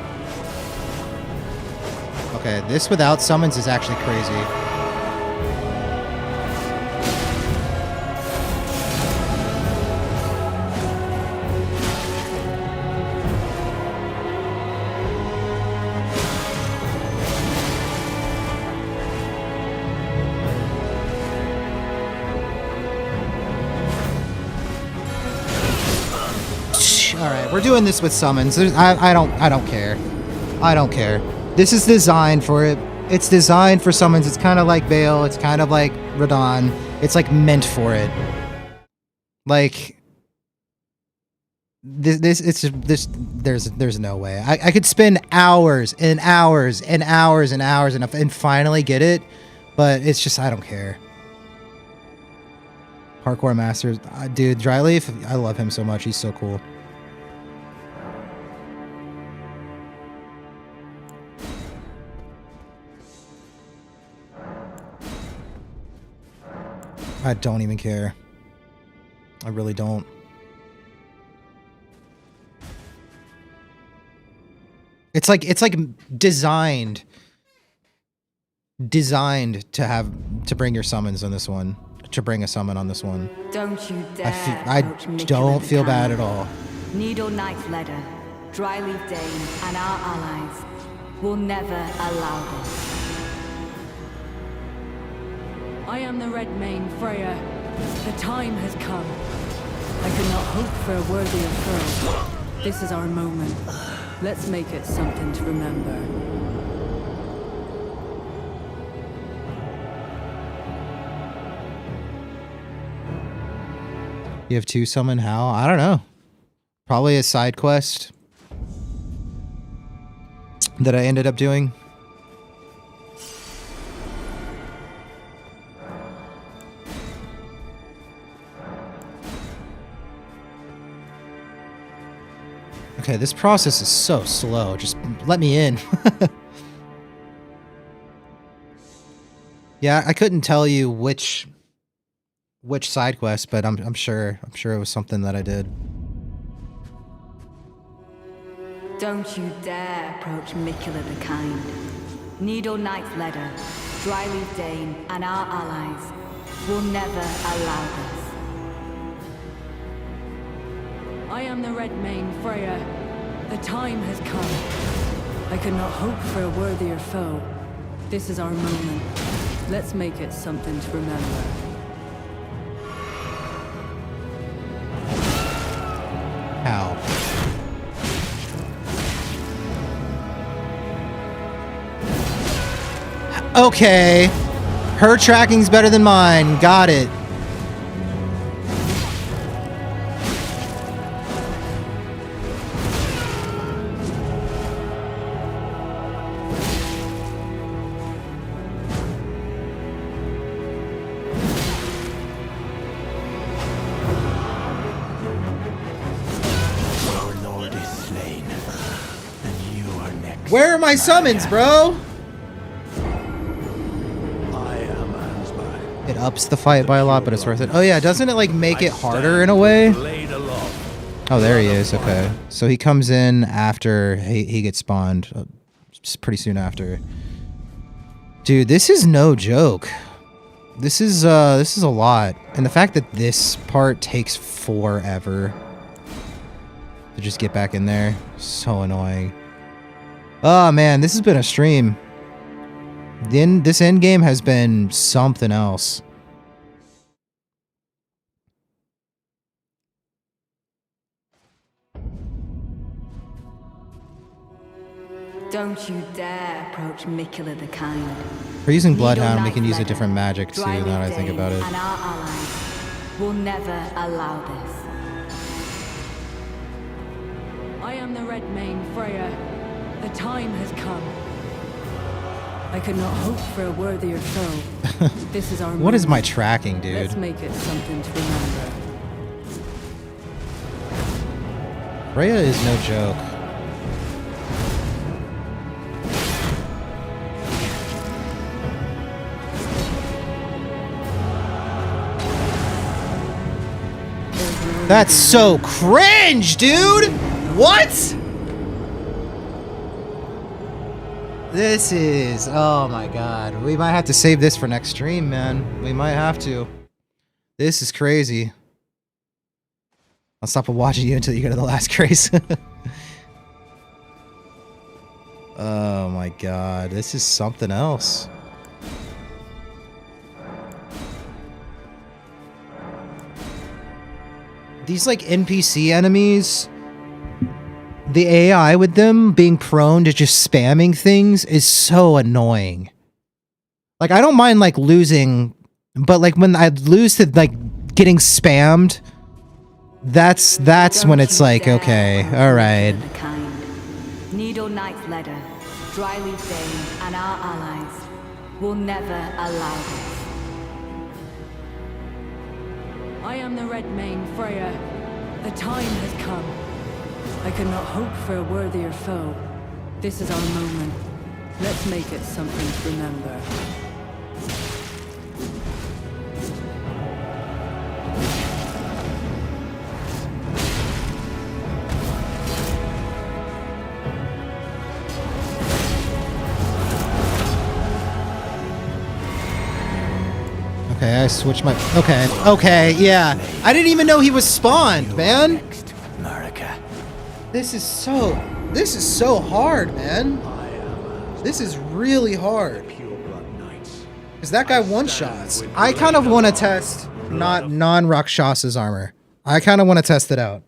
[SPEAKER 6] Okay, this without summons is actually crazy. Alright, we're doing this with summons. I don't care. I don't care. This is designed for it. It's designed for summons. It's kind of like Bale. It's kind of like Radon. It's like meant for it. Like there's no way. I could spend hours and hours and hours and hours and finally get it, but it's just I don't care. Parkour Masters, dude, Dryleaf, I love him so much. He's so cool. I don't even care. I really don't. It's like designed to bring your summons on this one. To bring a summon on this one.
[SPEAKER 8] Don't you dare.
[SPEAKER 6] I don't feel bad at all.
[SPEAKER 8] Needle Knight Ledder, Dryleaf Dane, and our allies will never allow this.
[SPEAKER 9] I am the Red Mane Freya. The time has come. I could not hope for a worthier foe. This is our moment. Let's make it something to remember.
[SPEAKER 6] You have two summon how? I don't know. Probably a side quest that I ended up doing. Okay, this process is so slow. Just let me in. Yeah, I couldn't tell you which side quest, but I'm sure it was something that I did.
[SPEAKER 8] Don't you dare approach Mikula the Kind. Needle Knight Ledder, Dryleaf Dane, and our allies will never allow this.
[SPEAKER 9] I am the Red Mane Freya. The time has come. I could not hope for a worthier foe. This is our moment. Let's make it something to remember.
[SPEAKER 6] How? Okay. Her tracking's better than mine. Got it. Where are my summons, bro?
[SPEAKER 1] I am Ansbach.
[SPEAKER 6] It ups the fight by a lot, but it's worth it. Oh yeah, doesn't it like make it harder in a way?
[SPEAKER 1] Laid aloft.
[SPEAKER 6] Oh, there he is. Okay, so he comes in after he gets spawned, just pretty soon after. Dude, this is no joke. This is a lot, and the fact that this part takes forever to just get back in there, so annoying. Oh man, this has been a stream. This end game has been something else.
[SPEAKER 8] Don't you dare approach Mikula the Kind.
[SPEAKER 6] For using
[SPEAKER 8] Needle
[SPEAKER 6] Bloodhound, we
[SPEAKER 8] Knight
[SPEAKER 6] can use a
[SPEAKER 8] Leather,
[SPEAKER 6] different magic too,
[SPEAKER 8] Dryleaf
[SPEAKER 6] now that I think
[SPEAKER 8] Dane,
[SPEAKER 6] about it.
[SPEAKER 8] And our allies will never allow this.
[SPEAKER 9] I am the Red Mane Freya. The time has come. I could not hope for a worthier foe. This is our
[SPEAKER 6] What is my
[SPEAKER 9] moment.
[SPEAKER 6] tracking, dude?
[SPEAKER 9] Let's make it something to remember.
[SPEAKER 6] Freya is no joke. That's so cringe, dude! What? This is... Oh my god. We might have to save this for next stream, man. We might have to. This is crazy. I'll stop watching you until you go to the last grace. Oh my god. This is something else. These like NPC enemies, the AI with them being prone to just spamming things is so annoying. Like I don't mind like losing, but like when I lose to like getting spammed, that's when it's like, okay, all right.
[SPEAKER 8] The Kind. Needle Knight's Leather, Dryleaf Dane, and our allies will never allow this.
[SPEAKER 9] I am the Red Mane Freya. The time has come. I could not hope for a worthier foe. This is our moment. Let's make it something to remember.
[SPEAKER 6] Okay, I switched my... Okay, yeah. I didn't even know he was spawned, man.
[SPEAKER 1] Next, America.
[SPEAKER 6] This is so hard, man. This is really hard.
[SPEAKER 1] Pureblood knights.
[SPEAKER 6] Because that guy one-shots. I kind of want to test not non-Rakshasa's armor. I kind of want to test it out.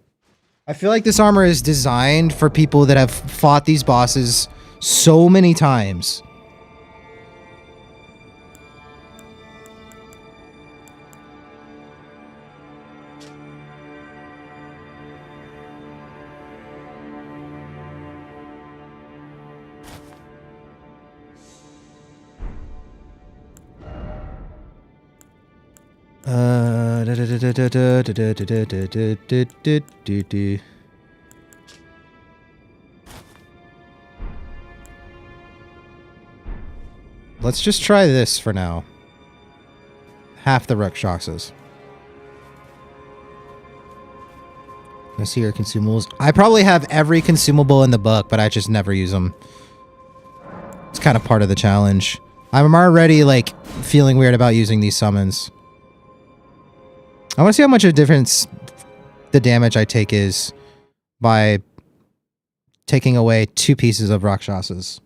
[SPEAKER 6] I feel like this armor is designed for people that have fought these bosses so many times. Let's just try this for now. Half the Rakshasas. Let's see your consumables. I probably have every consumable in the book, but I just never use them. It's kind of part of the challenge. I'm already, like, feeling weird about using these summons. I want to see how much of a difference the damage I take is by taking away 2 pieces of Rakshasas.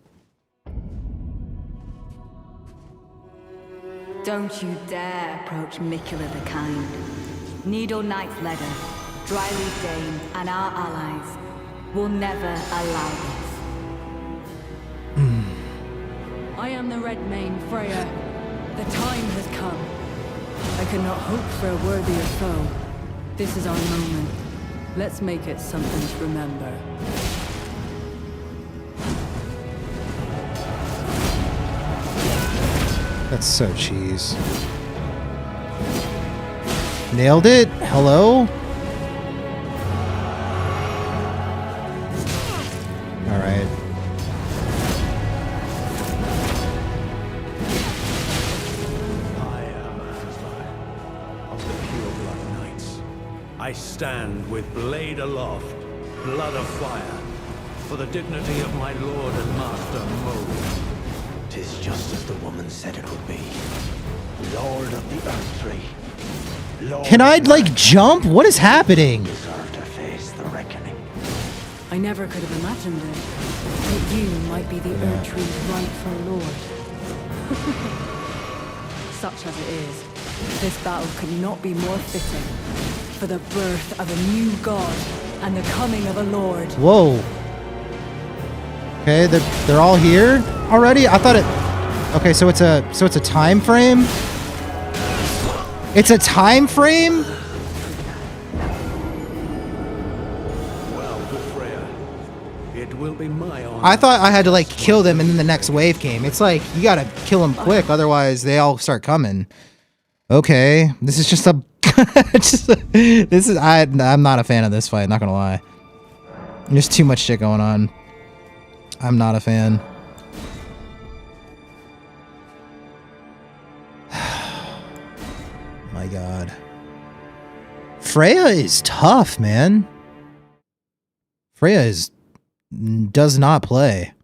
[SPEAKER 8] Don't you dare approach Mikula the Kind. Needle Knight's Leather, Dryleaf Dane, and our allies will never allow this.
[SPEAKER 9] I am the Red Mane Freya. The time has come. I could not hope for a worthier foe. This is our moment. Let's make it something to remember.
[SPEAKER 6] That's so cheese. Nailed it? Hello? Alright.
[SPEAKER 1] I stand with blade aloft, blood of fire, for the dignity of my lord and master Mo. 'Tis just as the woman said it would be. Lord of the Erdtree. Lord
[SPEAKER 6] Can I,
[SPEAKER 1] of
[SPEAKER 6] like,
[SPEAKER 1] America,
[SPEAKER 6] jump? What is happening?
[SPEAKER 1] deserve to face the reckoning.
[SPEAKER 9] I never could have imagined it. That you might be the Erdtree's rightful lord. Such as it is, this battle could not be more fitting. For the birth of a new god and the coming of a lord.
[SPEAKER 6] Whoa. Okay, they're all here already? I thought it... Okay, so it's a time frame? It's a time frame?
[SPEAKER 1] Well, good Freya. It will be my honor.
[SPEAKER 6] I thought I had to, like, kill them and then the next wave came. It's like, you gotta kill them quick, otherwise they all start coming. Okay, this is just a... I'm not a fan of this fight, not gonna lie. There's too much shit going on. I'm not a fan. My god. Freya is tough, man. Freya does not play.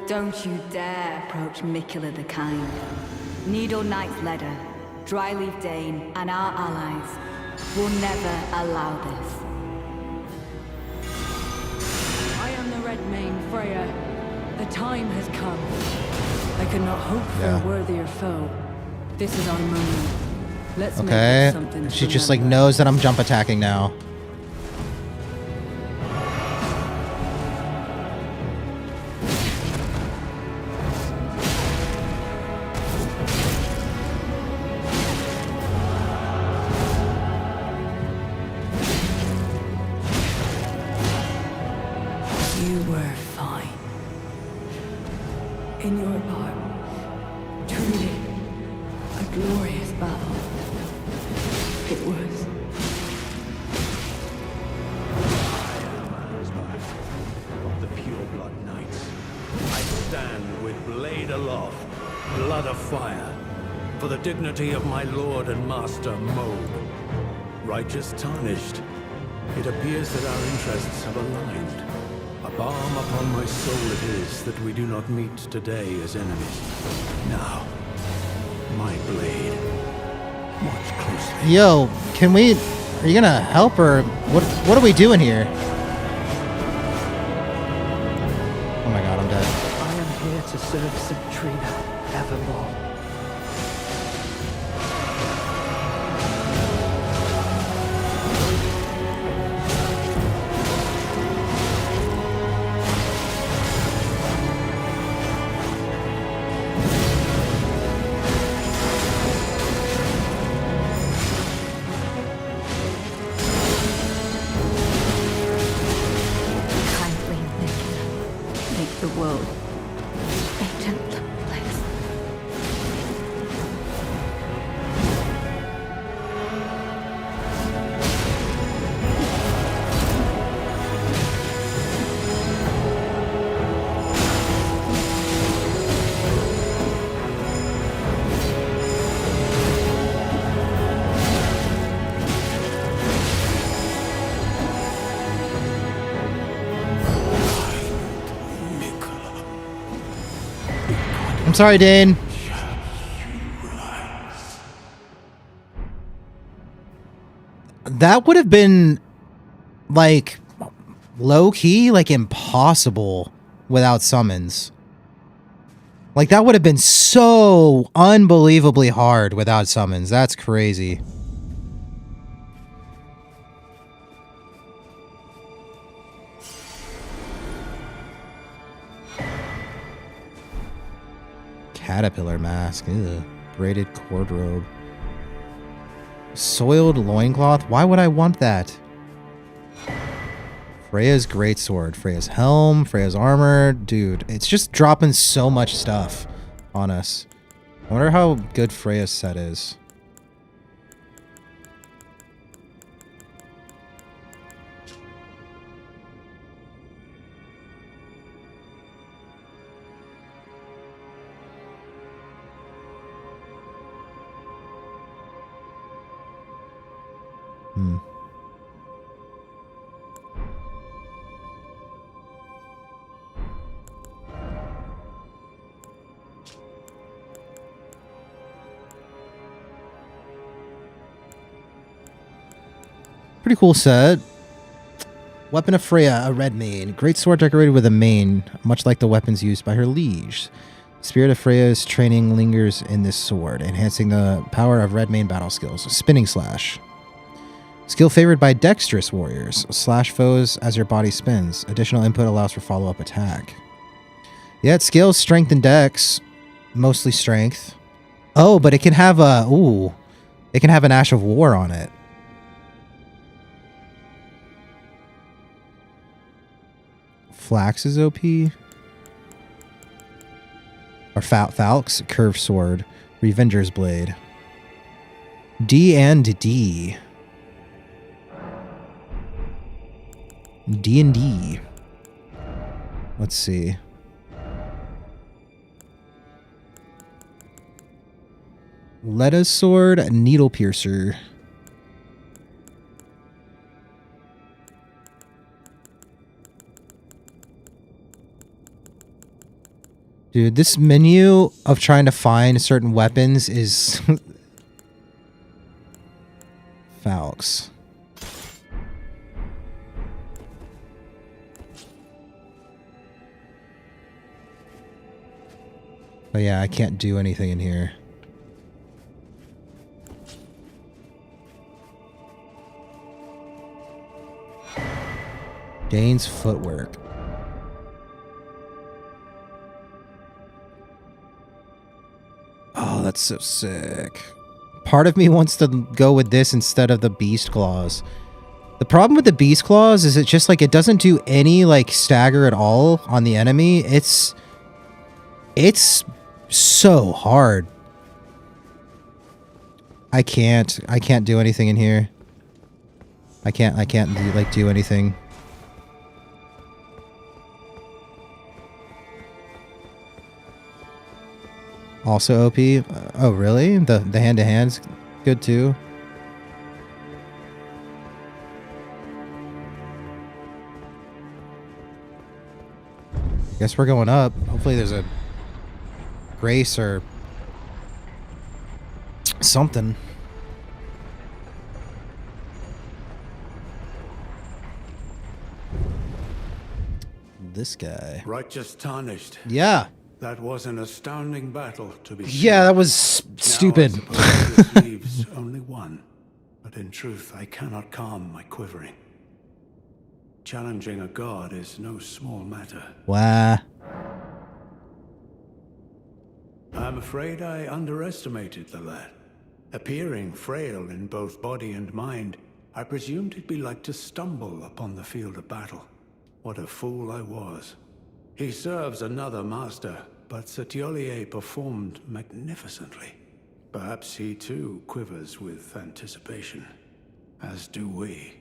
[SPEAKER 8] Don't you dare approach Mikula the Kind. Needle Knight's Leader, Dryleaf Dane, and our allies will never allow this.
[SPEAKER 9] I am the Red Mane, Freya. The time has come. I could not hope for a worthier foe. This is our moment. Let's make
[SPEAKER 6] Okay,
[SPEAKER 9] it something
[SPEAKER 6] she
[SPEAKER 9] to
[SPEAKER 6] just like
[SPEAKER 9] remember.
[SPEAKER 6] knows that I'm jump attacking now.
[SPEAKER 9] You were fine. In your part, truly a glorious battle. It was.
[SPEAKER 1] Of the pure-blood knights. I stand with blade aloft, blood of fire, for the dignity of my lord and master Moog. Righteous tarnished, it appears that our interests have aligned. A balm upon my soul it is that we do not meet today as enemies. Now, my blade, watch closely.
[SPEAKER 6] Yo, can we... Are you gonna help or... What are we doing here? Oh my god, I'm dead.
[SPEAKER 1] I am here to serve Citrina evermore.
[SPEAKER 8] Kindly, Mikula, make the world a gentler place.
[SPEAKER 6] I'm sorry, Dane. That would have been, like, low-key, like, impossible without summons. Like, that would have been so unbelievably hard without summons. That's crazy. Caterpillar mask. Ew. Braided cord robe. Soiled loincloth? Why would I want that? Freya's greatsword. Freya's helm. Freya's armor. Dude, it's just dropping so much stuff on us. I wonder how good Freya's set is. Pretty cool set. Weapon of Freya, a red mane. Great sword decorated with a mane, much like the weapons used by her liege. Spirit of Freya's training lingers in this sword, enhancing the power of red mane battle skills. Spinning Slash. Skill favored by dexterous warriors. Slash foes as your body spins. Additional input allows for follow-up attack. Yeah, it scales strength and dex. Mostly strength. Oh, but it can have a... Ooh. It can have an Ash of War on it. Flax is OP. Or Falx, Curved Sword. Revenger's Blade. D and D. D&D. Let's see. Letta's Sword, Needle Piercer. Dude, this menu of trying to find certain weapons is... Falx. But yeah, I can't do anything in here. Dane's Footwork. Oh, that's so sick. Part of me wants to go with this instead of the Beast Claws. The problem with the Beast Claws is it just like it doesn't do any like stagger at all on the enemy. It's so hard. I can't do anything in here. I can't do anything. Also OP. Oh really? The hand to hand's good too. Guess we're going up. Hopefully there's a grace or something. This guy.
[SPEAKER 1] Righteous Tarnished.
[SPEAKER 6] Yeah.
[SPEAKER 1] That was an astounding battle, to be sure.
[SPEAKER 6] Yeah, that was stupid.
[SPEAKER 1] Now, I suppose this leaves only one. But in truth, I cannot calm my quivering. Challenging a god is no small matter.
[SPEAKER 6] Wow.
[SPEAKER 1] I'm afraid I underestimated the lad. Appearing frail in both body and mind, I presumed he'd be like to stumble upon the field of battle. What a fool I was. He serves another master, but Satyolier performed magnificently. Perhaps he too quivers with anticipation, as do we.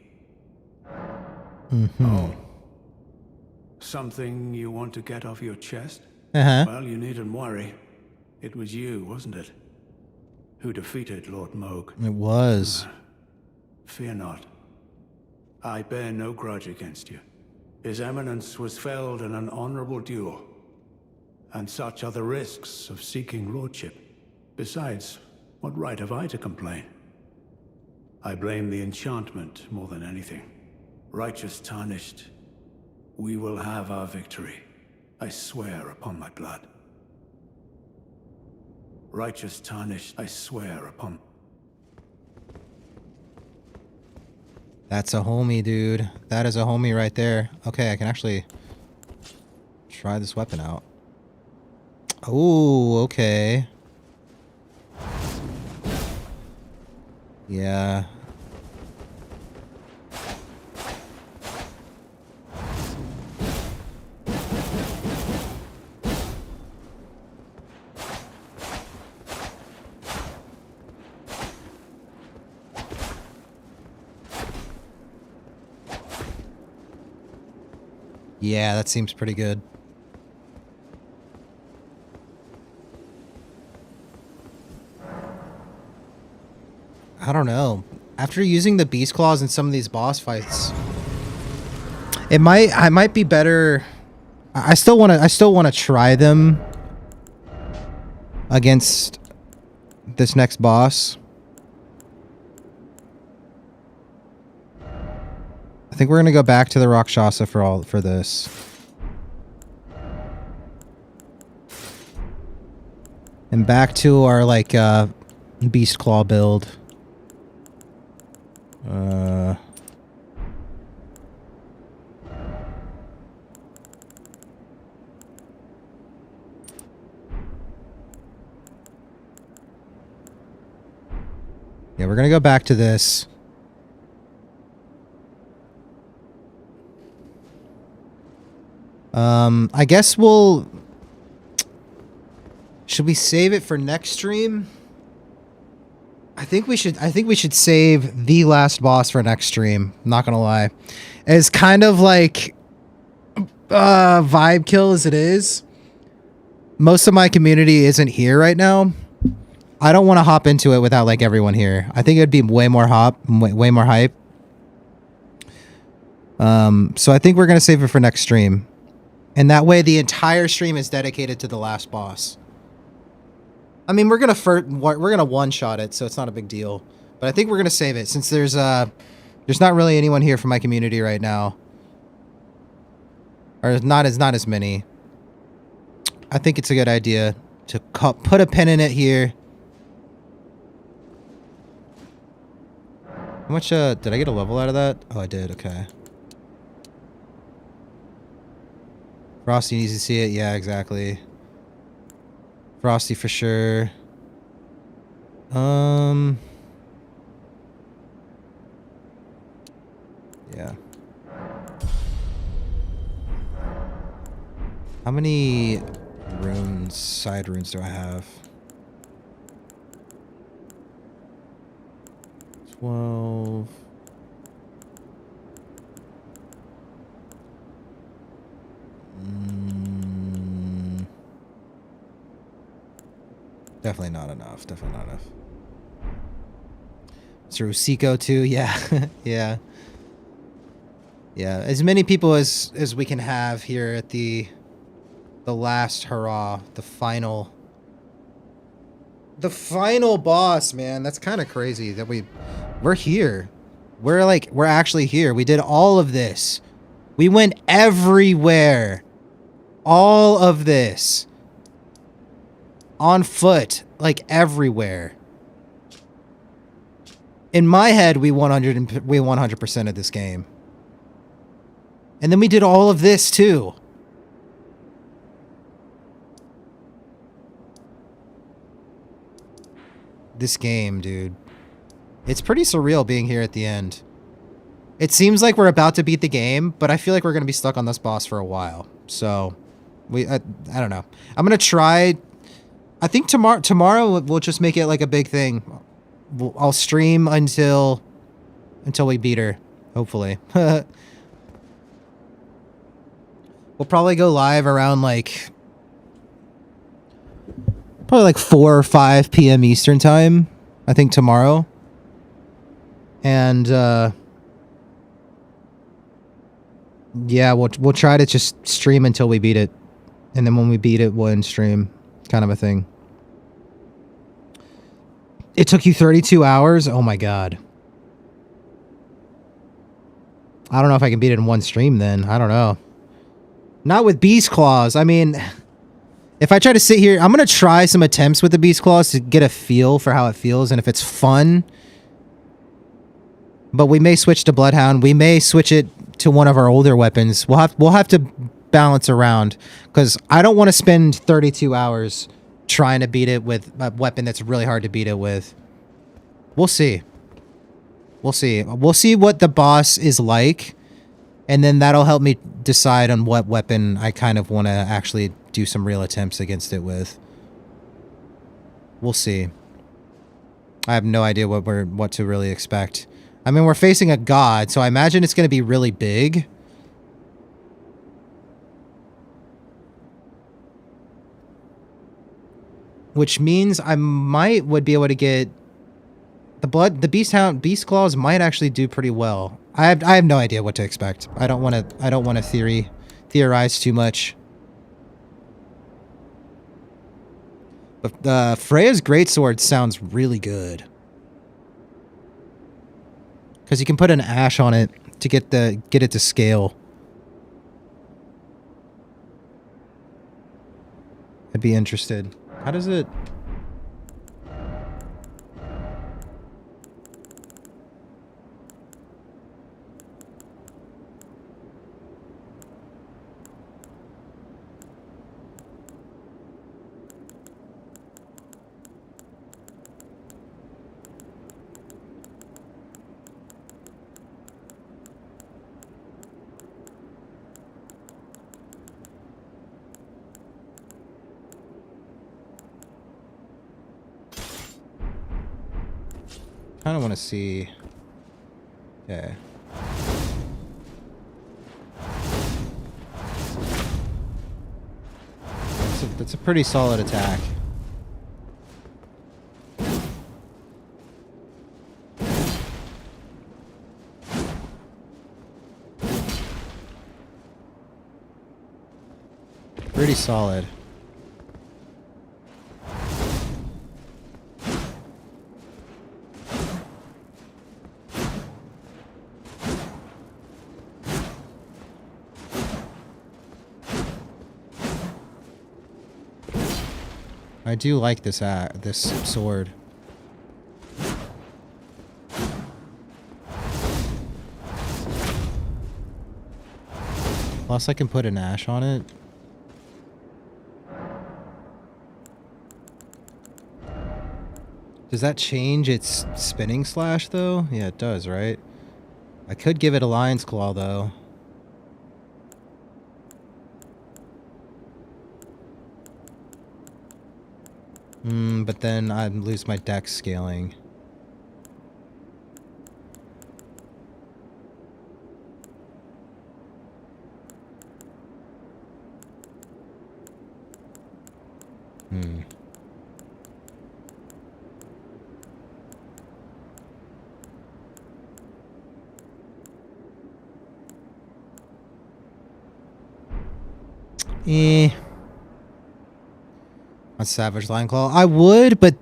[SPEAKER 1] Oh. Something you want to get off your chest? Well, you needn't worry. It was you, wasn't it? Who defeated Lord Moog.
[SPEAKER 6] It was.
[SPEAKER 1] Fear not. I bear no grudge against you. His Eminence was felled in an honorable duel. And such are the risks of seeking lordship. Besides, what right have I to complain? I blame the enchantment more than anything. Righteous Tarnished, we will have our victory. I swear upon my blood. Righteous Tarnished, I swear upon...
[SPEAKER 6] That's a homie, dude. That is a homie right there. Okay, I can actually try this weapon out. Oh, okay. Yeah. Yeah, that seems pretty good. I don't know. After using the beast claws in some of these boss fights, I might be better. I still want to try them against this next boss. I think we're gonna go back to the Rakshasa for this. And back to our like beast claw build. Yeah, we're gonna go back to this. I guess we'll... Should we save it for next stream? I think we should save the last boss for next stream. Not gonna lie. It's kind of like vibe kill as it is. Most of my community isn't here right now. I don't want to hop into it without like everyone here. I think it'd be way more hype. So I think we're gonna save it for next stream. And that way the entire stream is dedicated to the last boss. I mean, we're gonna one-shot it, so it's not a big deal. But I think we're gonna save it since there's not really anyone here from my community right now. Or not as many. I think it's a good idea to put a pin in it here. How much did I get a level out of that? Oh, I did. Okay. Frosty needs to see it. Yeah, exactly. Frosty for sure. Yeah. How many runes, side runes do I have? 12. Definitely not enough. Definitely not enough. Through Seiko too. Yeah. Yeah. Yeah. As many people as we can have here at the last hurrah, the final boss, man. That's kind of crazy that we're here. We're actually here. We did all of this. We went everywhere. All of this. On foot, like everywhere. In my head, we 100% of this game. And then we did all of this too. This game, dude. It's pretty surreal being here at the end. It seems like we're about to beat the game, but I feel like we're going to be stuck on this boss for a while. So, I don't know. I'm going to try... I think tomorrow we'll just make it like a big thing. I'll stream until we beat her, hopefully. We'll probably go live around like 4 or 5 p.m. Eastern time, I think tomorrow. And yeah, we'll try to just stream until we beat it. And then when we beat it, we'll end stream, kind of a thing. It took you 32 hours? Oh my god. I don't know if I can beat it in one stream then. I don't know. Not with Beast Claws. I mean, if I try to sit here... I'm going to try some attempts with the Beast Claws to get a feel for how it feels and if it's fun. But we may switch to Bloodhound. We may switch it to one of our older weapons. We'll have to balance around. Because I don't want to spend 32 hours... trying to beat it with a weapon that's really hard to beat it with. We'll see. We'll see. We'll see what the boss is like. And then that'll help me decide on what weapon I kind of want to actually do some real attempts against it with. We'll see. I have no idea what to really expect. I mean, we're facing a god, so I imagine it's going to be really big. Which means I would be able to get the beast claws might actually do pretty well. I have no idea what to expect. I don't want to theorize too much. But Freya's greatsword sounds really good. Because you can put an ash on it to get it to scale. I'd be interested. How does it... I kind of want to see. Okay. That's a pretty solid attack. Pretty solid. I do like this sword. Plus I can put an ash on it. Does that change its spinning slash though? Yeah, it does, right? I could give it a lion's claw though. But then I'd lose my dex scaling. On Savage Lion Claw, I would, but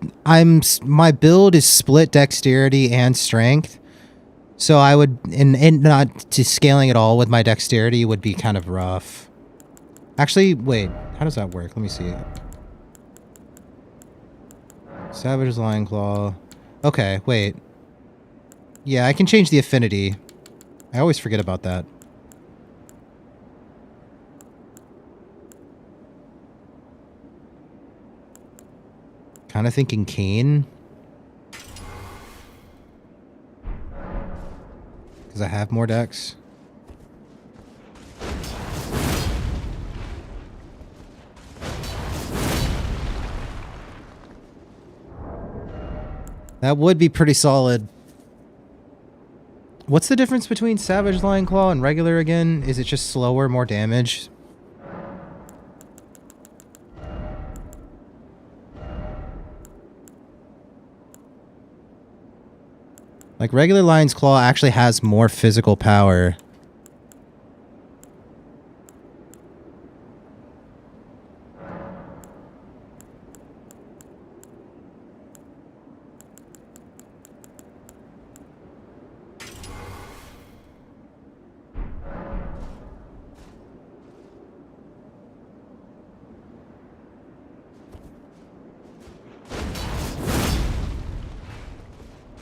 [SPEAKER 6] my build is split dexterity and strength, so I would and not to scaling at all with my dexterity would be kind of rough. Actually, wait, how does that work? Let me see it. Savage Lion Claw. Okay, wait. Yeah, I can change the affinity. I always forget about that. Kind of thinking Kane. Because I have more decks. That would be pretty solid. What's the difference between Savage Lion Claw and regular again? Is it just slower, more damage? Like, regular Lion's Claw actually has more physical power.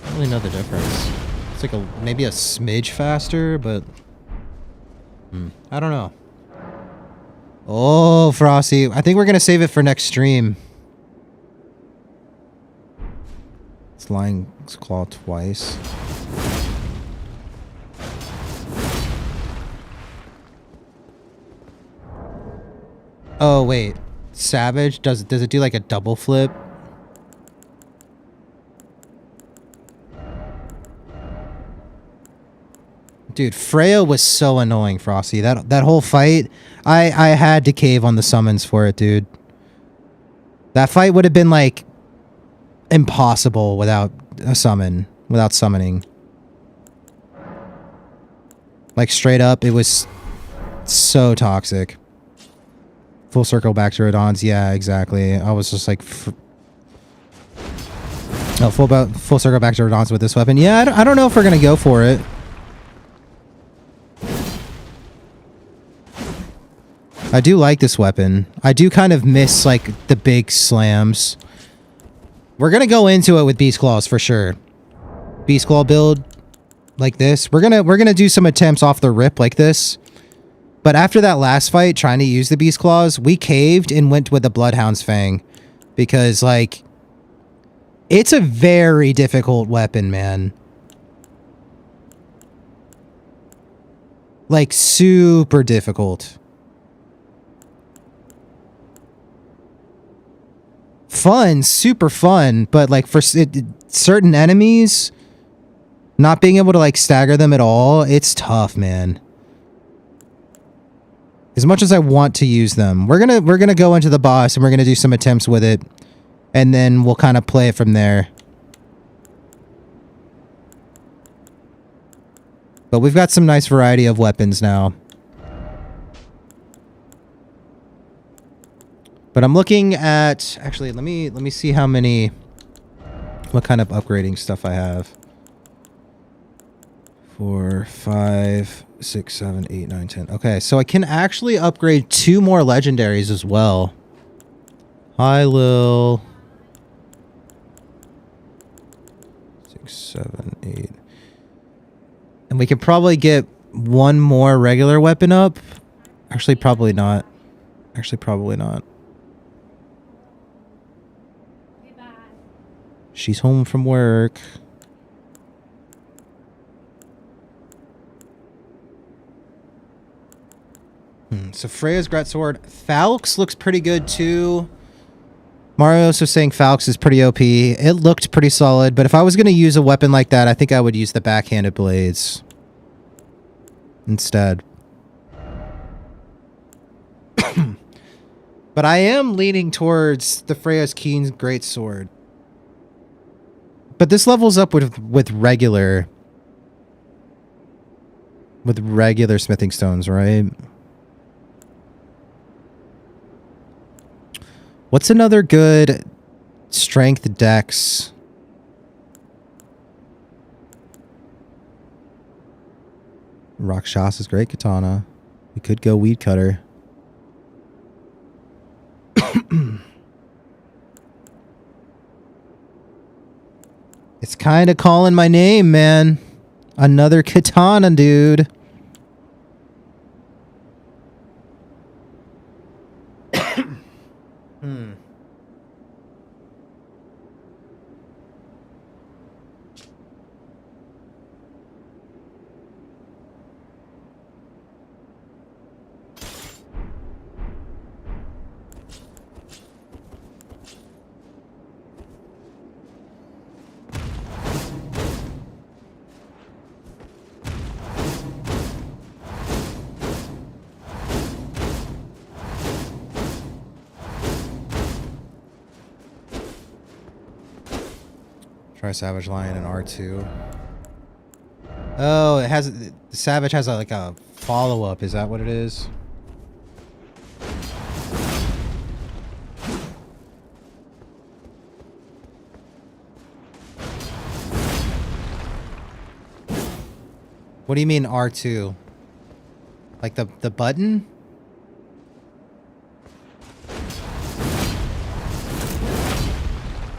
[SPEAKER 6] I don't really know the difference. It's like maybe a smidge faster, but I don't know. Oh, Frosty. I think we're going to save it for next stream. It's Lion's Claw twice. Oh, wait. Savage? Does it do like a double flip? Dude, Freya was so annoying, Frosty. That whole fight, I had to cave on the summons for it, dude. That fight would have been like impossible without a summon, without summoning. Like, straight up, it was so toxic. Full circle back to Radon's. Yeah, exactly. I was just like... No, full circle back to Radon's with this weapon. Yeah, I don't know if we're going to go for it. I do like this weapon. I do kind of miss, like, the big slams. We're going to go into it with Beast Claws for sure. Beast Claw build like this. We're gonna do some attempts off the rip like this. But after that last fight, trying to use the Beast Claws, we caved and went with the Bloodhound's Fang. Because, like, it's a very difficult weapon, man. Like, super difficult. Fun, super fun, but, like, for certain enemies, not being able to, like, stagger them at all, it's tough, man. As much as I want to use them, we're gonna go into the boss and we're gonna do some attempts with it, and then we'll kind of play it from there. But we've got some nice variety of weapons now. But I'm looking at... Actually, let me see how many... What kind of upgrading stuff I have. 4, 5, 6, 7, 8, 9, 10. Okay, so I can actually upgrade 2 more legendaries as well. Hi, Lil. 6, 7, 8. And we could probably get 1 more regular weapon up. Actually, probably not. Actually, probably not. She's home from work. So Freya's Greatsword. Falx looks pretty good too. Mario also saying Falx is pretty OP. It looked pretty solid, but if I was going to use a weapon like that, I think I would use the backhanded blades instead. But I am leaning towards the Freya's Keen's Greatsword. But this levels up with regular smithing stones, right? What's another good strength dex? Rakshasa's great katana. We could go weed cutter. It's kind of calling my name, man. Another katana, dude. Try Savage Lion and R2. Oh, it has... The Savage has like a follow-up. Is that what it is? What do you mean R2? Like the button?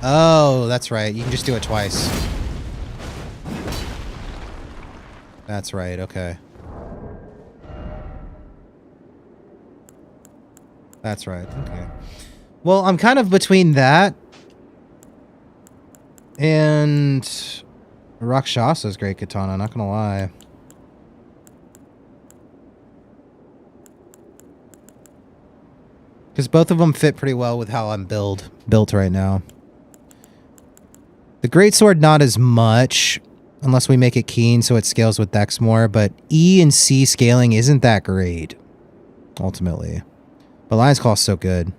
[SPEAKER 6] Oh, that's right. You can just do it twice. That's right. Okay. That's right. Okay. Well, I'm kind of between that and Rakshasa's great katana, not gonna lie. Because both of them fit pretty well with how I'm built right now. The Greatsword, not as much, unless we make it keen so it scales with Dex more, but E and C scaling isn't that great, ultimately. But Lion's Claw is so good.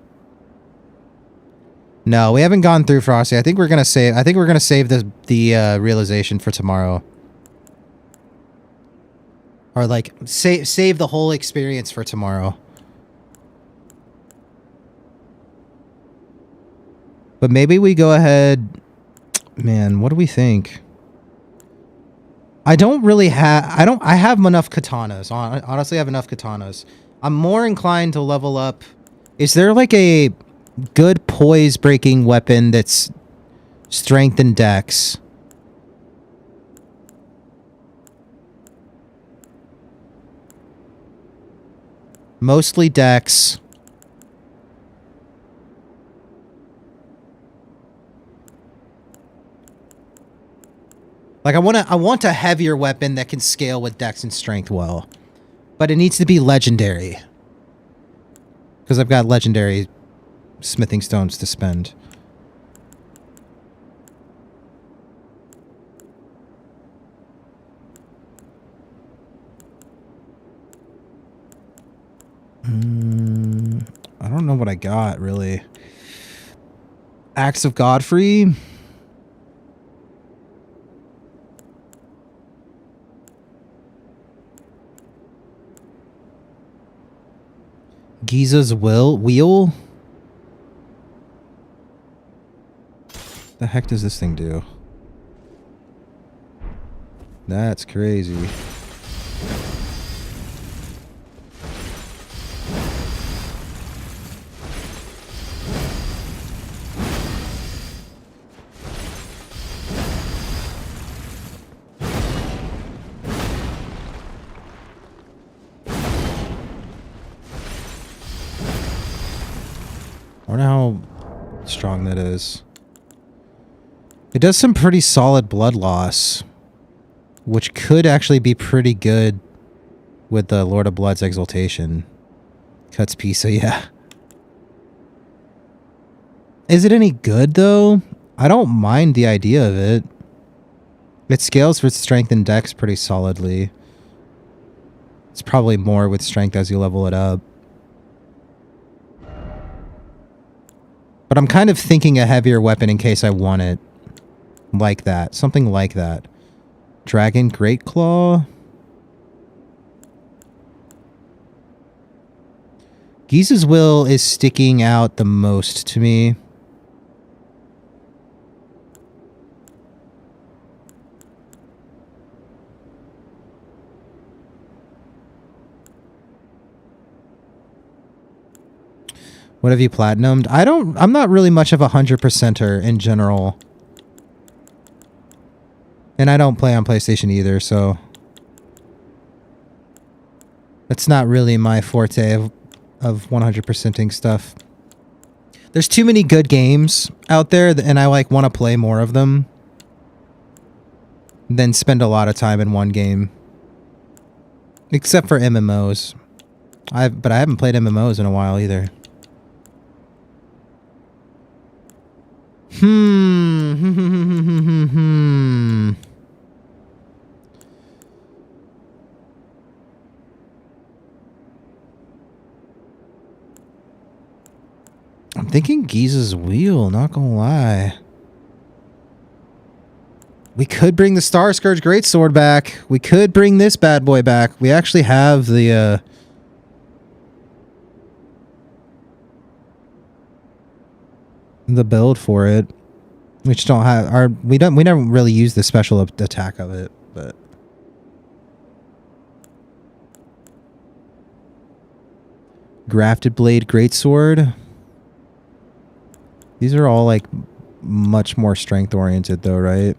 [SPEAKER 6] No, we haven't gone through Frosty. I think we're gonna save. I think we're gonna save the realization for tomorrow, or like save the whole experience for tomorrow. But maybe we go ahead. Man, what do we think? I don't really have. I have enough katanas. Honestly, I have enough katanas. I'm more inclined to level up. Is there like a good poise breaking weapon that's strength and dex? Mostly dex. Like I want a heavier weapon that can scale with dex and strength well. But it needs to be legendary. Because I've got legendary smithing stones to spend. I don't know what I got, really. Axe of Godfrey. Giza's wheel? The heck does this thing do? That's crazy. I wonder how strong that is. It does some pretty solid blood loss, which could actually be pretty good with the Lord of Blood's Exaltation. Cuts Pisa, yeah. Is it any good, though? I don't mind the idea of it. It scales with strength and dex pretty solidly. It's probably more with strength as you level it up. But I'm kind of thinking a heavier weapon in case I want it. Like that. Something like that. Dragon Great Claw. Giza's Will is sticking out the most to me. What have you platinumed? I'm not really much of a 100%er in general. And I don't play on PlayStation either, so that's not really my forte of 100%ing stuff. There's too many good games out there, and I like want to play more of them than spend a lot of time in one game. Except for MMOs. But I haven't played MMOs in a while either. I'm thinking Giza's Wheel, not gonna lie. We could bring the Star Scourge Greatsword back. We could bring this bad boy back. We actually have the build for it. We just don't have we never really use the special attack of it, but Grafted Blade Greatsword. These are all like much more strength oriented though, right?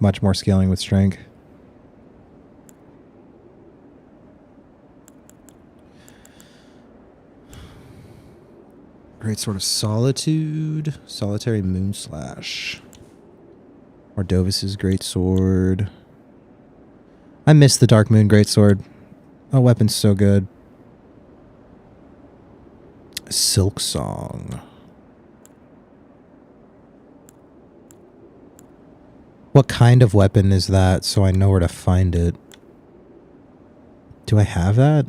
[SPEAKER 6] Much more scaling with strength. Great Sword of Solitude. Solitary Moonslash. Ordovis's Great Sword. I miss the Dark Moon Great Sword. Oh, weapon's so good. Silk Song. What kind of weapon is that so I know where to find it? Do I have that?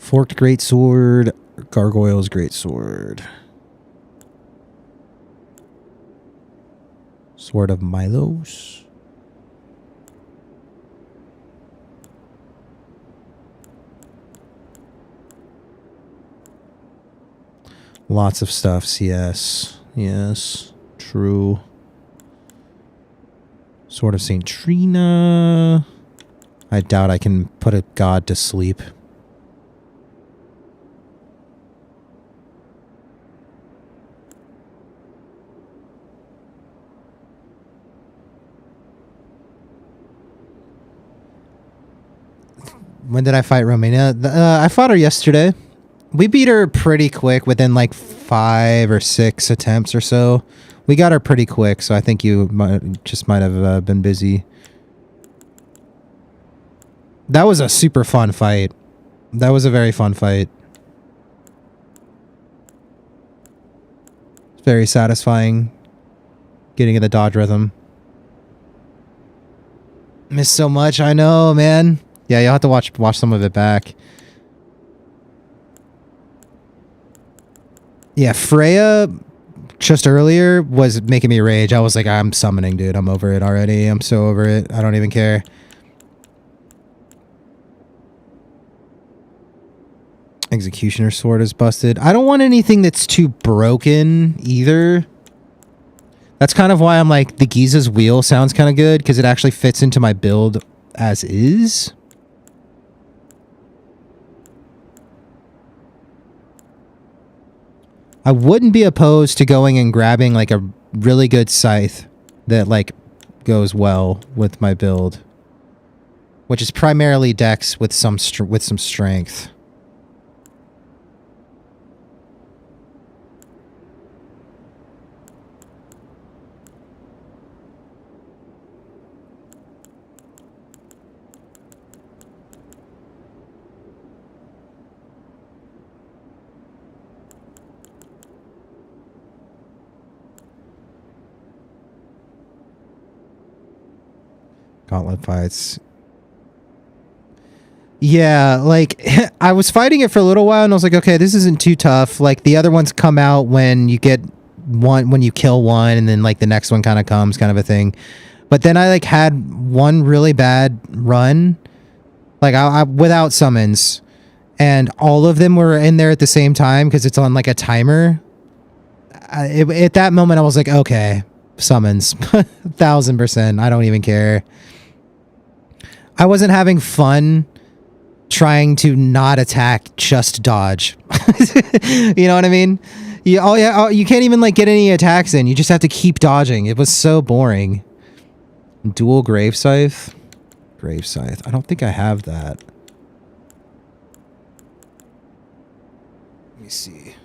[SPEAKER 6] Forked greatsword, gargoyle's greatsword. Sword of Milos. Lots of stuffs, yes. Yes. True. Sword of Saint Trina. I doubt I can put a god to sleep. When did I fight Romania? I fought her yesterday. We beat her pretty quick within like 5 or 6 attempts or so. We got her pretty quick, so I think you might have been busy. That was a super fun fight. That was a very fun fight. It's very satisfying getting in the dodge rhythm. Missed so much, I know, man. Yeah, you'll have to watch some of it back. Yeah, Freya just earlier was making me rage. I was like, I'm summoning, dude. I'm over it already. I'm so over it. I don't even care. Executioner sword is busted. I don't want anything that's too broken either. That's kind of why I'm like, the Giza's wheel sounds kind of good because it actually fits into my build as is. I wouldn't be opposed to going and grabbing like a really good scythe that like goes well with my build, which is primarily dex with some strength. Gauntlet fights. Yeah, like, I was fighting it for a little while, and I was like, okay, this isn't too tough. Like, the other ones come out when you get one, when you kill one, and then, like, the next one kind of comes, kind of a thing. But then I, like, had one really bad run, like, I without summons, and all of them were in there at the same time, because it's on, like, a timer. At that moment, I was like, okay, summons. 1000%. I don't even care. I wasn't having fun trying to not attack, just dodge. You know what I mean? You can't even like get any attacks in. You just have to keep dodging. It was so boring. Dual Grave Scythe. Grave Scythe. I don't think I have that. Let me see.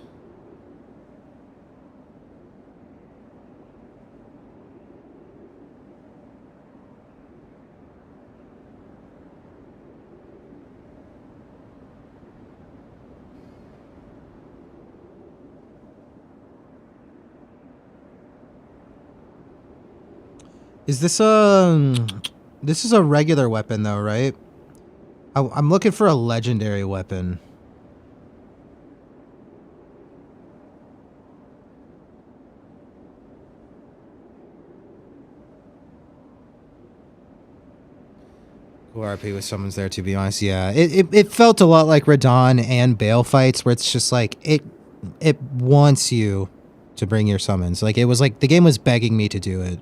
[SPEAKER 6] Is this this is a regular weapon though, right? I'm looking for a legendary weapon. RP with someone's there, to be honest. Yeah, it felt a lot like Radon and Bale fights, where it's just like it wants you to bring your summons. Like, it was like the game was begging me to do it.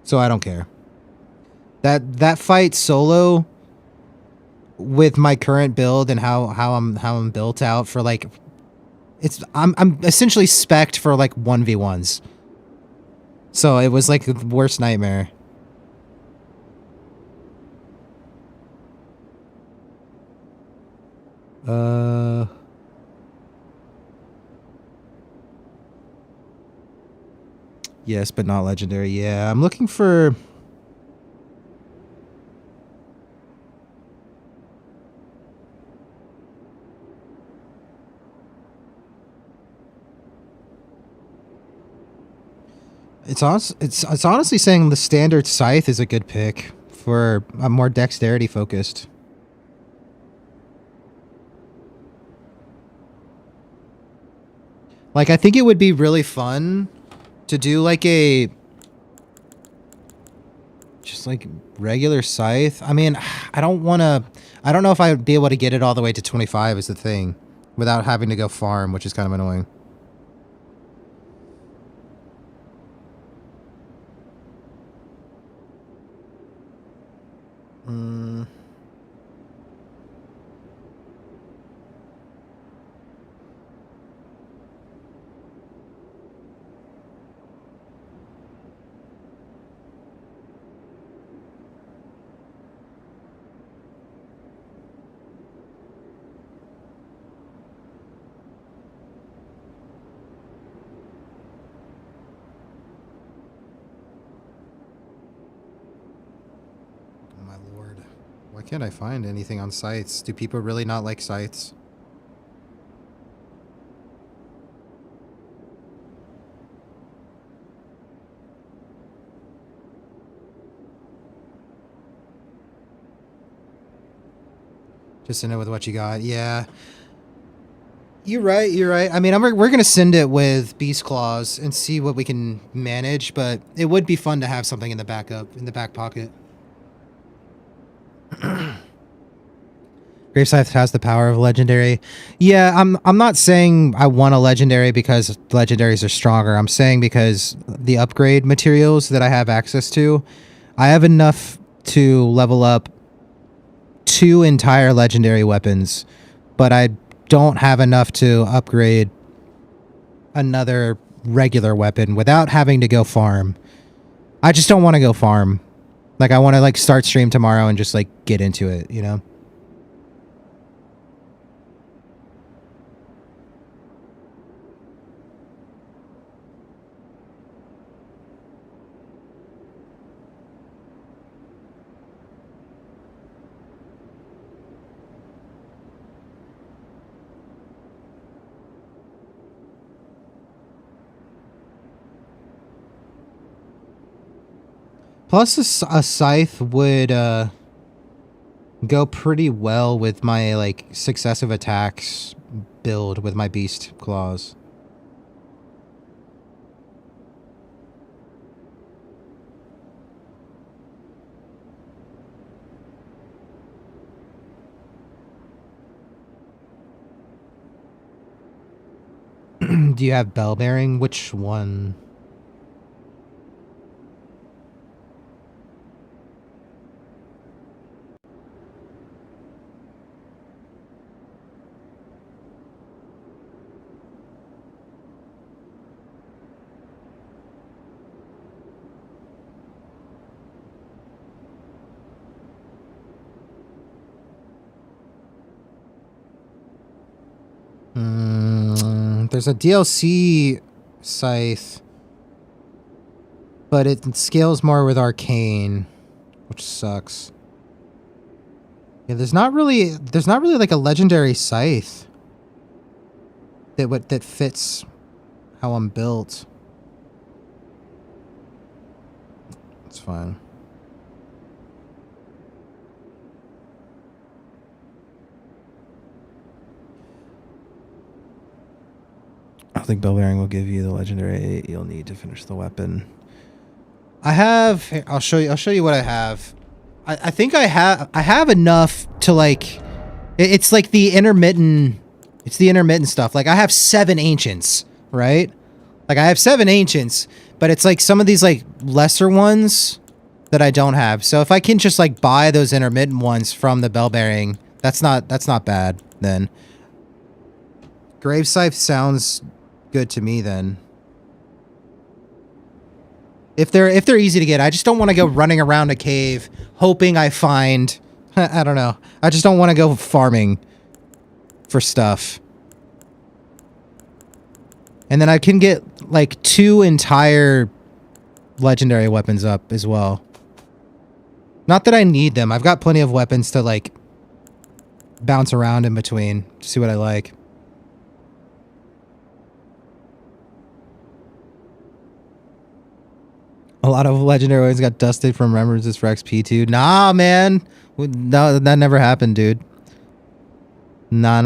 [SPEAKER 6] So I don't care. That fight solo with my current build and how I'm built out for, like, I'm essentially spec'd for like 1v1s. So it was like the worst nightmare. Yes, but not legendary. Yeah, I'm looking for... It's honestly saying the standard scythe is a good pick for a more dexterity focused. Like, I think it would be really fun to do like a just like regular scythe. I mean, I don't know if I'd be able to get it all the way to 25 is the thing without having to go farm, which is kind of annoying. Why can't I find anything on scythes? Do people really not like scythes? Just send it with what you got. Yeah. You're right. You're right. I mean, we're going to send it with Beast Claws and see what we can manage, but it would be fun to have something in the back pocket. Grave Scythe has the power of legendary. Yeah, I'm not saying I want a legendary because legendaries are stronger. I'm saying because the upgrade materials that I have access to, I have enough to level up 2 entire legendary weapons, but I don't have enough to upgrade another regular weapon without having to go farm. I just don't want to go farm. Like, I want to like start stream tomorrow and just like get into it, you know? Plus, a scythe would go pretty well with my like successive attacks build with my beast claws. Do you have bell bearing? Which one? There's a DLC scythe, but it scales more with arcane, which sucks. Yeah, there's not really like a legendary scythe that fits how I'm built. It's fine. I don't think bell bearing will give you the legendary 8 you'll need to finish the weapon. I'll show you what I have. I think I have enough to like it's like the intermittent stuff. Like I have 7 ancients, right? Like I have 7 ancients, but it's like some of these like lesser ones that I don't have. So if I can just like buy those intermittent ones from the bell bearing, that's not bad then. Grave Scythe sounds good to me then. If they're easy to get, I just don't want to go running around a cave hoping I find I don't know. I just don't want to go farming for stuff. And then I can get like 2 entire legendary weapons up as well. Not that I need them. I've got plenty of weapons to like bounce around in between to see what I like. A lot of legendary weapons got dusted from Remembrances for XP2. Nah, man. No, that never happened, dude. Nah.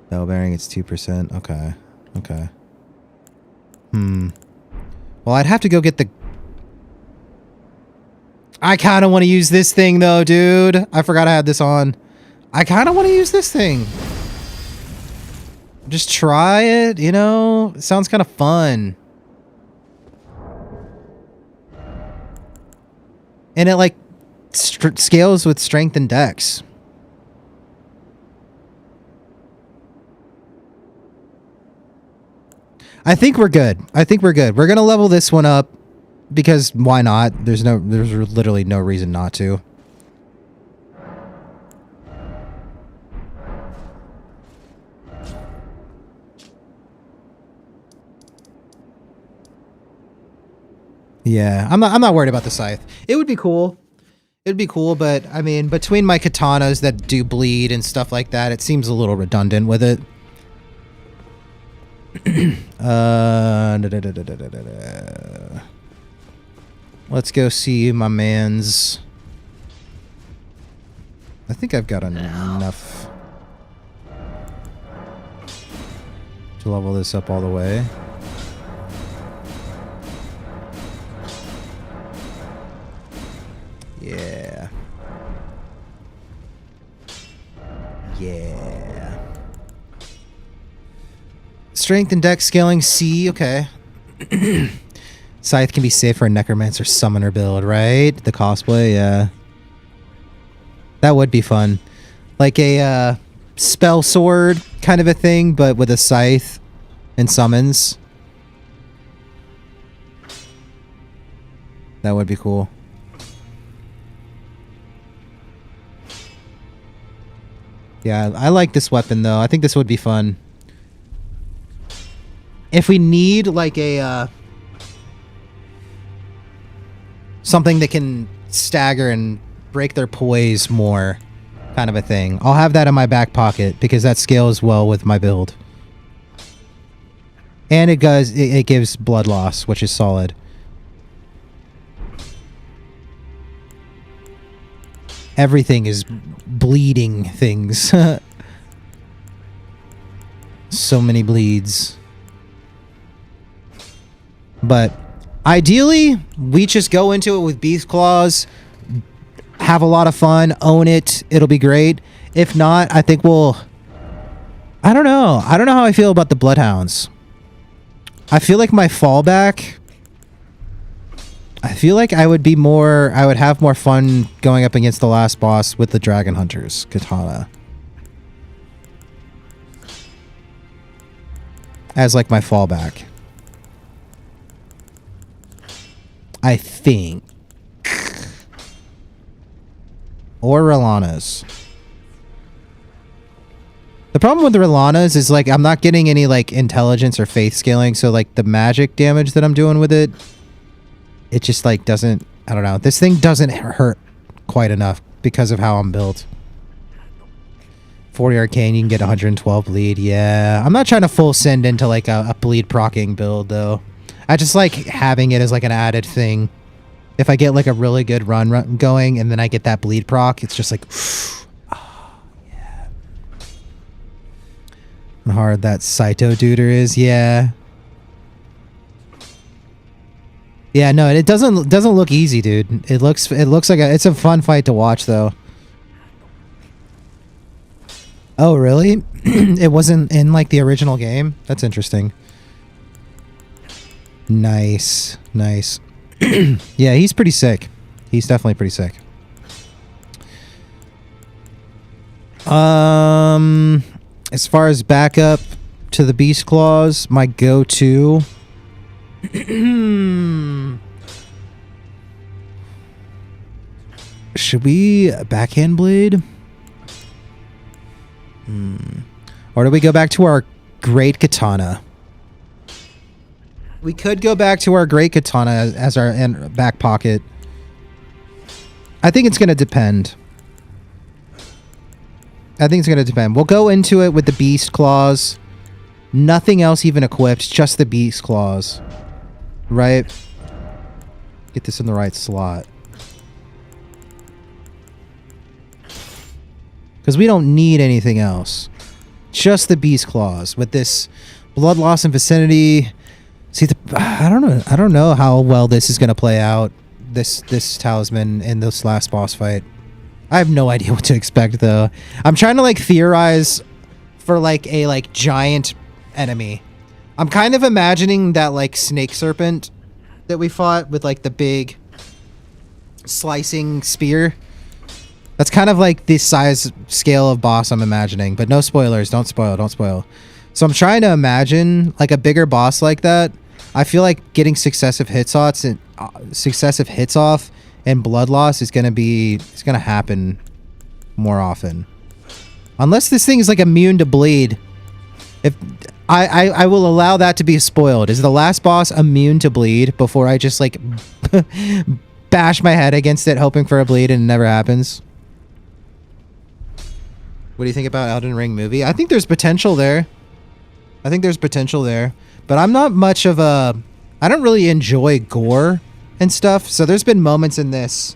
[SPEAKER 6] Bell bearing, it's 2%. Okay. Okay. Well, I'd have to go get the... I kind of want to use this thing, though, dude. I forgot I had this on. I kind of want to use this thing. Just try it, you know? It sounds kind of fun. And it, like, scales with strength and dex. I think we're good. I think we're good. We're gonna level this one up because why not? There's literally no reason not to. Yeah, I'm not worried about the scythe. It would be cool. It'd be cool, but I mean, between my katanas that do bleed and stuff like that, it seems a little redundant with it. Let's go see my man's. I think I've got enough to level this up all the way. Yeah. Yeah. Strength and dex scaling C, okay. Scythe can be safe for a necromancer summoner build, right? The cosplay, yeah. That would be fun. Like a spell sword kind of a thing, but with a scythe and summons. That would be cool. Yeah, I like this weapon though. I think this would be fun. If we need like a something that can stagger and break their poise more kind of a thing, I'll have that in my back pocket because that scales well with my build. And it gives blood loss, which is solid. Everything is bleeding things. So many bleeds. But ideally, we just go into it with Beast Claws, have a lot of fun, own it, it'll be great. If not, I think we'll... I don't know. I don't know how I feel about the Bloodhounds. I feel like my fallback... I feel like I would have more fun going up against the last boss with the Dragon Hunter's katana. As like my fallback. I think. Or Relana's. The problem with the Relana's is like I'm not getting any like intelligence or faith scaling, so like the magic damage that I'm doing with it, it just like doesn't, I don't know. This thing doesn't hurt quite enough because of how I'm built. 40 arcane, you can get 112 bleed. Yeah, I'm not trying to full send into like a bleed procking build though. I just like having it as like an added thing. If I get like a really good run going and then I get that bleed proc, it's just like, oh, yeah. And hard that Saito duder is, yeah. Yeah, no, it doesn't look easy, dude. It looks like it's a fun fight to watch though. Oh, really? It wasn't in like the original game? That's interesting. Nice. Nice. Yeah, he's pretty sick. He's definitely pretty sick. As far as backup to the Beast Claws, my go-to... Should we backhand blade? Or do we go back to our great katana? We could go back to our great katana as our back pocket. I think it's going to depend. We'll go into it with the Beast Claws. Nothing else even equipped, just the Beast Claws. Right? Get this in the right slot. Because we don't need anything else. just the beast claws with this blood loss and vicinity. See, I don't know how well this is gonna play out. This talisman in this last boss fight. I have no idea what to expect though. I'm trying to like theorize for like a like giant enemy. I'm kind of imagining that like snake serpent that we fought with like the big slicing spear. That's kind of like the size scale of boss I'm imagining, but no spoilers. Don't spoil. So I'm trying to imagine like a bigger boss like that. I feel like getting successive hits off and blood loss is gonna happen more often. Unless this thing is like immune to bleed. If I will allow that to be spoiled. Is the last boss immune to bleed before I just like bash my head against it hoping for a bleed and it never happens? What do you think about Elden Ring movie? I think there's potential there. But I'm not much of a... I don't really enjoy gore and stuff. So there's been moments in this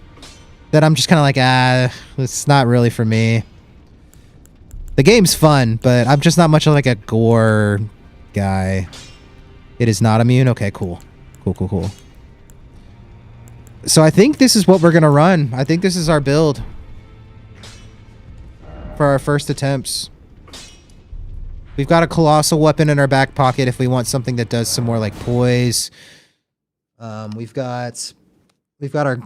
[SPEAKER 6] that I'm just kind of like, it's not really for me. The game's fun, but I'm just not much of like a gore guy. It is not immune? Okay, cool. Cool. So I think this is what we're going to run. I think this is our build for our first attempts. We've got a colossal weapon in our back pocket if we want something that does some more like poise. We've got our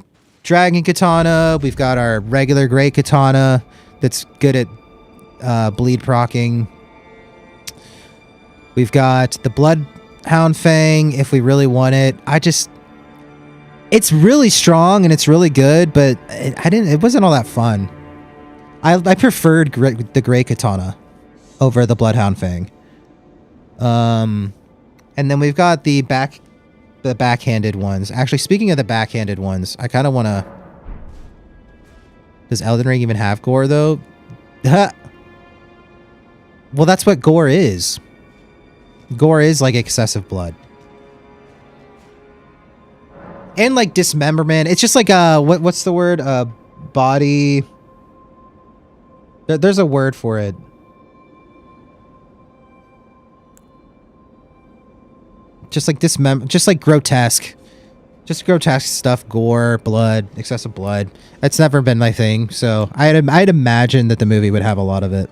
[SPEAKER 6] dragon katana. We've got our regular great katana that's good at bleed procking. We've got the bloodhound fang if we really want it. It's really strong and it's really good, but it wasn't all that fun. I preferred the gray katana over the bloodhound fang. And then we've got the backhanded ones. Actually, speaking of the backhanded ones, I kind of want to... Does Elden Ring even have gore though? Well, that's what gore is. Gore is like excessive blood. And like dismemberment. It's just like what's the word? Body. There's a word for it. Just like just like grotesque. Just grotesque stuff, gore, blood, excessive blood. That's never been my thing, so I'd imagine that the movie would have a lot of it.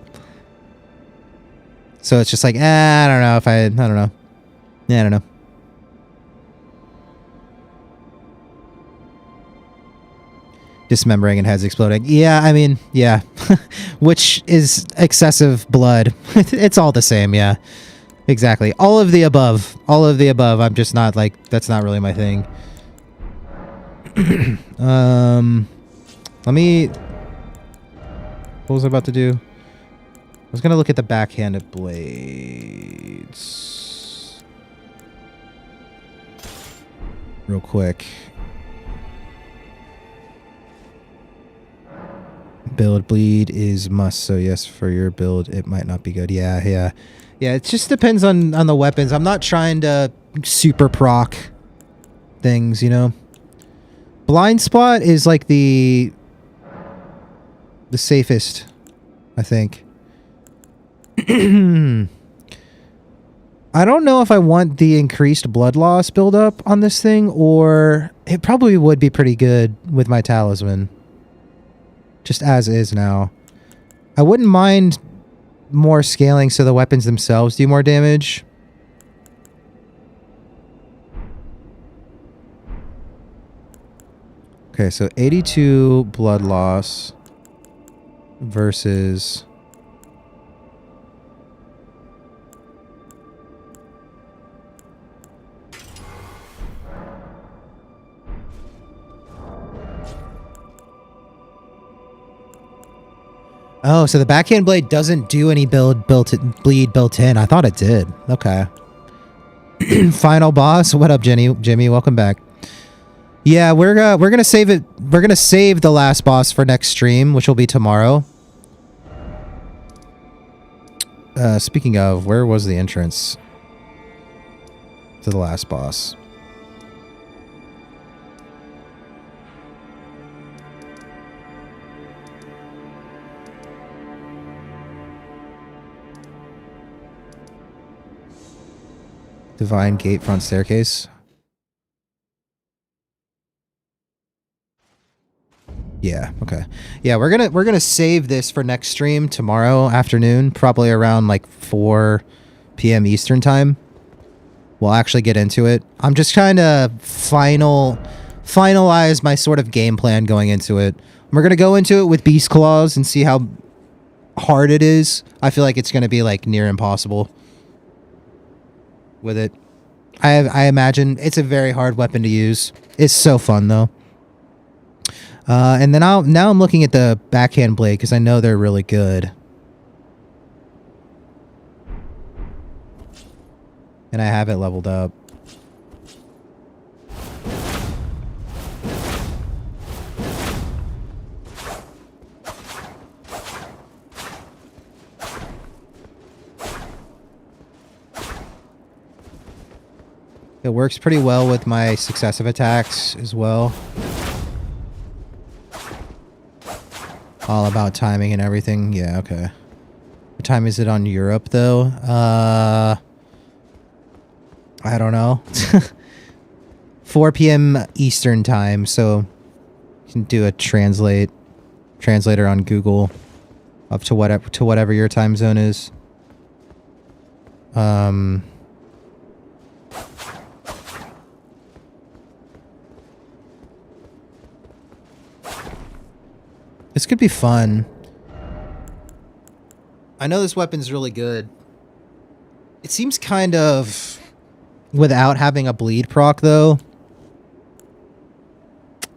[SPEAKER 6] So it's just like, I don't know if I don't know. Yeah, I don't know. Dismembering and heads exploding. Yeah, I mean, yeah. Which is excessive blood. It's all the same, yeah. Exactly. All of the above. I'm just not like, that's not really my thing. Let me... What was I about to do? I was gonna look at the backhanded blades. Real quick. Build bleed is must, so yes, for your build, it might not be good. Yeah, it just depends on the weapons. I'm not trying to super proc things, you know? Blind spot is like the safest, I think. I don't know if I want the increased blood loss buildup on this thing, or it probably would be pretty good with my talisman. Just as is now. I wouldn't mind more scaling so the weapons themselves do more damage. Okay, so 82 blood loss versus... Oh, so the backhand blade doesn't do any bleed built in. I thought it did. Okay. Final boss. What up, Jimmy? Welcome back. Yeah, we're gonna save it. We're gonna save the last boss for next stream, which will be tomorrow. Speaking of, where was the entrance to the last boss? Divine Gate front staircase. Yeah, okay. Yeah, we're gonna save this for next stream tomorrow afternoon, probably around like 4 p.m. Eastern time. We'll actually get into it. I'm just trying to finalize my sort of game plan going into it. We're gonna go into it with Beast Claws and see how hard it is. I feel like it's gonna be like near impossible with it. I imagine it's a very hard weapon to use. It's so fun though. And then now I'm looking at the backhand blade because I know they're really good. And I have it leveled up. It works pretty well with my successive attacks as well. All about timing and everything. Yeah, okay. What time is it on Europe, though? I don't know. 4 p.m. Eastern time, so you can do a translator on Google up to whatever your time zone is. This could be fun. I know this weapon's really good. It seems kind of without having a bleed proc, though.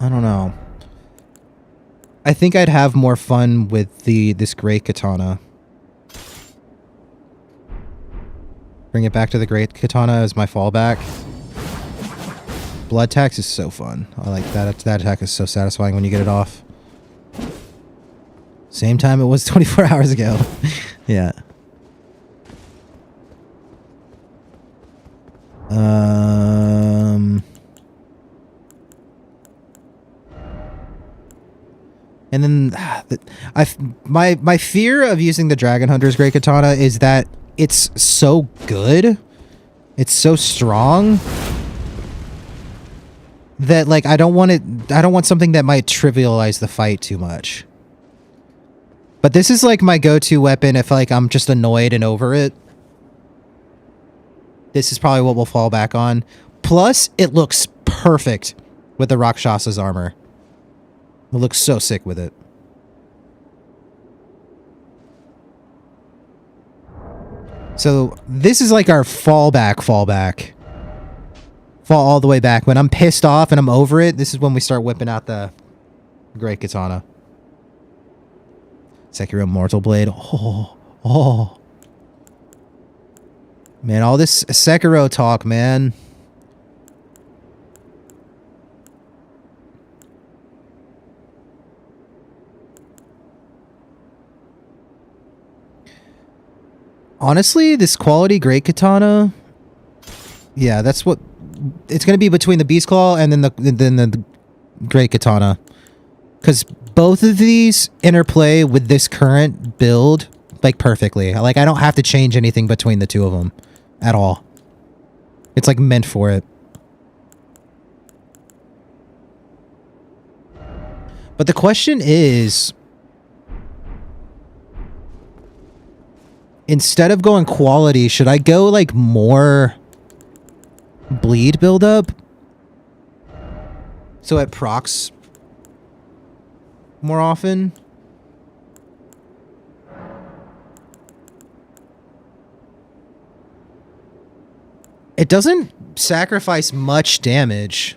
[SPEAKER 6] I don't know. I think I'd have more fun with this great katana. Bring it back to the great katana as my fallback. Blood tax is so fun. I like that. That attack is so satisfying when you get it off. Same time it was 24 hours ago. Yeah. And then my fear of using the Dragon Hunter's Great Katana is that it's so good, it's so strong that like I don't want something that might trivialize the fight too much. But this is like my go-to weapon if like I'm just annoyed and over it. This is probably what we'll fall back on. Plus, it looks perfect with the Rakshasa's armor. It looks so sick with it. So this is like our fallback. Fall all the way back. When I'm pissed off and I'm over it, this is when we start whipping out the Great Katana. Sekiro Mortal Blade. Oh. Man, all this Sekiro talk, man. Honestly, this quality Great Katana, yeah, that's what it's going to be between the Beast Claw and then the Great Katana. Because both of these interplay with this current build, like, perfectly. Like, I don't have to change anything between the two of them at all. It's, like, meant for it. But the question is, instead of going quality, should I go, like, more bleed buildup? So it procs more often? It doesn't sacrifice much damage,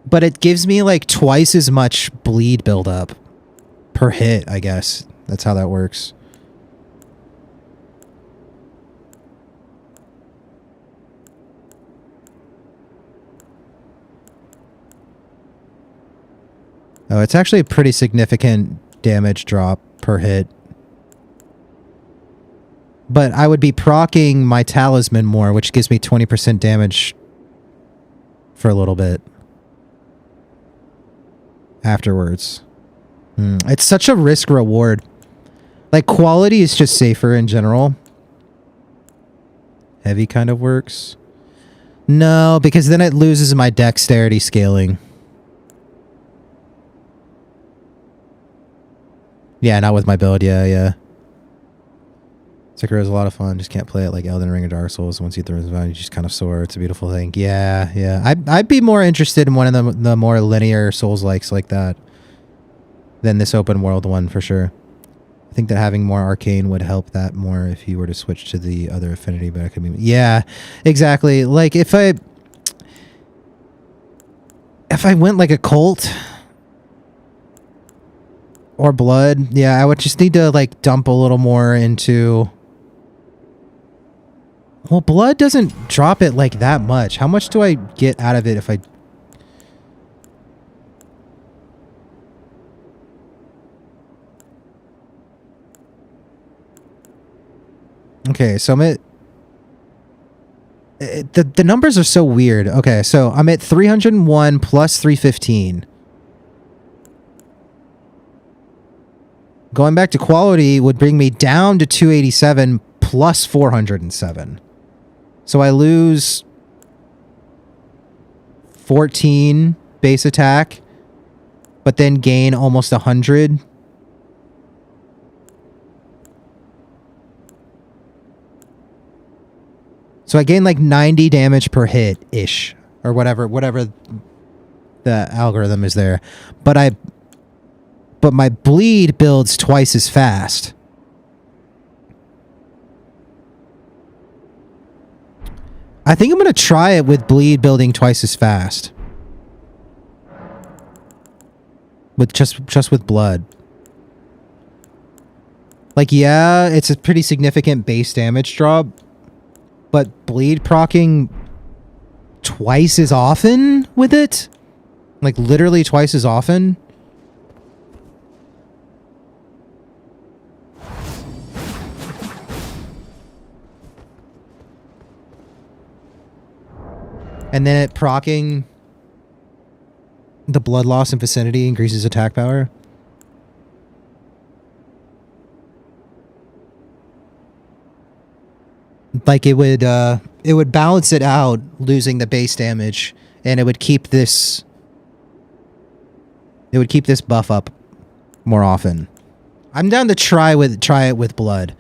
[SPEAKER 6] but it gives me like twice as much bleed buildup per hit, I guess. That's how that works. Oh, it's actually a pretty significant damage drop per hit. But I would be proccing my talisman more, which gives me 20% damage for a little bit afterwards. It's such a risk reward. Like, quality is just safer in general. heavy kind of works. No, because then it loses my dexterity scaling. Yeah, not with my build. Yeah. Sekiro is a lot of fun. Just can't play it like Elden Ring or Dark Souls. Once you throw it around, you just kind of soar. It's a beautiful thing. Yeah. I'd be more interested in one of the more linear Souls-likes like that than this open world one for sure. I think that having more arcane would help that more if you were to switch to the other affinity, but I could be... Yeah, exactly. Like, if I went like a cult or blood, yeah, I would just need to like dump a little more into... Well, blood doesn't drop it like that much. How much do I get out of it if I... Okay, so I'm at... The numbers are so weird. Okay, so I'm at 301 plus 315. Going back to quality would bring me down to 287 plus 407. So I lose 14 base attack, but then gain almost 100. So I gain like 90 damage per hit-ish, or whatever the algorithm is there. But my bleed builds twice as fast. I think I'm going to try it with bleed building twice as fast. With just with blood. Like, yeah, it's a pretty significant base damage drop. But bleed procking twice as often with it? Like, literally twice as often? And then it procking the blood loss in vicinity increases attack power. Like it would balance it out, losing the base damage, and it would keep this buff up more often. I'm down to try it with blood.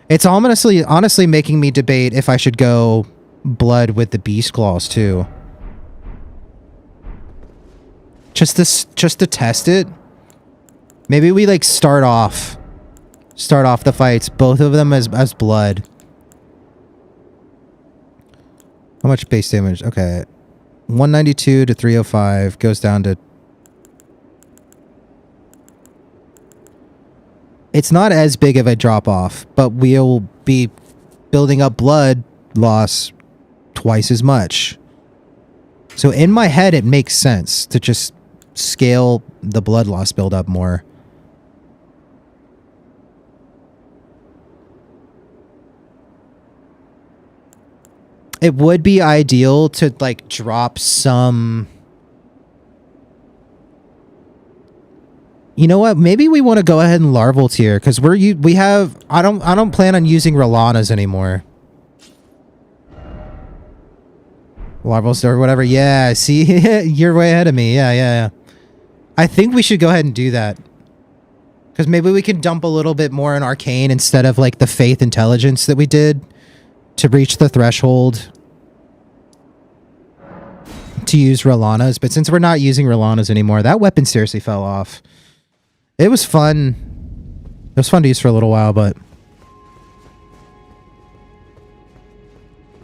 [SPEAKER 6] It's honestly making me debate if I should go blood with the beast claws too. Just to test it. Maybe we like start off the fights, both of them as blood. How much base damage? Okay. 192 to 305 goes down to... It's not as big of a drop off, but we'll be building up blood loss twice as much. So in my head, it makes sense to just scale the blood loss build up more. It would be ideal to like drop some... You know what? Maybe we want to go ahead and larval tier because we have... I don't plan on using Rolanas anymore. Larvals or whatever. Yeah, see? You're way ahead of me. Yeah. I think we should go ahead and do that. Because maybe we can dump a little bit more in Arcane instead of like the Faith Intelligence that we did to reach the threshold to use Rolanas. But since we're not using Rolanas anymore, that weapon seriously fell off. It was fun. It was fun to use for a little while, but...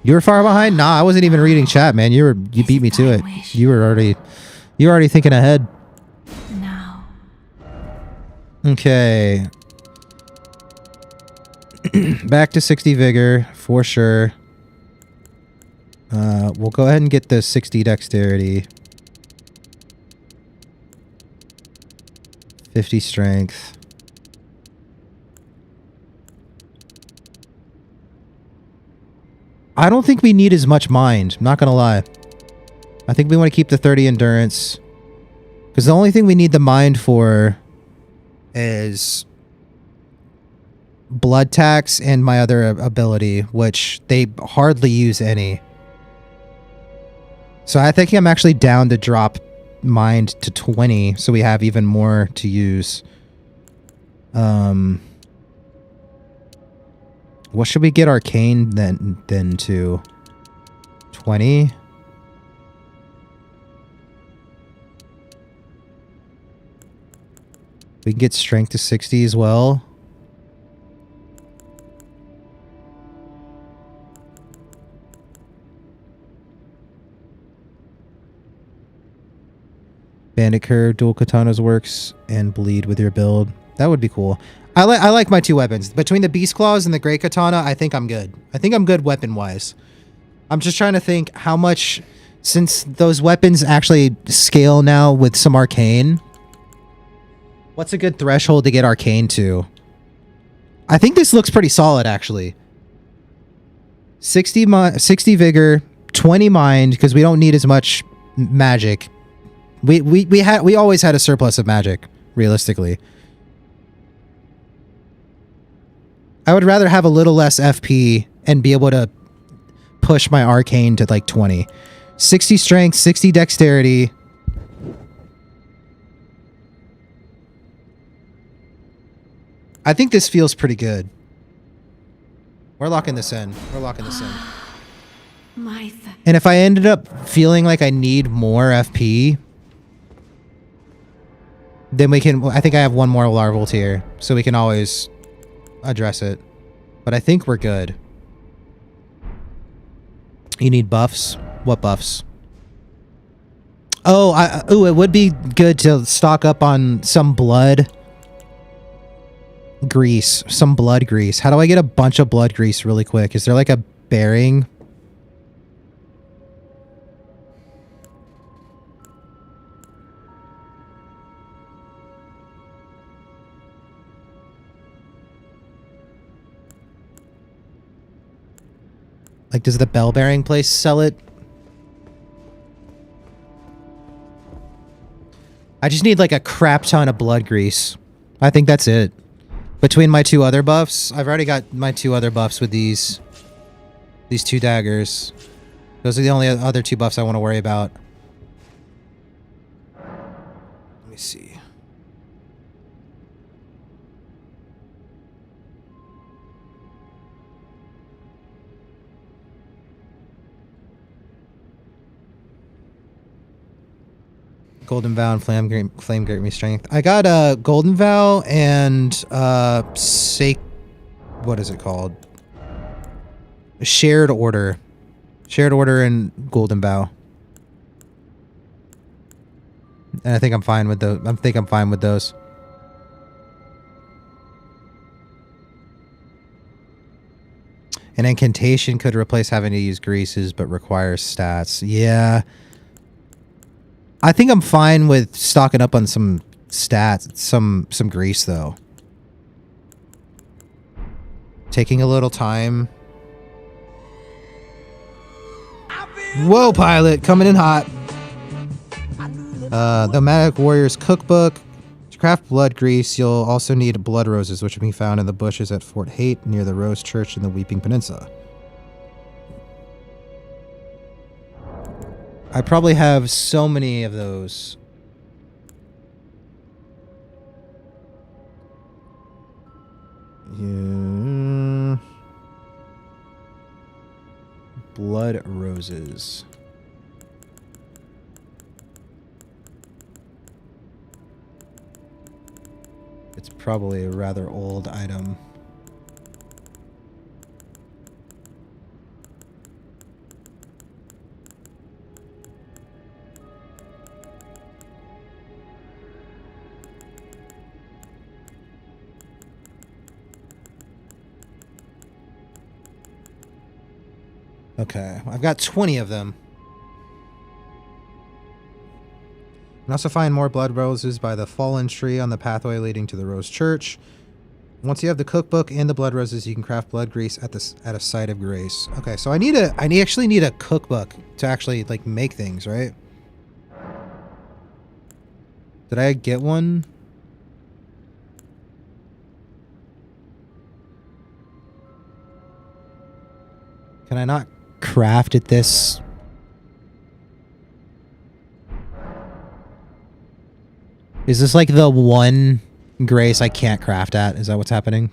[SPEAKER 6] You were far behind? Nah, I wasn't even reading chat, man. You beat me to it. You were already thinking ahead.
[SPEAKER 3] Now.
[SPEAKER 6] Okay. Back to 60 vigor for sure. We'll go ahead and get the 60 dexterity. 50 strength. I don't think we need as much mind. I'm not gonna lie. I think we want to keep the 30 endurance. Because the only thing we need the mind for is blood tax and my other ability, which they hardly use any. So I think I'm actually down to drop mind to 20, so we have even more to use. What should we get arcane then to? 20? We can get strength to 60 as well. Bandit curve, dual katanas works, and bleed with your build. That would be cool. I like my two weapons. Between the beast claws and the great katana, I think I'm good. I think I'm good weapon-wise. I'm just trying to think how much, since those weapons actually scale now with some arcane. What's a good threshold to get arcane to? I think this looks pretty solid, actually. 60 vigor, 20 mind, because we don't need as much magic. We always had a surplus of magic, realistically. I would rather have a little less FP and be able to push my arcane to like 20. 60 strength, 60 dexterity. I think this feels pretty good. We're locking this in. We're locking this in. And if I ended up feeling like I need more FP, then we can... I think I have one more larval tier, so we can always address it. But I think we're good. You need buffs? What buffs? Oh, it would be good to stock up on some blood grease. Some blood grease. How do I get a bunch of blood grease really quick? Is there like a bearing? Like, does the bell bearing place sell it? I just need like a crap ton of blood grease. I think that's it. Between my two other buffs, I've already got my two other buffs with these two daggers. Those are the only other two buffs I want to worry about. Let me see. Golden Vow and Flame Grant Me Strength. I got a Golden Vow and what is it called? Shared Order. Shared Order and Golden Vow. And I think I'm fine with those. I'm fine with those. An incantation could replace having to use greases, but requires stats. Yeah. I think I'm fine with stocking up on some stats, some grease though. Taking a little time. Whoa, pilot, coming in hot. The Nomadic Warrior's Cookbook. To craft blood grease, you'll also need blood roses, which can be found in the bushes at Fort Haight near the Rose Church in the Weeping Peninsula. I probably have so many of those. Yeah. Blood roses. It's probably a rather old item. Okay, I've got 20 of them. You can also find more blood roses by the fallen tree on the pathway leading to the Rose Church. Once you have the cookbook and the blood roses, you can craft blood grease at a site of grace. Okay, so I actually need a cookbook to actually like make things, right? Did I get one? Can I not craft at this? Is this like the one grace I can't craft at? Is that what's happening?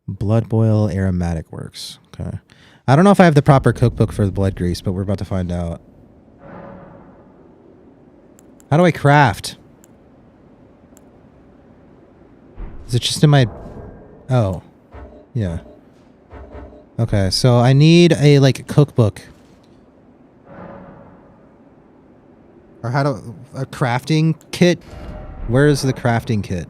[SPEAKER 6] Blood boil aromatic works. Okay. I don't know if I have the proper cookbook for the blood grease, but we're about to find out. How do I craft? Is it just in my... Oh. Yeah. Okay, so I need a, like, cookbook. Or how to... A crafting kit? Where is the crafting kit?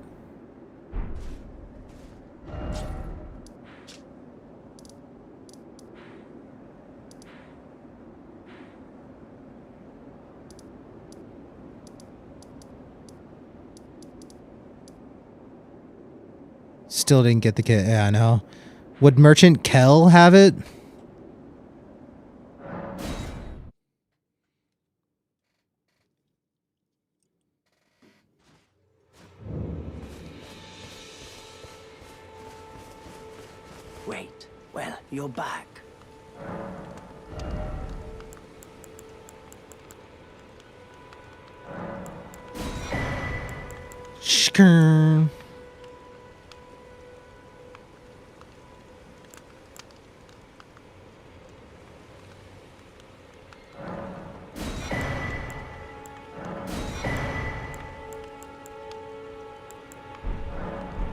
[SPEAKER 6] Still didn't get the kit. Yeah, I know. Would Merchant Kel have it?
[SPEAKER 10] Wait, well, you're back.
[SPEAKER 6] Shkern.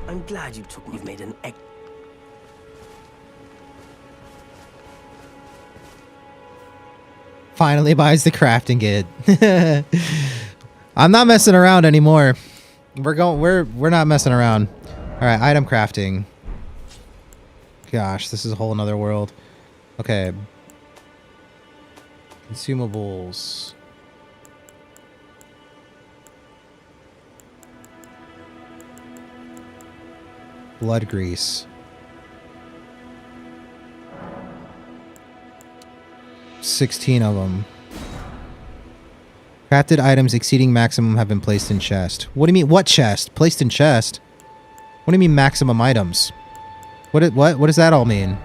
[SPEAKER 10] I'm glad you've made an egg.
[SPEAKER 6] Finally buys the crafting kit. I'm not messing around anymore. We're not messing around. All right, item crafting. Gosh, this is a whole nother world. Okay. Consumables. Blood grease. 16 of them. Crafted items exceeding maximum have been placed in chest. What do you mean? What chest? Placed in chest? What do you mean maximum items? What does that all mean?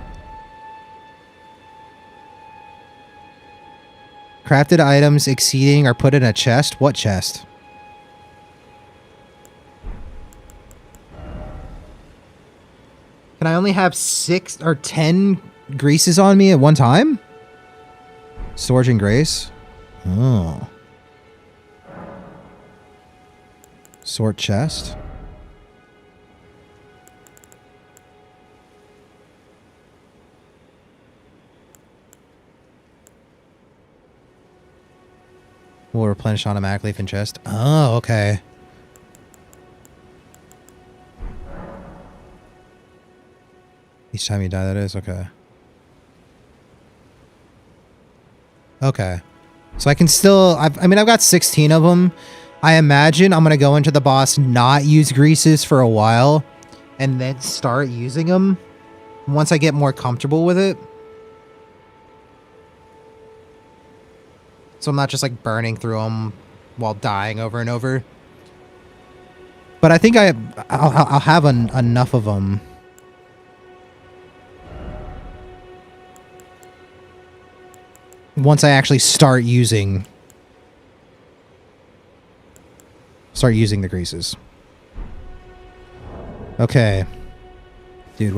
[SPEAKER 6] Crafted items exceeding are put in a chest? What chest? Can I only have 6 or 10 greases on me at one time? Storage and grace? Oh. Sort chest? Will replenish automatically if in chest. Oh, okay. Each time you die, that is? Okay. Okay. So I can still... I mean, I've got 16 of them. I imagine I'm going to go into the boss, not use greases for a while, and then start using them once I get more comfortable with it. So I'm not just, like, burning through them while dying over and over. But I think I'll have enough of them. Once I actually start using the greases. Okay. Dude,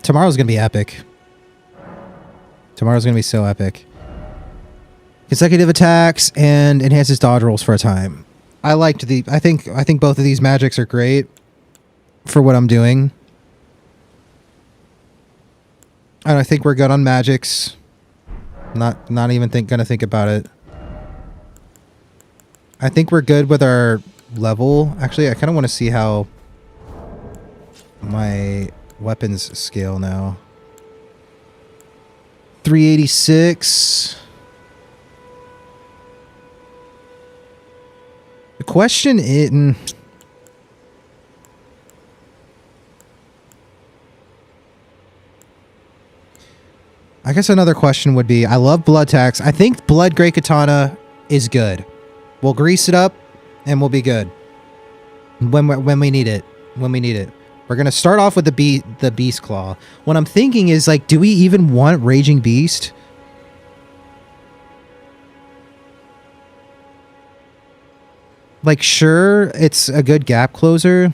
[SPEAKER 6] tomorrow's gonna be epic. Tomorrow's gonna be so epic. Consecutive attacks and enhances dodge rolls for a time. I think both of these magics are great for what I'm doing. And I think we're good on magics. Not even gonna think about it. I think we're good with our level. Actually, I kind of want to see how my weapons scale now. 386. The question is... I guess another question would be, I love blood tax. I think blood great katana is good. We'll grease it up and we'll be good when we need it. When we need it. We're gonna start off with the Beast Claw. What I'm thinking is, like, do we even want Raging Beast? Like, sure, it's a good gap closer.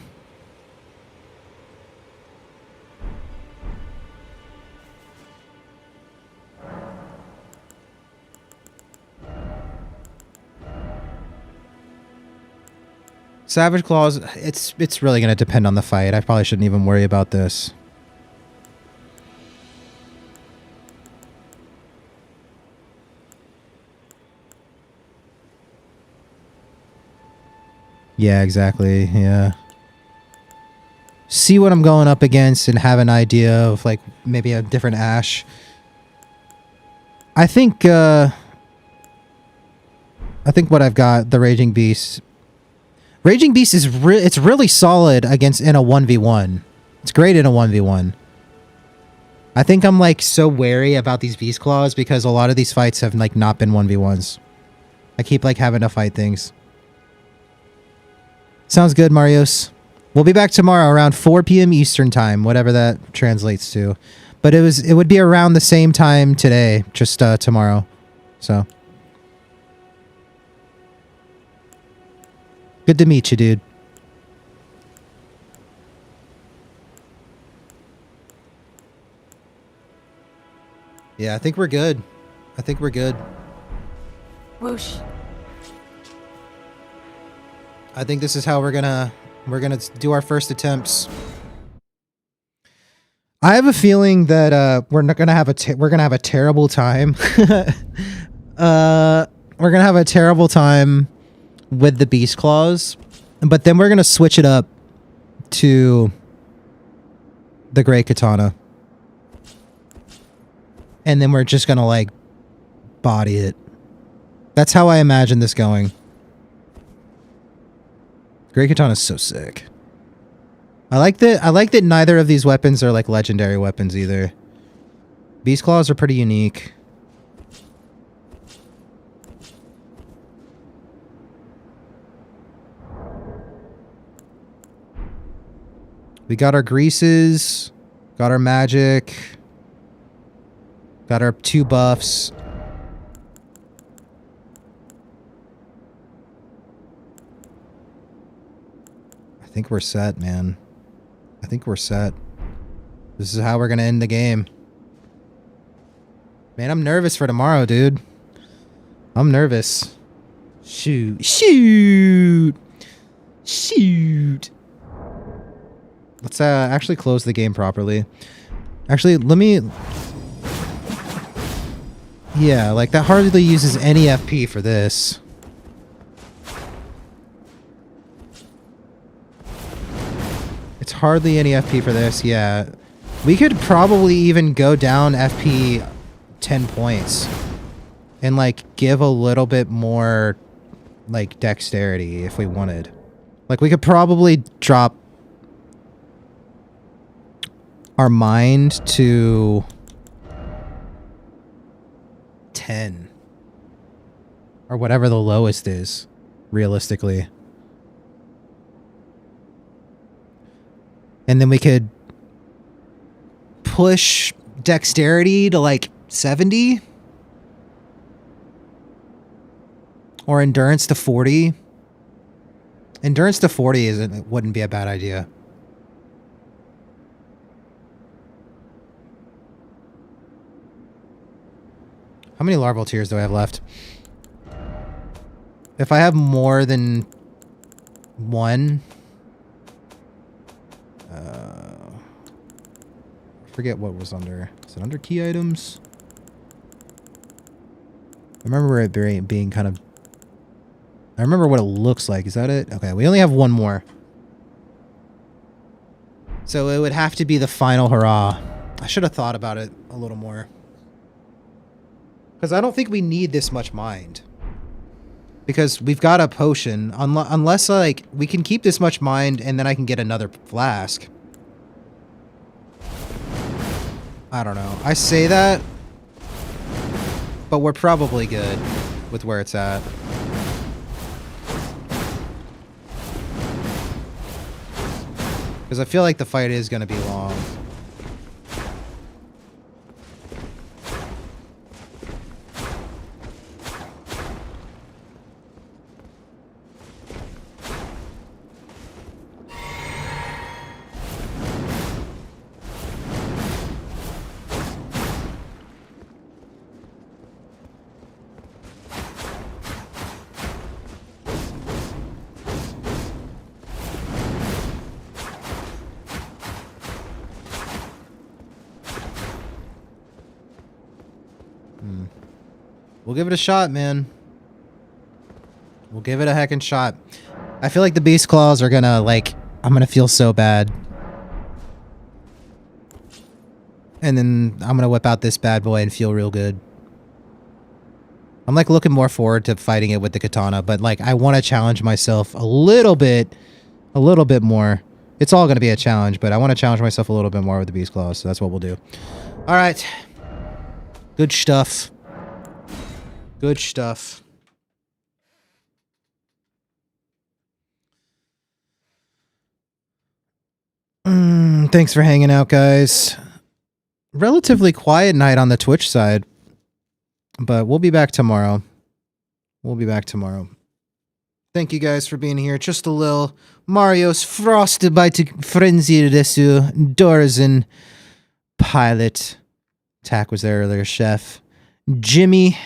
[SPEAKER 6] Savage Claws, it's really going to depend on the fight. I probably shouldn't even worry about this. Yeah, exactly. Yeah. See what I'm going up against and have an idea of, like, maybe a different Ash. I think what I've got, the Raging Beast. Raging Beast is it's really solid against in a 1v1. It's great in a 1v1. I think I'm, like, so wary about these Beast Claws because a lot of these fights have, like, not been 1v1s. I keep, like, having to fight things. Sounds good, Marios. We'll be back tomorrow around 4 p.m. Eastern time, whatever that translates to. But it would be around the same time today, just tomorrow. So good to meet you, dude. Yeah, I think we're good. I think we're good.
[SPEAKER 9] Whoosh.
[SPEAKER 6] I think this is how we're gonna do our first attempts. I have a feeling that we're gonna have a terrible time. We're gonna have a terrible time with the Beast Claws, but then we're gonna switch it up to the Great Katana, and then we're just gonna, like, body it. That's how I imagine this going. Great Katana is so sick. I like that neither of these weapons are, like, legendary weapons either. Beast Claws are pretty unique. We got our greases, got our magic, got our 2 buffs. I think we're set, man. I think we're set. This is how we're gonna end the game. Man, I'm nervous for tomorrow, dude. I'm nervous. Shoot. Shoot! Shoot! Let's actually close the game properly. Actually, let me... Yeah, like, that hardly uses any FP for this. It's hardly any FP for this, yeah. We could probably even go down FP 10 points. And, like, give a little bit more, like, dexterity if we wanted. Like, we could probably drop our mind to 10. Or whatever the lowest is, realistically. And then we could push dexterity to, like, 70. Or endurance to 40. Endurance to 40 wouldn't be a bad idea. How many larval tears do I have left? If I have more than 1... I forget what was under. Is it under key items? I remember it being kind of... I remember what it looks like. Is that it? Okay, we only have 1 more. So it would have to be the final hurrah. I should have thought about it a little more. Because I don't think we need this much mind. Because we've got a potion. Unless, like, we can keep this much mind and then I can get another flask. I don't know. I say that, but we're probably good with where it's at. Because I feel like the fight is going to be long. We'll give it a shot, man. We'll give it a heckin' shot. I feel like the beast claws are gonna, like, I'm gonna feel so bad. And then I'm gonna whip out this bad boy and feel real good. I'm, like, looking more forward to fighting it with the katana, but, like, I want to challenge myself a little bit more. It's all gonna be a challenge, but I want to challenge myself a little bit more with the beast claws, so that's what we'll do. All right. Good stuff. Good stuff. Thanks for hanging out, guys. Relatively quiet night on the Twitch side, but we'll be back tomorrow. Thank you guys for being here. Just a little Mario's Frostbite Frenzy Desu Dorzen Pilot. Tack was there earlier, Chef. Jimmy.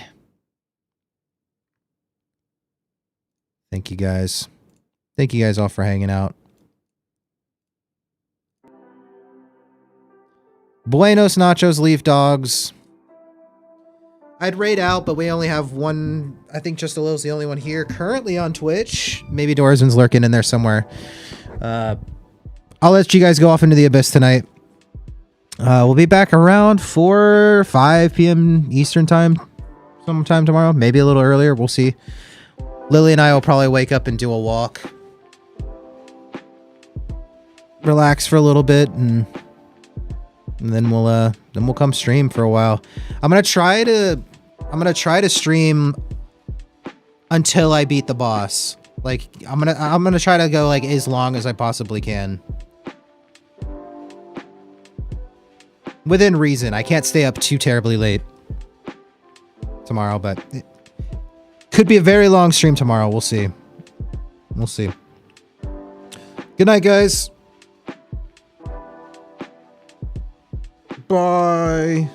[SPEAKER 6] Thank you guys. Thank you guys all for hanging out. Buenos Nachos Leaf Dogs. I'd raid out, but we only have one. I think Just a Little's the only one here currently on Twitch. Maybe Dorsman's lurking in there somewhere. I'll let you guys go off into the abyss tonight. We'll be back around 4 or 5 p.m. Eastern time sometime tomorrow. Maybe a little earlier. We'll see. Lily and I will probably wake up and do a walk. Relax for a little bit and then we'll come stream for a while. I'm gonna try to stream until I beat the boss. Like I'm gonna try to go like as long as I possibly can. Within reason. I can't stay up too terribly late tomorrow, but it could be a very long stream tomorrow. We'll see. We'll see. Good night, guys. Bye.